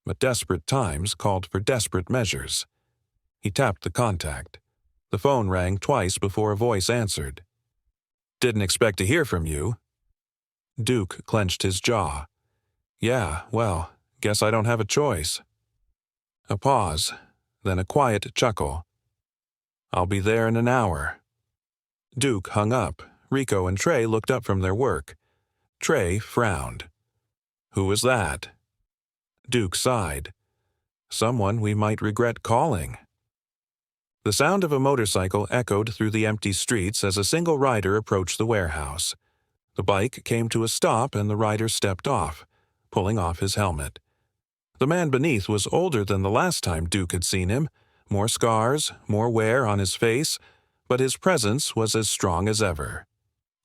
But desperate times called for desperate measures. He tapped the contact. The phone rang twice before a voice answered. "Didn't expect to hear from you." Duke clenched his jaw. "Yeah, well, guess I don't have a choice." A pause, then a quiet chuckle. "I'll be there in an hour." Duke hung up. Rico and Trey looked up from their work. Trey frowned. "Who was that?" Duke sighed. "Someone we might regret calling." The sound of a motorcycle echoed through the empty streets as a single rider approached the warehouse. The bike came to a stop and the rider stepped off, pulling off his helmet. The man beneath was older than the last time Duke had seen him, more scars, more wear on his face, but his presence was as strong as ever.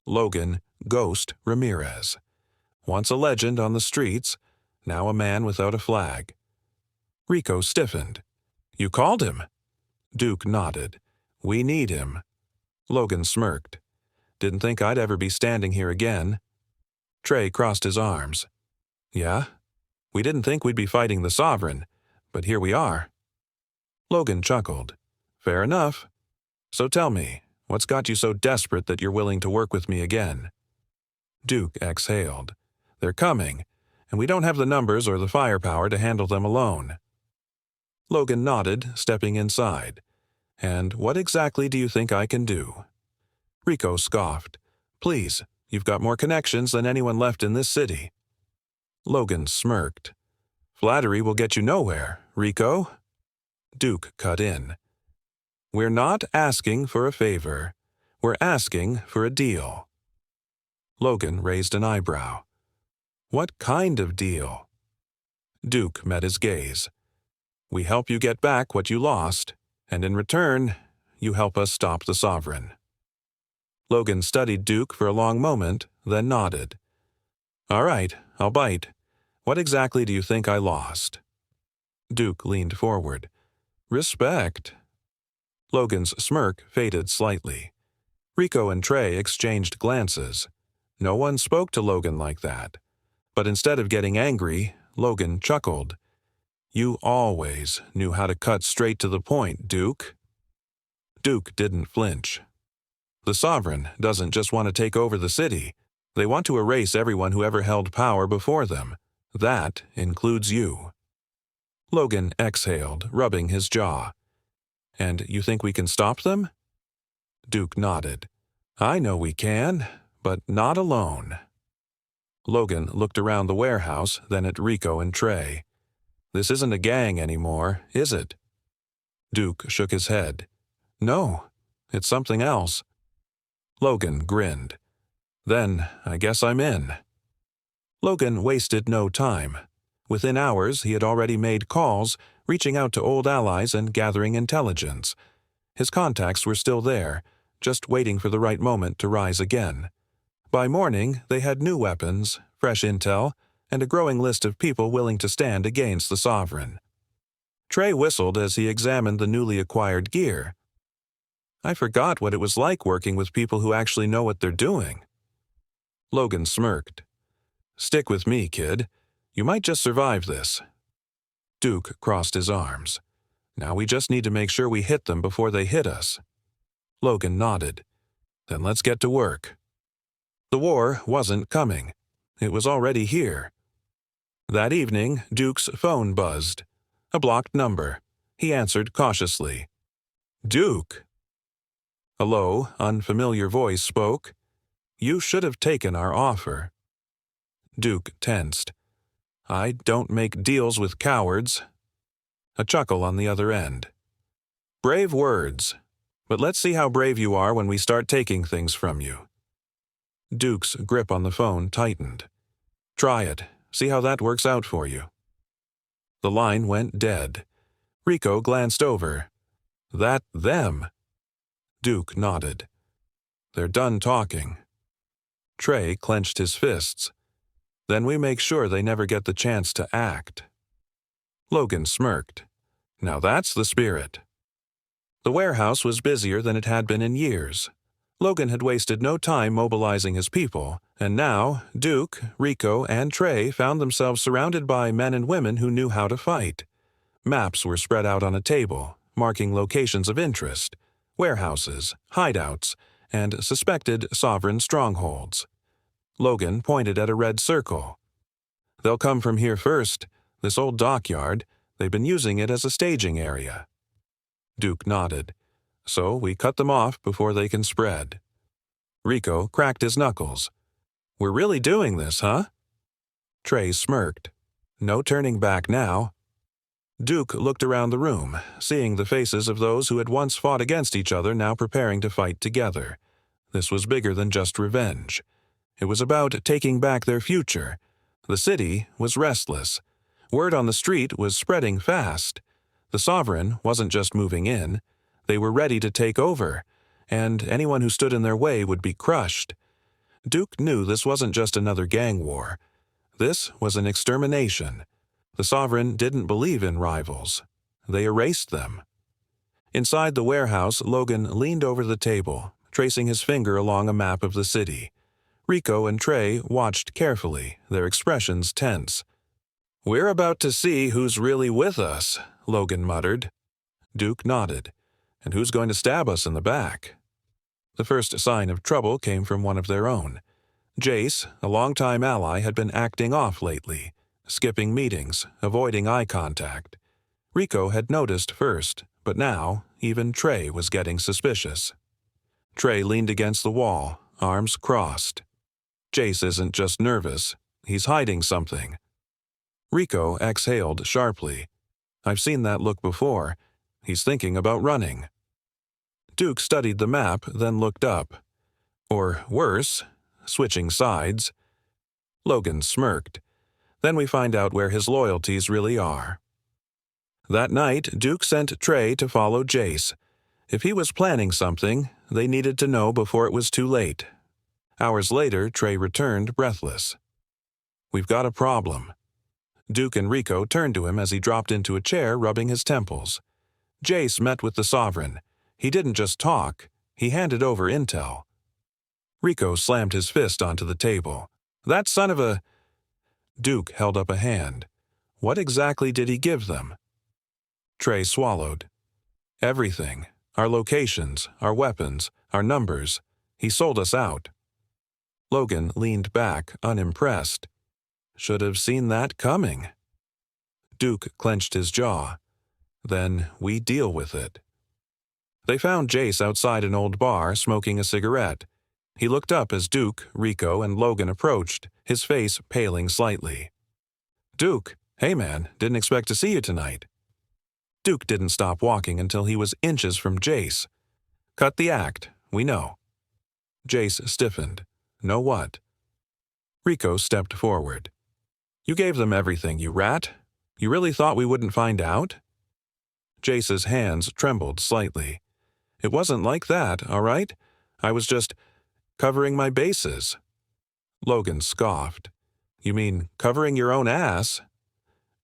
Logan "Ghost" Ramirez. Once a legend on the streets, now a man without a flag. Rico stiffened. "You called him?" Duke nodded. "We need him." Logan smirked. "Didn't think I'd ever be standing here again." Trey crossed his arms. "Yeah? We didn't think we'd be fighting the Sovereign, but here we are." Logan chuckled. "Fair enough. So tell me, what's got you so desperate that you're willing to work with me again?" Duke exhaled. "They're coming, and we don't have the numbers or the firepower to handle them alone." Logan nodded, stepping inside. "And what exactly do you think I can do?" Rico scoffed. "Please, you've got more connections than anyone left in this city." Logan smirked. "Flattery will get you nowhere, Rico." Duke cut in. "We're not asking for a favor. We're asking for a deal." Logan raised an eyebrow. "What kind of deal?" Duke met his gaze. "We help you get back what you lost, and in return, you help us stop the Sovereign." Logan studied Duke for a long moment, then nodded. "All right, I'll bite. What exactly do you think I lost?" Duke leaned forward. "Respect." Logan's smirk faded slightly. Rico and Trey exchanged glances. No one spoke to Logan like that. But instead of getting angry, Logan chuckled. "You always knew how to cut straight to the point, Duke." Duke didn't flinch. "The Sovereign doesn't just want to take over the city. They want to erase everyone who ever held power before them. That includes you." Logan exhaled, rubbing his jaw. "And you think we can stop them?" Duke nodded. "I know we can, but not alone." Logan looked around the warehouse, then at Rico and Trey. "This isn't a gang anymore, is it?" Duke shook his head. "No, it's something else." Logan grinned. "Then I guess I'm in." Logan wasted no time. Within hours, he had already made calls, reaching out to old allies and gathering intelligence. His contacts were still there, just waiting for the right moment to rise again. By morning, they had new weapons, fresh intel, and a growing list of people willing to stand against the Sovereign. Trey whistled as he examined the newly acquired gear. "I forgot what it was like working with people who actually know what they're doing." Logan smirked. "Stick with me, kid. You might just survive this." Duke crossed his arms. "Now we just need to make sure we hit them before they hit us." Logan nodded. "Then let's get to work." The war wasn't coming. It was already here. That evening, Duke's phone buzzed. A blocked number. He answered cautiously. "Duke." A low, unfamiliar voice spoke. "You should have taken our offer." Duke tensed. "I don't make deals with cowards." A chuckle on the other end. "Brave words. But let's see how brave you are when we start taking things from you." Duke's grip on the phone tightened. "Try it. See how that works out for you." The line went dead. Rico glanced over. "That them?" Duke nodded. "They're done talking." Trey clenched his fists. "Then we make sure they never get the chance to act." Logan smirked. "Now that's the spirit." The warehouse was busier than it had been in years. Logan had wasted no time mobilizing his people, and now Duke, Rico, and Trey found themselves surrounded by men and women who knew how to fight. Maps were spread out on a table, marking locations of interest, warehouses, hideouts, and suspected Sovereign strongholds. Logan pointed at a red circle. "They'll come from here first. This old dockyard, they've been using it as a staging area." Duke nodded. "So we cut them off before they can spread." Rico cracked his knuckles. "We're really doing this, huh?" Trey smirked. "No turning back now." Duke looked around the room, seeing the faces of those who had once fought against each other now preparing to fight together. This was bigger than just revenge. It was about taking back their future. The city was restless. Word on the street was spreading fast. The Sovereign wasn't just moving in. They were ready to take over, and anyone who stood in their way would be crushed. Duke knew this wasn't just another gang war. This was an extermination. The Sovereign didn't believe in rivals. They erased them. Inside the warehouse, Logan leaned over the table, tracing his finger along a map of the city. Rico and Trey watched carefully, their expressions tense. "We're about to see who's really with us," Logan muttered. Duke nodded. "And who's going to stab us in the back?" The first sign of trouble came from one of their own. Jace, a longtime ally, had been acting off lately, skipping meetings, avoiding eye contact. Rico had noticed first, but now even Trey was getting suspicious. Trey leaned against the wall, arms crossed. "Jace isn't just nervous, he's hiding something." Rico exhaled sharply. "I've seen that look before. He's thinking about running." Duke studied the map, then looked up. Or worse, switching sides. Logan smirked. Then we find out where his loyalties really are. That night, Duke sent Trey to follow Jace. If he was planning something, they needed to know before it was too late. Hours later, Trey returned breathless. "We've got a problem." Duke and Rico turned to him as he dropped into a chair, rubbing his temples. Jace met with the Sovereign. He didn't just talk, he handed over intel. Rico slammed his fist onto the table. "That son of a—" Duke held up a hand. What exactly did he give them? Trey swallowed. "Everything. Our locations, our weapons, our numbers. He sold us out." Logan leaned back, unimpressed. "Should have seen that coming." Duke clenched his jaw. "Then we deal with it." They found Jace outside an old bar, smoking a cigarette. He looked up as Duke, Rico, and Logan approached, his face paling slightly. "Duke, hey man, didn't expect to see you tonight." Duke didn't stop walking until he was inches from Jace. "Cut the act, we know." Jace stiffened. "Know what?" Rico stepped forward. "You gave them everything, you rat. You really thought we wouldn't find out?" Jace's hands trembled slightly. "It wasn't like that, all right? I was just covering my bases." Logan scoffed. "You mean covering your own ass?"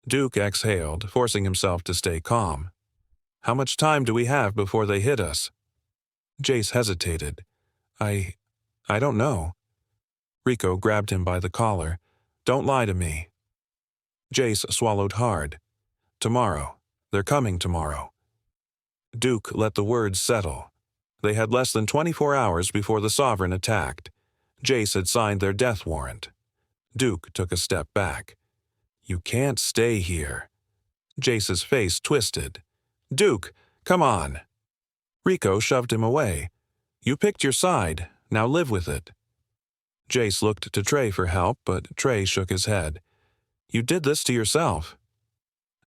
Duke exhaled, forcing himself to stay calm. "How much time do we have before they hit us?" Jace hesitated. I don't know." Rico grabbed him by the collar. "Don't lie to me." Jace swallowed hard. "Tomorrow. They're coming tomorrow." Duke let the words settle. They had less than 24 hours before the Sovereign attacked. Jace had signed their death warrant. Duke took a step back. "You can't stay here." Jace's face twisted. "Duke, come on." Rico shoved him away. "You picked your side. Now live with it." Jace looked to Trey for help, but Trey shook his head. "You did this to yourself."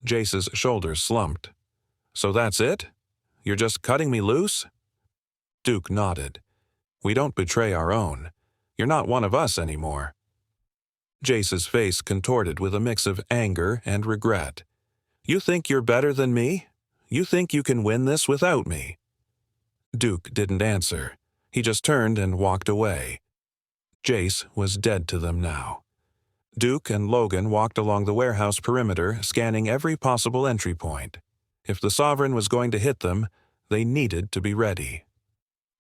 Jace's shoulders slumped. "So that's it? You're just cutting me loose?" Duke nodded. "We don't betray our own. You're not one of us anymore." Jace's face contorted with a mix of anger and regret. "You think you're better than me? You think you can win this without me?" Duke didn't answer. He just turned and walked away. Jace was dead to them now. Duke and Logan walked along the warehouse perimeter, scanning every possible entry point. If the Sovereign was going to hit them, they needed to be ready.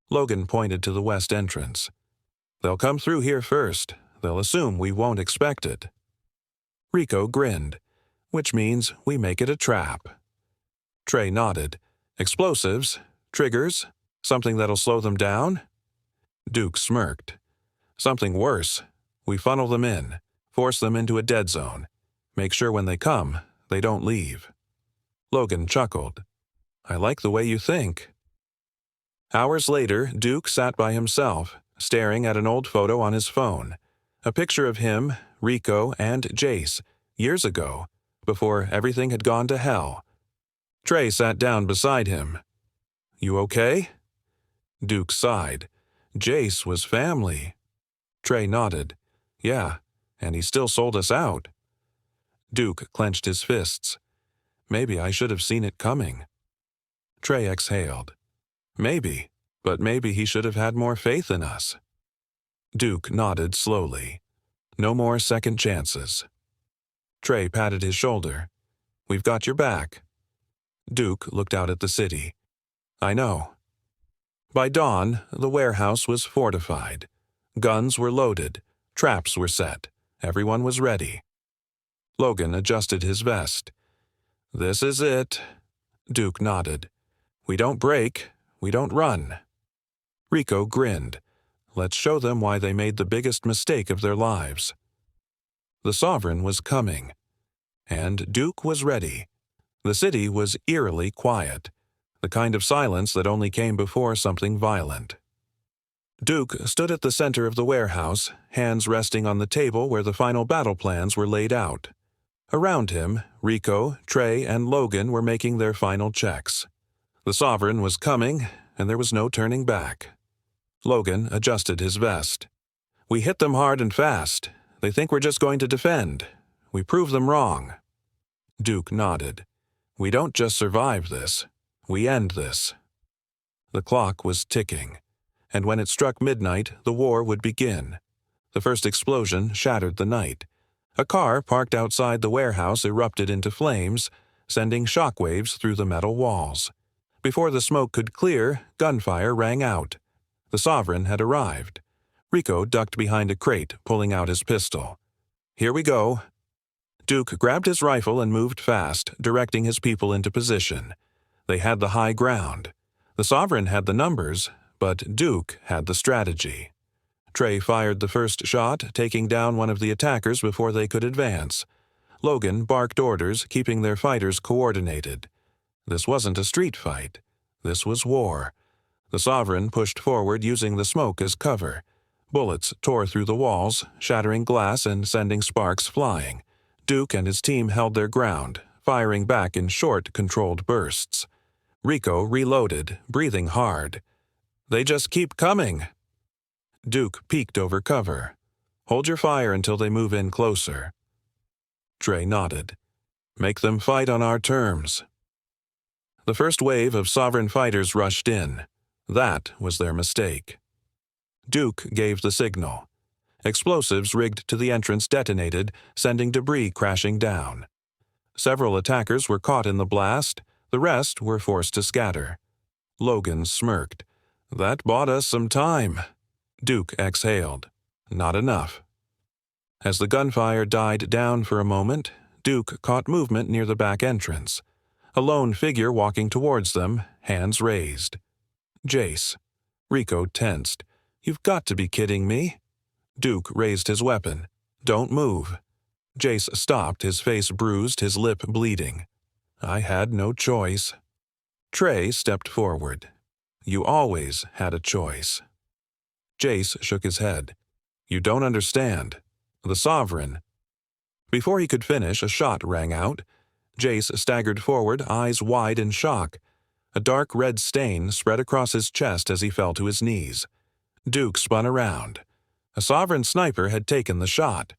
Logan pointed to the west entrance. "They'll come through here first. They'll assume we won't expect it." Rico grinned. "Which means we make it a trap." Trey nodded. "Explosives? Triggers? Something that'll slow them down?" Duke smirked. "Something worse. We funnel them in, force them into a dead zone. Make sure when they come, they don't leave." Logan chuckled. "I like the way you think." Hours later, Duke sat by himself, staring at an old photo on his phone. A picture of him, Rico, and Jace, years ago, before everything had gone to hell. Trey sat down beside him. "You okay?" Duke sighed. Jace was family. Trey nodded. "Yeah, and he still sold us out." Duke clenched his fists. "Maybe I should have seen it coming." Trey exhaled. "Maybe, but maybe he should have had more faith in us." Duke nodded slowly. "No more second chances." Trey patted his shoulder. "We've got your back." Duke looked out at the city. "I know." By dawn, the warehouse was fortified. Guns were loaded. Traps were set. Everyone was ready. Logan adjusted his vest. "This is it." Duke nodded. "We don't break. We don't run." Rico grinned. "Let's show them why they made the biggest mistake of their lives." The Sovereign was coming. And Duke was ready. The city was eerily quiet, the kind of silence that only came before something violent. Duke stood at the center of the warehouse, hands resting on the table where the final battle plans were laid out. Around him, Rico, Trey, and Logan were making their final checks. The Sovereign was coming, and there was no turning back. Logan adjusted his vest. We hit them hard and fast. They think we're just going to defend. We prove them wrong. Duke nodded. We don't just survive this. We end this. The clock was ticking, and when it struck midnight, the war would begin. The first explosion shattered the night. A car parked outside the warehouse erupted into flames, sending shockwaves through the metal walls. Before the smoke could clear, gunfire rang out. The Sovereign had arrived. Rico ducked behind a crate, pulling out his pistol. Here we go. Duke grabbed his rifle and moved fast, directing his people into position. They had the high ground. The Sovereign had the numbers, but Duke had the strategy. Trey fired the first shot, taking down one of the attackers before they could advance. Logan barked orders, keeping their fighters coordinated. This wasn't a street fight. This was war. The Sovereign pushed forward using the smoke as cover. Bullets tore through the walls, shattering glass and sending sparks flying. Duke and his team held their ground, firing back in short, controlled bursts. Rico reloaded, breathing hard. They just keep coming. Duke peeked over cover. Hold your fire until they move in closer. Trey nodded. Make them fight on our terms. The first wave of Sovereign fighters rushed in. That was their mistake. Duke gave the signal. Explosives rigged to the entrance detonated, sending debris crashing down. Several attackers were caught in the blast. The rest were forced to scatter. Logan smirked. That bought us some time. Duke exhaled. Not enough. As the gunfire died down for a moment, Duke caught movement near the back entrance. A lone figure walking towards them, hands raised. Jace. Rico tensed. You've got to be kidding me. Duke raised his weapon. Don't move. Jace stopped, his face bruised, his lip bleeding. I had no choice. Trey stepped forward. You always had a choice. Jace shook his head. You don't understand. The Sovereign. Before he could finish, a shot rang out. Jace staggered forward, eyes wide in shock. A dark red stain spread across his chest as he fell to his knees. Duke spun around. A Sovereign sniper had taken the shot.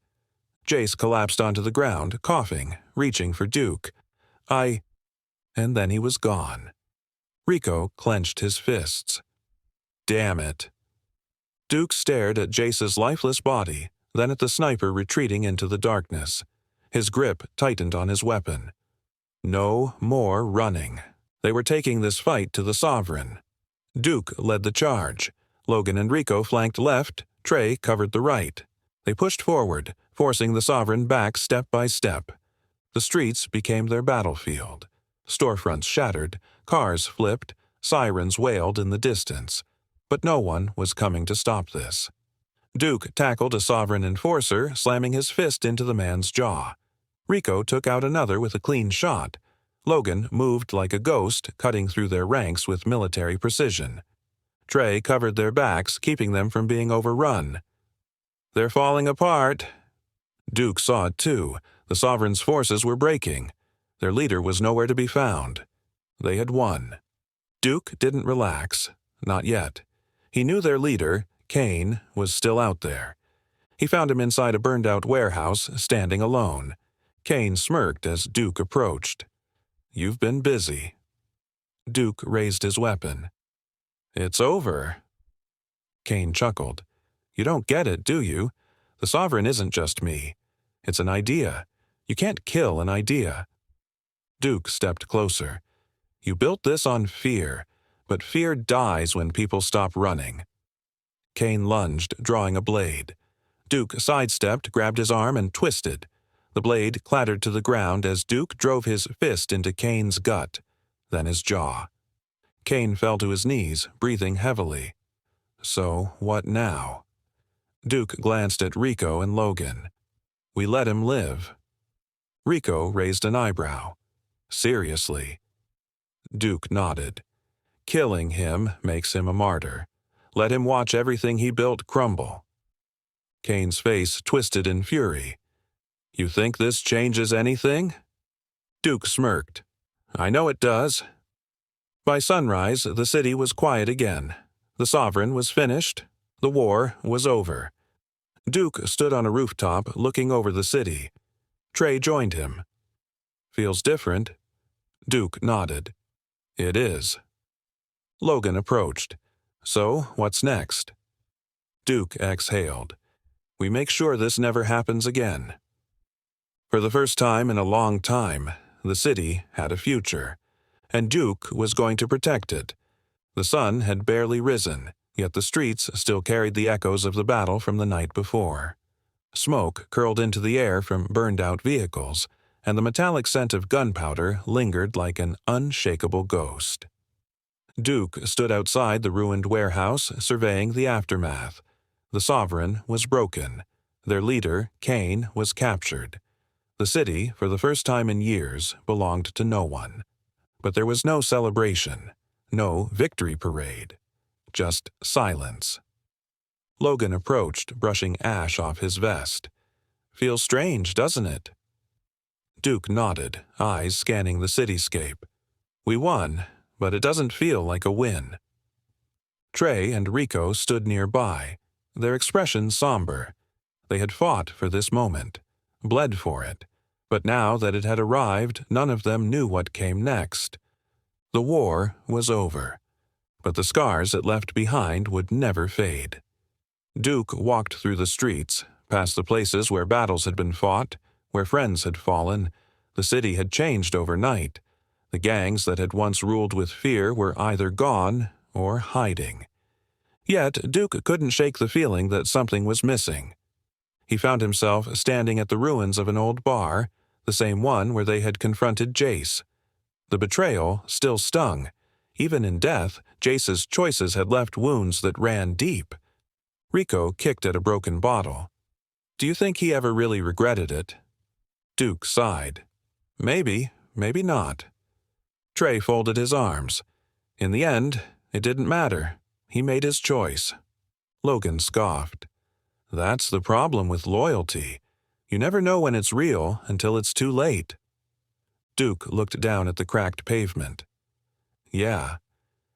Jace collapsed onto the ground, coughing, reaching for Duke. And then he was gone. Rico clenched his fists. Damn it. Duke stared at Jace's lifeless body, then at the sniper retreating into the darkness. His grip tightened on his weapon. No more running. They were taking this fight to the Sovereign. Duke led the charge. Logan and Rico flanked left, Trey covered the right. They pushed forward, forcing the Sovereign back step by step. The streets became their battlefield. Storefronts shattered, cars flipped, sirens wailed in the distance. But no one was coming to stop this. Duke tackled a Sovereign enforcer, slamming his fist into the man's jaw. Rico took out another with a clean shot. Logan moved like a ghost, cutting through their ranks with military precision. Trey covered their backs, keeping them from being overrun. They're falling apart. Duke saw it too. The Sovereign's forces were breaking. Their leader was nowhere to be found. They had won. Duke didn't relax. Not yet. He knew their leader, Kane, was still out there. He found him inside a burned-out warehouse, standing alone. Kane smirked as Duke approached. You've been busy. Duke raised his weapon. It's over. Kane chuckled. You don't get it, do you? The Sovereign isn't just me. It's an idea. You can't kill an idea. Duke stepped closer. You built this on fear, but fear dies when people stop running. Kane lunged, drawing a blade. Duke sidestepped, grabbed his arm, and twisted. The blade clattered to the ground as Duke drove his fist into Kane's gut, then his jaw. Kane fell to his knees, breathing heavily. So, what now? Duke glanced at Rico and Logan. We let him live. Rico raised an eyebrow. Seriously? Duke nodded. Killing him makes him a martyr. Let him watch everything he built crumble. Kane's face twisted in fury. You think this changes anything? Duke smirked. I know it does. By sunrise, the city was quiet again. The sovereign was finished. The war was over. Duke stood on a rooftop looking over the city. Trey joined him. "Feels different?" Duke nodded. "It is." Logan approached. "So, what's next?" Duke exhaled. "We make sure this never happens again." For the first time in a long time, the city had a future, and Duke was going to protect it. The sun had barely risen, yet the streets still carried the echoes of the battle from the night before. Smoke curled into the air from burned-out vehicles, and the metallic scent of gunpowder lingered like an unshakable ghost. Duke stood outside the ruined warehouse, surveying the aftermath. The sovereign was broken. Their leader, Kane, was captured. The city, for the first time in years, belonged to no one. But there was no celebration, no victory parade, just silence. Logan approached, brushing ash off his vest. "Feels strange, doesn't it?" Duke nodded, eyes scanning the cityscape. "We won, but it doesn't feel like a win." Trey and Rico stood nearby, their expressions somber. They had fought for this moment, bled for it, but now that it had arrived, none of them knew what came next. The war was over, but the scars it left behind would never fade. Duke walked through the streets, past the places where battles had been fought, where friends had fallen. The city had changed overnight. The gangs that had once ruled with fear were either gone or hiding. Yet Duke couldn't shake the feeling that something was missing. He found himself standing at the ruins of an old bar, the same one where they had confronted Jace. The betrayal still stung. Even in death, Jace's choices had left wounds that ran deep. Rico kicked at a broken bottle. "Do you think he ever really regretted it?" Duke sighed. "Maybe, maybe not." Trey folded his arms. "In the end, it didn't matter. He made his choice." Logan scoffed. "That's the problem with loyalty. You never know when it's real until it's too late." Duke looked down at the cracked pavement. "Yeah,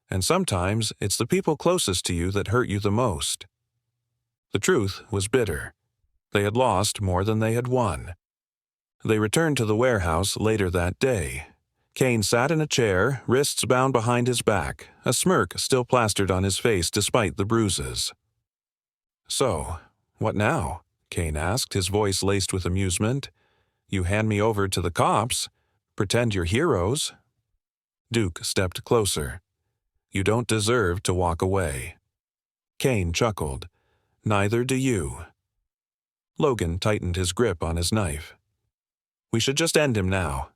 and sometimes it's the people closest to you that hurt you the most." The truth was bitter. They had lost more than they had won. They returned to the warehouse later that day. Kane sat in a chair, wrists bound behind his back, a smirk still plastered on his face despite the bruises. "So, what now?" Kane asked, his voice laced with amusement. "You hand me over to the cops? Pretend you're heroes?" Duke stepped closer. "You don't deserve to walk away." Kane chuckled. "Neither do you." Logan tightened his grip on his knife. "We should just end him now."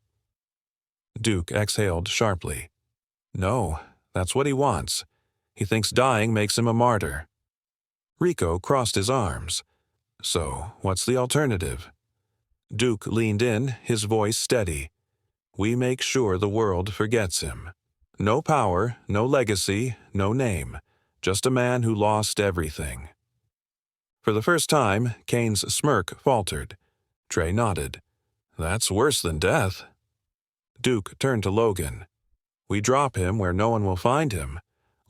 Duke exhaled sharply. "No, that's what he wants. He thinks dying makes him a martyr." Rico crossed his arms. "So, what's the alternative?" Duke leaned in, his voice steady. "We make sure the world forgets him. No power, no legacy, no name. Just a man who lost everything." For the first time, Kane's smirk faltered. Trey nodded. "That's worse than death." Duke turned to Logan. "We drop him where no one will find him.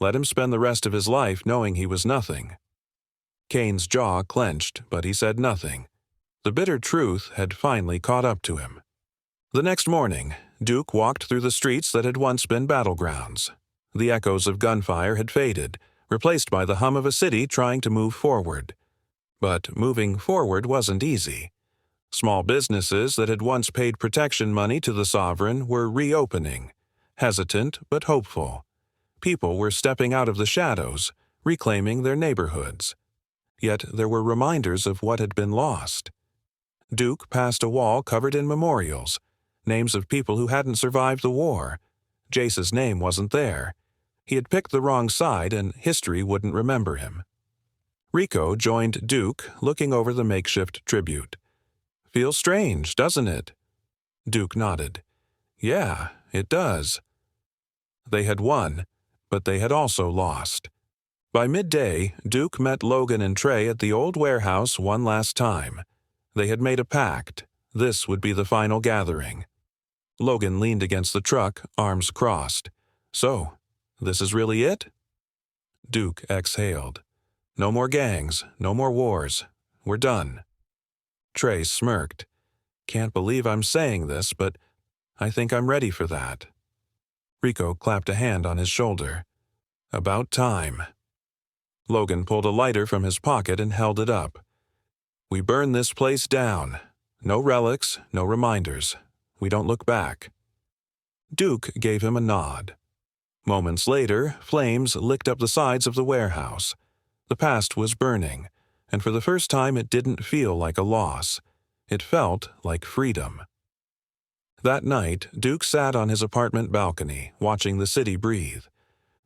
Let him spend the rest of his life knowing he was nothing." Kane's jaw clenched, but he said nothing. The bitter truth had finally caught up to him. The next morning, Duke walked through the streets that had once been battlegrounds. The echoes of gunfire had faded, replaced by the hum of a city trying to move forward. But moving forward wasn't easy. Small businesses that had once paid protection money to the sovereign were reopening, hesitant but hopeful. People were stepping out of the shadows, reclaiming their neighborhoods. Yet there were reminders of what had been lost. Duke passed a wall covered in memorials, names of people who hadn't survived the war. Jace's name wasn't there. He had picked the wrong side, and history wouldn't remember him. Rico joined Duke, looking over the makeshift tribute. "Feels strange, doesn't it?" Duke nodded. "Yeah, it does." They had won, but they had also lost. By midday, Duke met Logan and Trey at the old warehouse one last time. They had made a pact. This would be the final gathering. Logan leaned against the truck, arms crossed. So, this is really it? Duke exhaled. No more gangs, no more wars. We're done. Trey smirked. Can't believe I'm saying this, but I think I'm ready for that. Rico clapped a hand on his shoulder. About time. Logan pulled a lighter from his pocket and held it up. We burn this place down. No relics, no reminders. We don't look back. Duke gave him a nod. Moments later, flames licked up the sides of the warehouse. The past was burning, and for the first time it didn't feel like a loss. It felt like freedom. That night, Duke sat on his apartment balcony, watching the city breathe.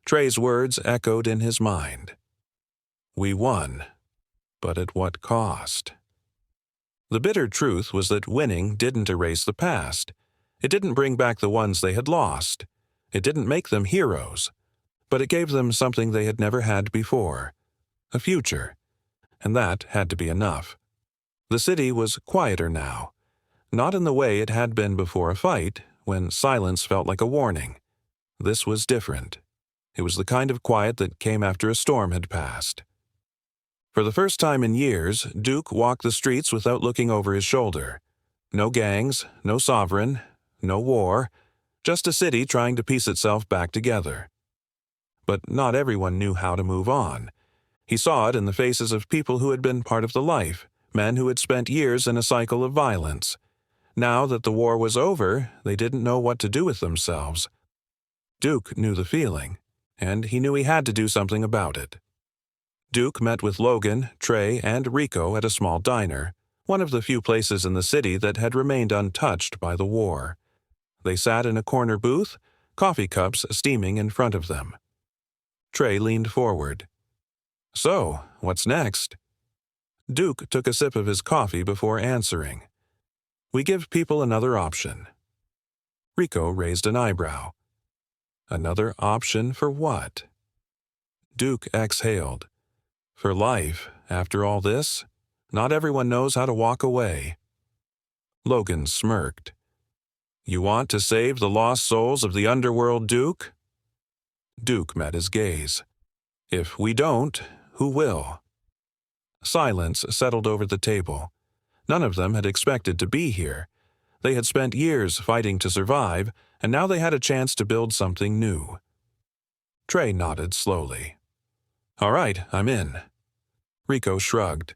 Trey's words echoed in his mind. We won, but at what cost? The bitter truth was that winning didn't erase the past. It didn't bring back the ones they had lost. It didn't make them heroes, but it gave them something they had never had before. A future. And that had to be enough. The city was quieter now. Not in the way it had been before a fight, when silence felt like a warning. This was different. It was the kind of quiet that came after a storm had passed. For the first time in years, Duke walked the streets without looking over his shoulder. No gangs, no sovereign, no war, just a city trying to piece itself back together. But not everyone knew how to move on. He saw it in the faces of people who had been part of the life, men who had spent years in a cycle of violence. Now that the war was over, they didn't know what to do with themselves. Duke knew the feeling, and he knew he had to do something about it. Duke met with Logan, Trey, and Rico at a small diner, one of the few places in the city that had remained untouched by the war. They sat in a corner booth, coffee cups steaming in front of them. Trey leaned forward. So, what's next? Duke took a sip of his coffee before answering. We give people another option. Rico raised an eyebrow. Another option for what? Duke exhaled. For life, after all this, not everyone knows how to walk away. Logan smirked. You want to save the lost souls of the underworld, Duke? Duke met his gaze. If we don't, who will? Silence settled over the table. None of them had expected to be here. They had spent years fighting to survive, and now they had a chance to build something new. Trey nodded slowly. All right, I'm in. Rico shrugged.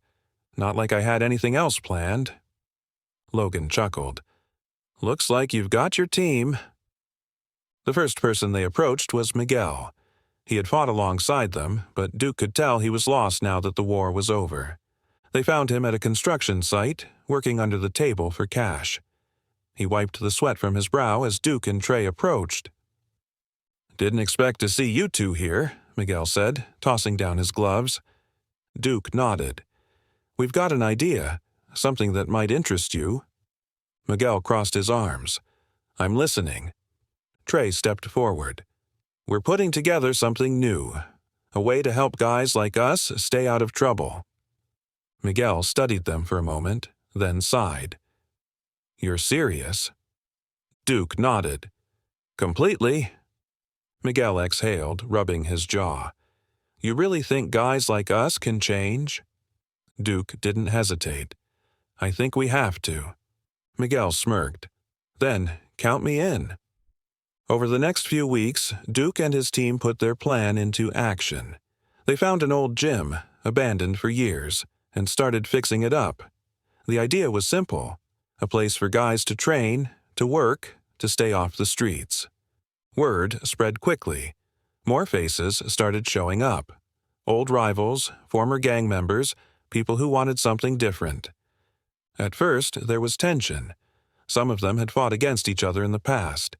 Not like I had anything else planned. Logan chuckled. Looks like you've got your team. The first person they approached was Miguel. He had fought alongside them, but Duke could tell he was lost now that the war was over. They found him at a construction site, working under the table for cash. He wiped the sweat from his brow as Duke and Trey approached. Didn't expect to see you two here, Miguel said, tossing down his gloves. Duke nodded. We've got an idea, something that might interest you. Miguel crossed his arms. I'm listening. Trey stepped forward. We're putting together something new, a way to help guys like us stay out of trouble. Miguel studied them for a moment, then sighed. You're serious? Duke nodded. Completely. Miguel exhaled, rubbing his jaw. You really think guys like us can change? Duke didn't hesitate. I think we have to. Miguel smirked. Then, count me in. Over the next few weeks, Duke and his team put their plan into action. They found an old gym, abandoned for years, and started fixing it up. The idea was simple. A place for guys to train, to work, to stay off the streets. Word spread quickly. More faces started showing up. Old rivals, former gang members, people who wanted something different. At first, there was tension. Some of them had fought against each other in the past.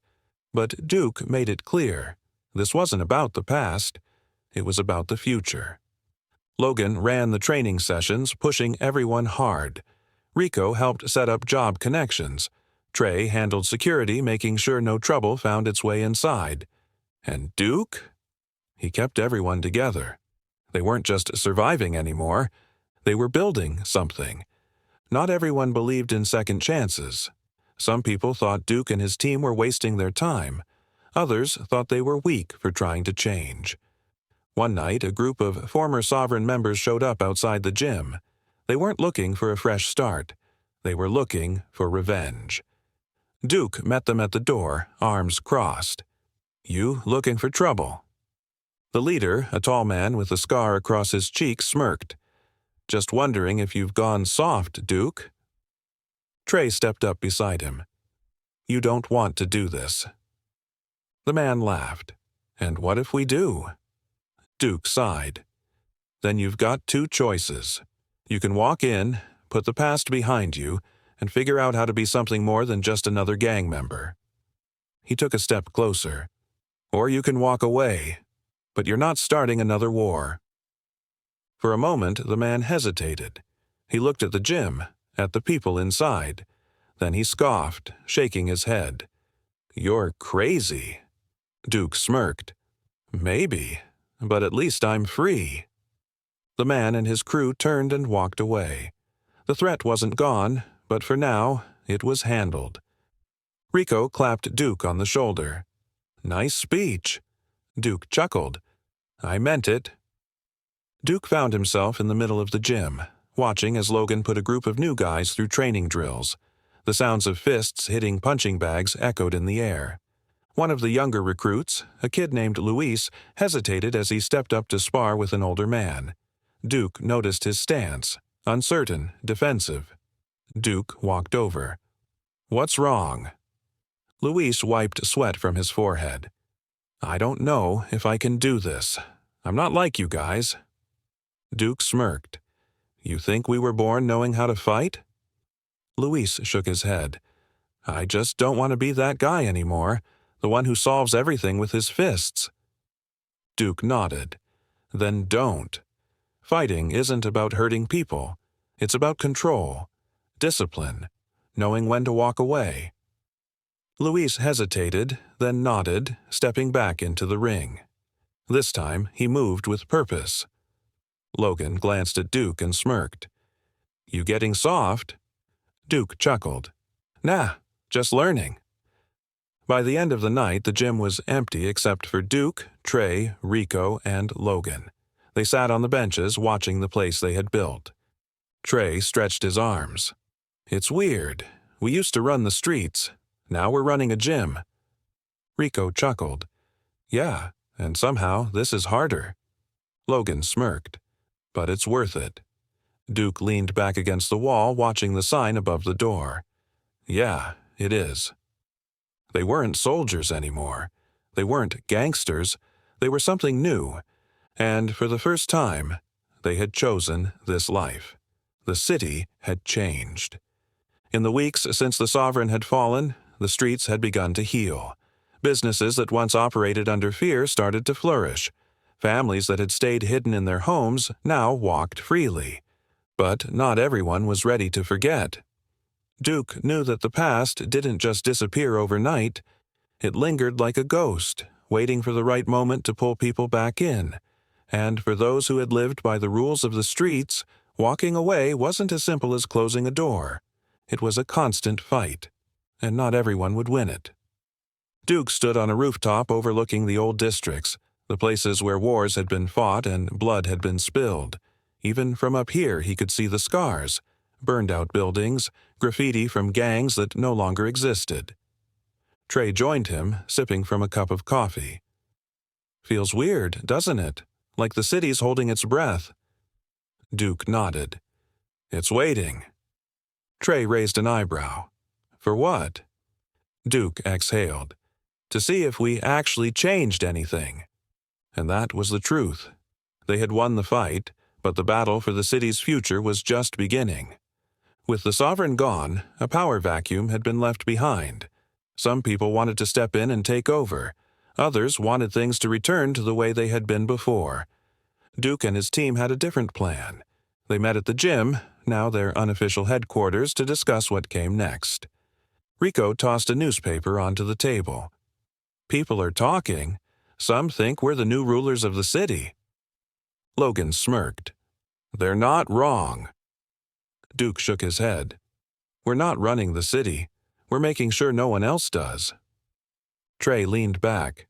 But Duke made it clear. This wasn't about the past. It was about the future. Logan ran the training sessions, pushing everyone hard. Rico helped set up job connections. Trey handled security, making sure no trouble found its way inside. And Duke? He kept everyone together. They weren't just surviving anymore. They were building something. Not everyone believed in second chances. Some people thought Duke and his team were wasting their time. Others thought they were weak for trying to change. One night, a group of former Sovereign members showed up outside the gym. They weren't looking for a fresh start. They were looking for revenge. Duke met them at the door, arms crossed. "You looking for trouble?" The leader, a tall man with a scar across his cheek, smirked. "Just wondering if you've gone soft, Duke." Trey stepped up beside him. "You don't want to do this." The man laughed. "And what if we do?" Duke sighed. "Then you've got two choices. You can walk in, put the past behind you, and figure out how to be something more than just another gang member." He took a step closer. "Or you can walk away, but you're not starting another war." For a moment, the man hesitated. He looked at the gym, at the people inside. Then he scoffed, shaking his head. "You're crazy." Duke smirked. "Maybe, but at least I'm free." The man and his crew turned and walked away. The threat wasn't gone, but for now, it was handled. Rico clapped Duke on the shoulder. "Nice speech." Duke chuckled. "I meant it." Duke found himself in the middle of the gym, watching as Logan put a group of new guys through training drills. The sounds of fists hitting punching bags echoed in the air. One of the younger recruits, a kid named Luis, hesitated as he stepped up to spar with an older man. Duke noticed his stance, uncertain, defensive. Duke walked over. "What's wrong?" Luis wiped sweat from his forehead. "I don't know if I can do this. I'm not like you guys." Duke smirked. "You think we were born knowing how to fight?" Luis shook his head. "I just don't want to be that guy anymore, the one who solves everything with his fists." Duke nodded. "Then don't. Fighting isn't about hurting people. It's about control, discipline, knowing when to walk away." Luis hesitated, then nodded, stepping back into the ring. This time, he moved with purpose. Logan glanced at Duke and smirked. "You getting soft?" Duke chuckled. "Nah, just learning." By the end of the night, the gym was empty except for Duke, Trey, Rico, and Logan. They sat on the benches watching the place they had built. Trey stretched his arms. "It's weird. We used to run the streets. Now we're running a gym." Rico chuckled. "Yeah, and somehow this is harder." Logan smirked. "But it's worth it." Duke leaned back against the wall, watching the sign above the door. "Yeah, it is." They weren't soldiers anymore. They weren't gangsters. They were something new. And for the first time, they had chosen this life. The city had changed. In the weeks since the Sovereign had fallen, the streets had begun to heal. Businesses that once operated under fear started to flourish. Families that had stayed hidden in their homes now walked freely. But not everyone was ready to forget. Duke knew that the past didn't just disappear overnight. It lingered like a ghost, waiting for the right moment to pull people back in. And for those who had lived by the rules of the streets, walking away wasn't as simple as closing a door. It was a constant fight, and not everyone would win it. Duke stood on a rooftop overlooking the old districts, the places where wars had been fought and blood had been spilled. Even from up here he could see the scars, burned-out buildings, graffiti from gangs that no longer existed. Trey joined him, sipping from a cup of coffee. "Feels weird, doesn't it? Like the city's holding its breath." Duke nodded. "It's waiting." Trey raised an eyebrow. "For what?" Duke exhaled. "To see if we actually changed anything." And that was the truth. They had won the fight, but the battle for the city's future was just beginning. With the Sovereign gone, a power vacuum had been left behind. Some people wanted to step in and take over. Others wanted things to return to the way they had been before. Duke and his team had a different plan. They met at the gym, now their unofficial headquarters, to discuss what came next. Rico tossed a newspaper onto the table. "People are talking. Some think we're the new rulers of the city." Logan smirked. "They're not wrong." Duke shook his head. "We're not running the city. We're making sure no one else does." Trey leaned back.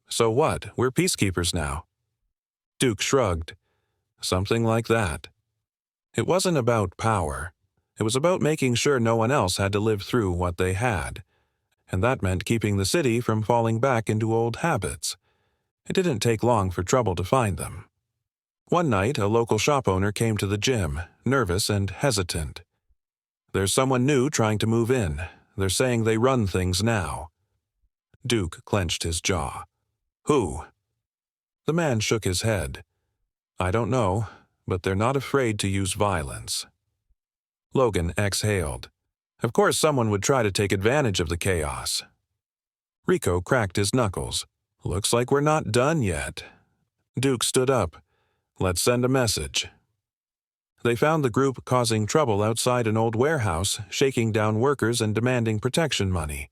So what? We're peacekeepers now. Duke shrugged. Something like that. It wasn't about power. It was about making sure no one else had to live through what they had. And that meant keeping the city from falling back into old habits. It didn't take long for trouble to find them. One night, a local shop owner came to the gym, nervous and hesitant. There's someone new trying to move in. They're saying they run things now. Duke clenched his jaw. Who? The man shook his head. I don't know, but they're not afraid to use violence. Logan exhaled. Of course someone would try to take advantage of the chaos. Rico cracked his knuckles. Looks like we're not done yet. Duke stood up. Let's send a message. They found the group causing trouble outside an old warehouse, shaking down workers and demanding protection money.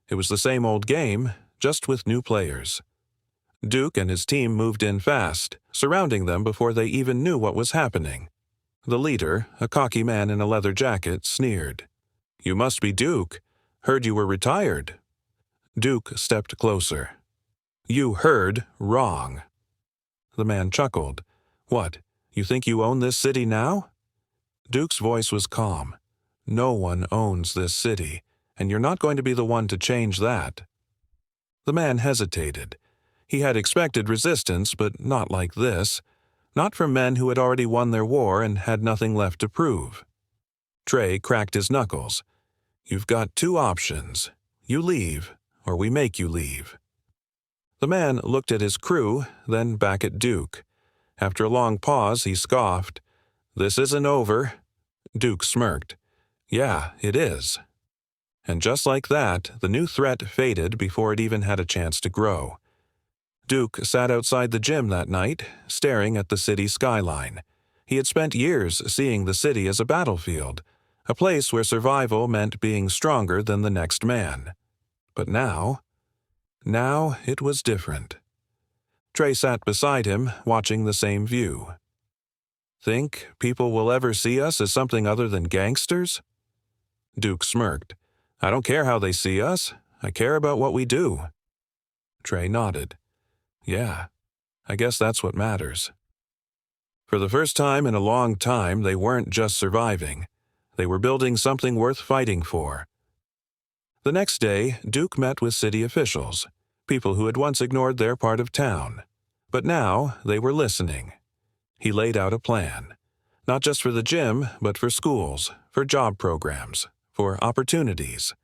It was the same old game, just with new players. Duke and his team moved in fast, surrounding them before they even knew what was happening. The leader, a cocky man in a leather jacket, sneered. You must be Duke. Heard you were retired. Duke stepped closer. You heard wrong. The man chuckled. What, you think you own this city now? Duke's voice was calm. No one owns this city, and you're not going to be the one to change that. The man hesitated. He had expected resistance, but not like this. Not from men who had already won their war and had nothing left to prove. Trey cracked his knuckles. You've got two options. You leave, or we make you leave. The man looked at his crew, then back at Duke. After a long pause, he scoffed. This isn't over. Duke smirked. Yeah, it is. And just like that, the new threat faded before it even had a chance to grow. Duke sat outside the gym that night, staring at the city skyline. He had spent years seeing the city as a battlefield, a place where survival meant being stronger than the next man. But now it was different. Trey sat beside him, watching the same view. Think people will ever see us as something other than gangsters? Duke smirked. I don't care how they see us. I care about what we do. Trey nodded. Yeah, I guess that's what matters. For the first time in a long time, they weren't just surviving. They were building something worth fighting for. The next day, Duke met with city officials, people who had once ignored their part of town. But now they were listening. He laid out a plan, not just for the gym, but for schools, for job programs, for opportunities.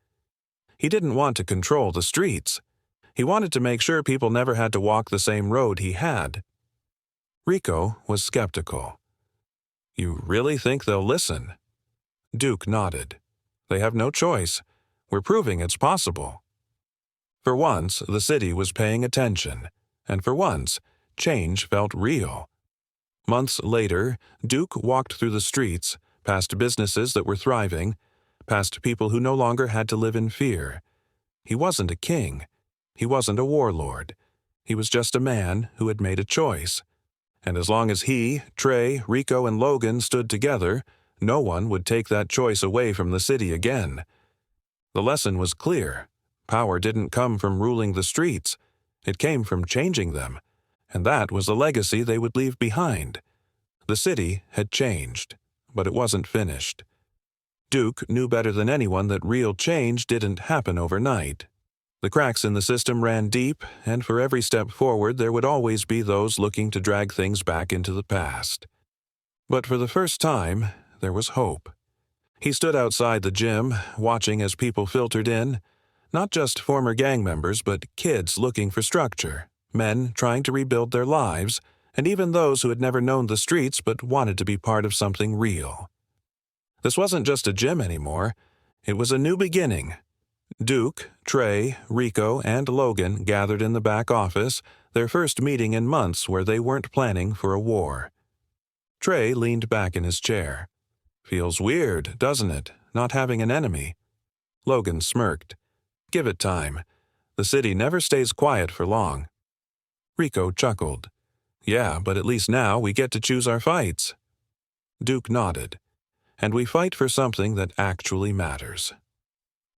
He didn't want to control the streets. He wanted to make sure people never had to walk the same road he had. Rico was skeptical. You really think they'll listen? Duke nodded. They have no choice. We're proving it's possible. For once, the city was paying attention, and for once, change felt real. Months later, Duke walked through the streets, past businesses that were thriving, past people who no longer had to live in fear. He wasn't a king. He wasn't a warlord. He was just a man who had made a choice. And as long as he, Trey, Rico, and Logan stood together, no one would take that choice away from the city again. The lesson was clear. Power didn't come from ruling the streets. It came from changing them. And that was the legacy they would leave behind. The city had changed, but it wasn't finished. Duke knew better than anyone that real change didn't happen overnight. The cracks in the system ran deep, and for every step forward there would always be those looking to drag things back into the past. But for the first time, there was hope. He stood outside the gym, watching as people filtered in, not just former gang members, but kids looking for structure, men trying to rebuild their lives, and even those who had never known the streets but wanted to be part of something real. This wasn't just a gym anymore. It was a new beginning. Duke, Trey, Rico, and Logan gathered in the back office, their first meeting in months where they weren't planning for a war. Trey leaned back in his chair. Feels weird, doesn't it, not having an enemy? Logan smirked. Give it time. The city never stays quiet for long. Rico chuckled. Yeah, but at least now we get to choose our fights. Duke nodded. And we fight for something that actually matters.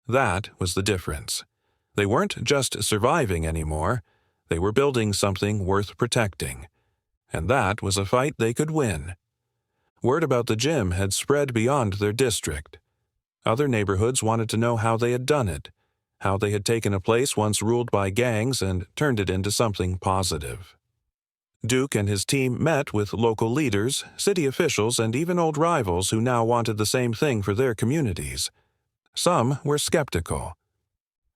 That was the difference. They weren't just surviving anymore, they were building something worth protecting. And that was a fight they could win. Word about the gym had spread beyond their district. Other neighborhoods wanted to know how they had done it, how they had taken a place once ruled by gangs and turned it into something positive. Duke and his team met with local leaders, city officials, and even old rivals who now wanted the same thing for their communities. Some were skeptical.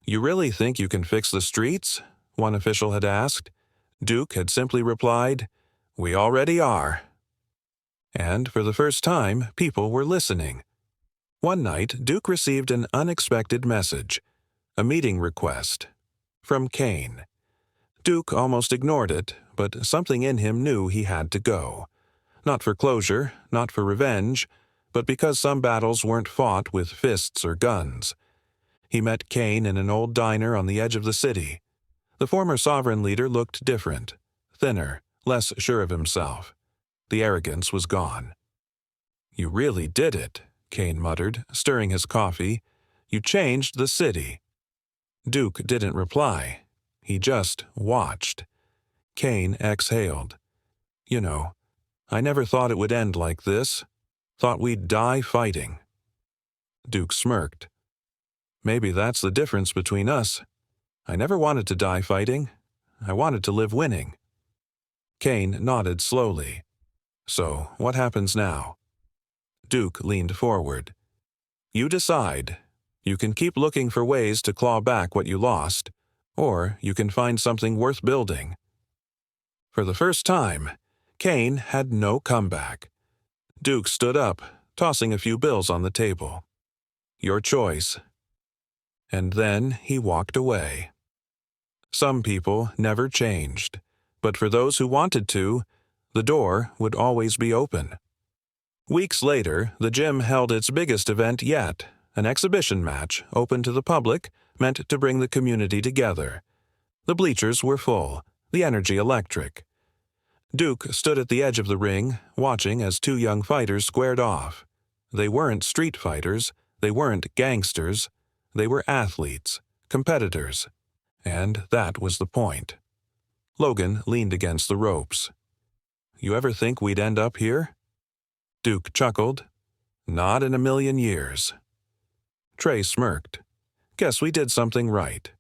"You really think you can fix the streets?" one official had asked. Duke had simply replied, "We already are." And for the first time, people were listening. One night, Duke received an unexpected message, a meeting request, from Kane. Duke almost ignored it, but something in him knew he had to go. Not for closure, not for revenge, but because some battles weren't fought with fists or guns. He met Kane in an old diner on the edge of the city. The former sovereign leader looked different, thinner, less sure of himself. The arrogance was gone. "You really did it," Kane muttered, stirring his coffee. "You changed the city." Duke didn't reply. He just watched. Kane exhaled. "You know, I never thought it would end like this. Thought we'd die fighting." Duke smirked. "Maybe that's the difference between us. I never wanted to die fighting. I wanted to live winning." Kane nodded slowly. "So, what happens now?" Duke leaned forward. "You decide. You can keep looking for ways to claw back what you lost, or you can find something worth building." For the first time, Kane had no comeback. Duke stood up, tossing a few bills on the table. "Your choice." And then he walked away. Some people never changed, but for those who wanted to, the door would always be open. Weeks later, the gym held its biggest event yet, an exhibition match open to the public, meant to bring the community together. The bleachers were full, the energy electric. Duke stood at the edge of the ring, watching as two young fighters squared off. They weren't street fighters, they weren't gangsters, they were athletes, competitors. And that was the point. Logan leaned against the ropes. "You ever think we'd end up here?" Duke chuckled. "Not in a million years." Trey smirked. "Guess we did something right."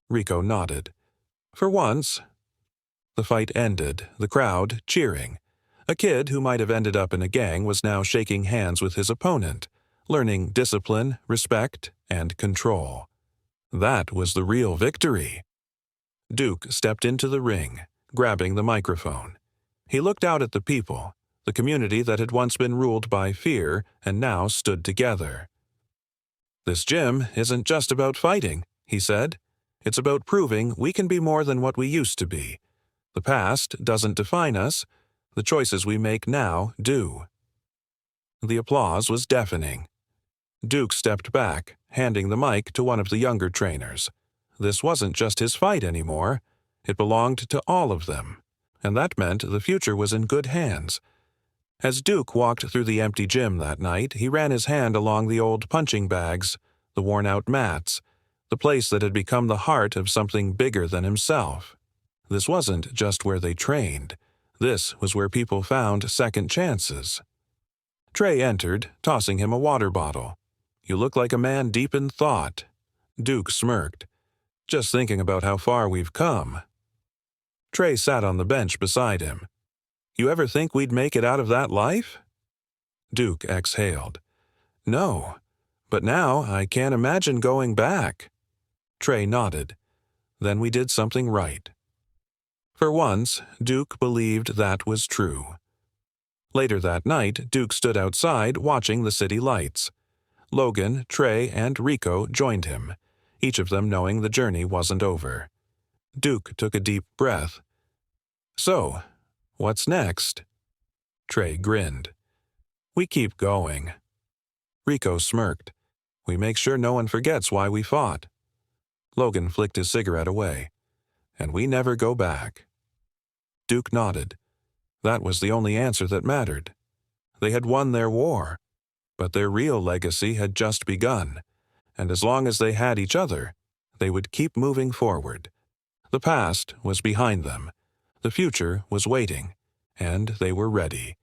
Rico nodded. "For once." The fight ended, the crowd cheering. A kid who might have ended up in a gang was now shaking hands with his opponent, learning discipline, respect, and control. That was the real victory. Duke stepped into the ring, grabbing the microphone. He looked out at the people, the community that had once been ruled by fear and now stood together. "This gym isn't just about fighting," he said. "It's about proving we can be more than what we used to be. The past doesn't define us. The choices we make now do." The applause was deafening. Duke stepped back, handing the mic to one of the younger trainers. This wasn't just his fight anymore. It belonged to all of them, and that meant the future was in good hands. As Duke walked through the empty gym that night, he ran his hand along the old punching bags, the worn-out mats, the place that had become the heart of something bigger than himself. This wasn't just where they trained. This was where people found second chances. Trey entered, tossing him a water bottle. "You look like a man deep in thought." Duke smirked. "Just thinking about how far we've come." Trey sat on the bench beside him. "You ever think we'd make it out of that life?" Duke exhaled. "No, but now I can't imagine going back." Trey nodded. "Then we did something right." For once, Duke believed that was true. Later that night, Duke stood outside watching the city lights. Logan, Trey, and Rico joined him, each of them knowing the journey wasn't over. Duke took a deep breath. "So, what's next?" Trey grinned. "We keep going." Rico smirked. "We make sure no one forgets why we fought." Logan flicked his cigarette away. "And we never go back." Duke nodded. That was the only answer that mattered. They had won their war, but their real legacy had just begun, and as long as they had each other, they would keep moving forward. The past was behind them. The future was waiting, and they were ready.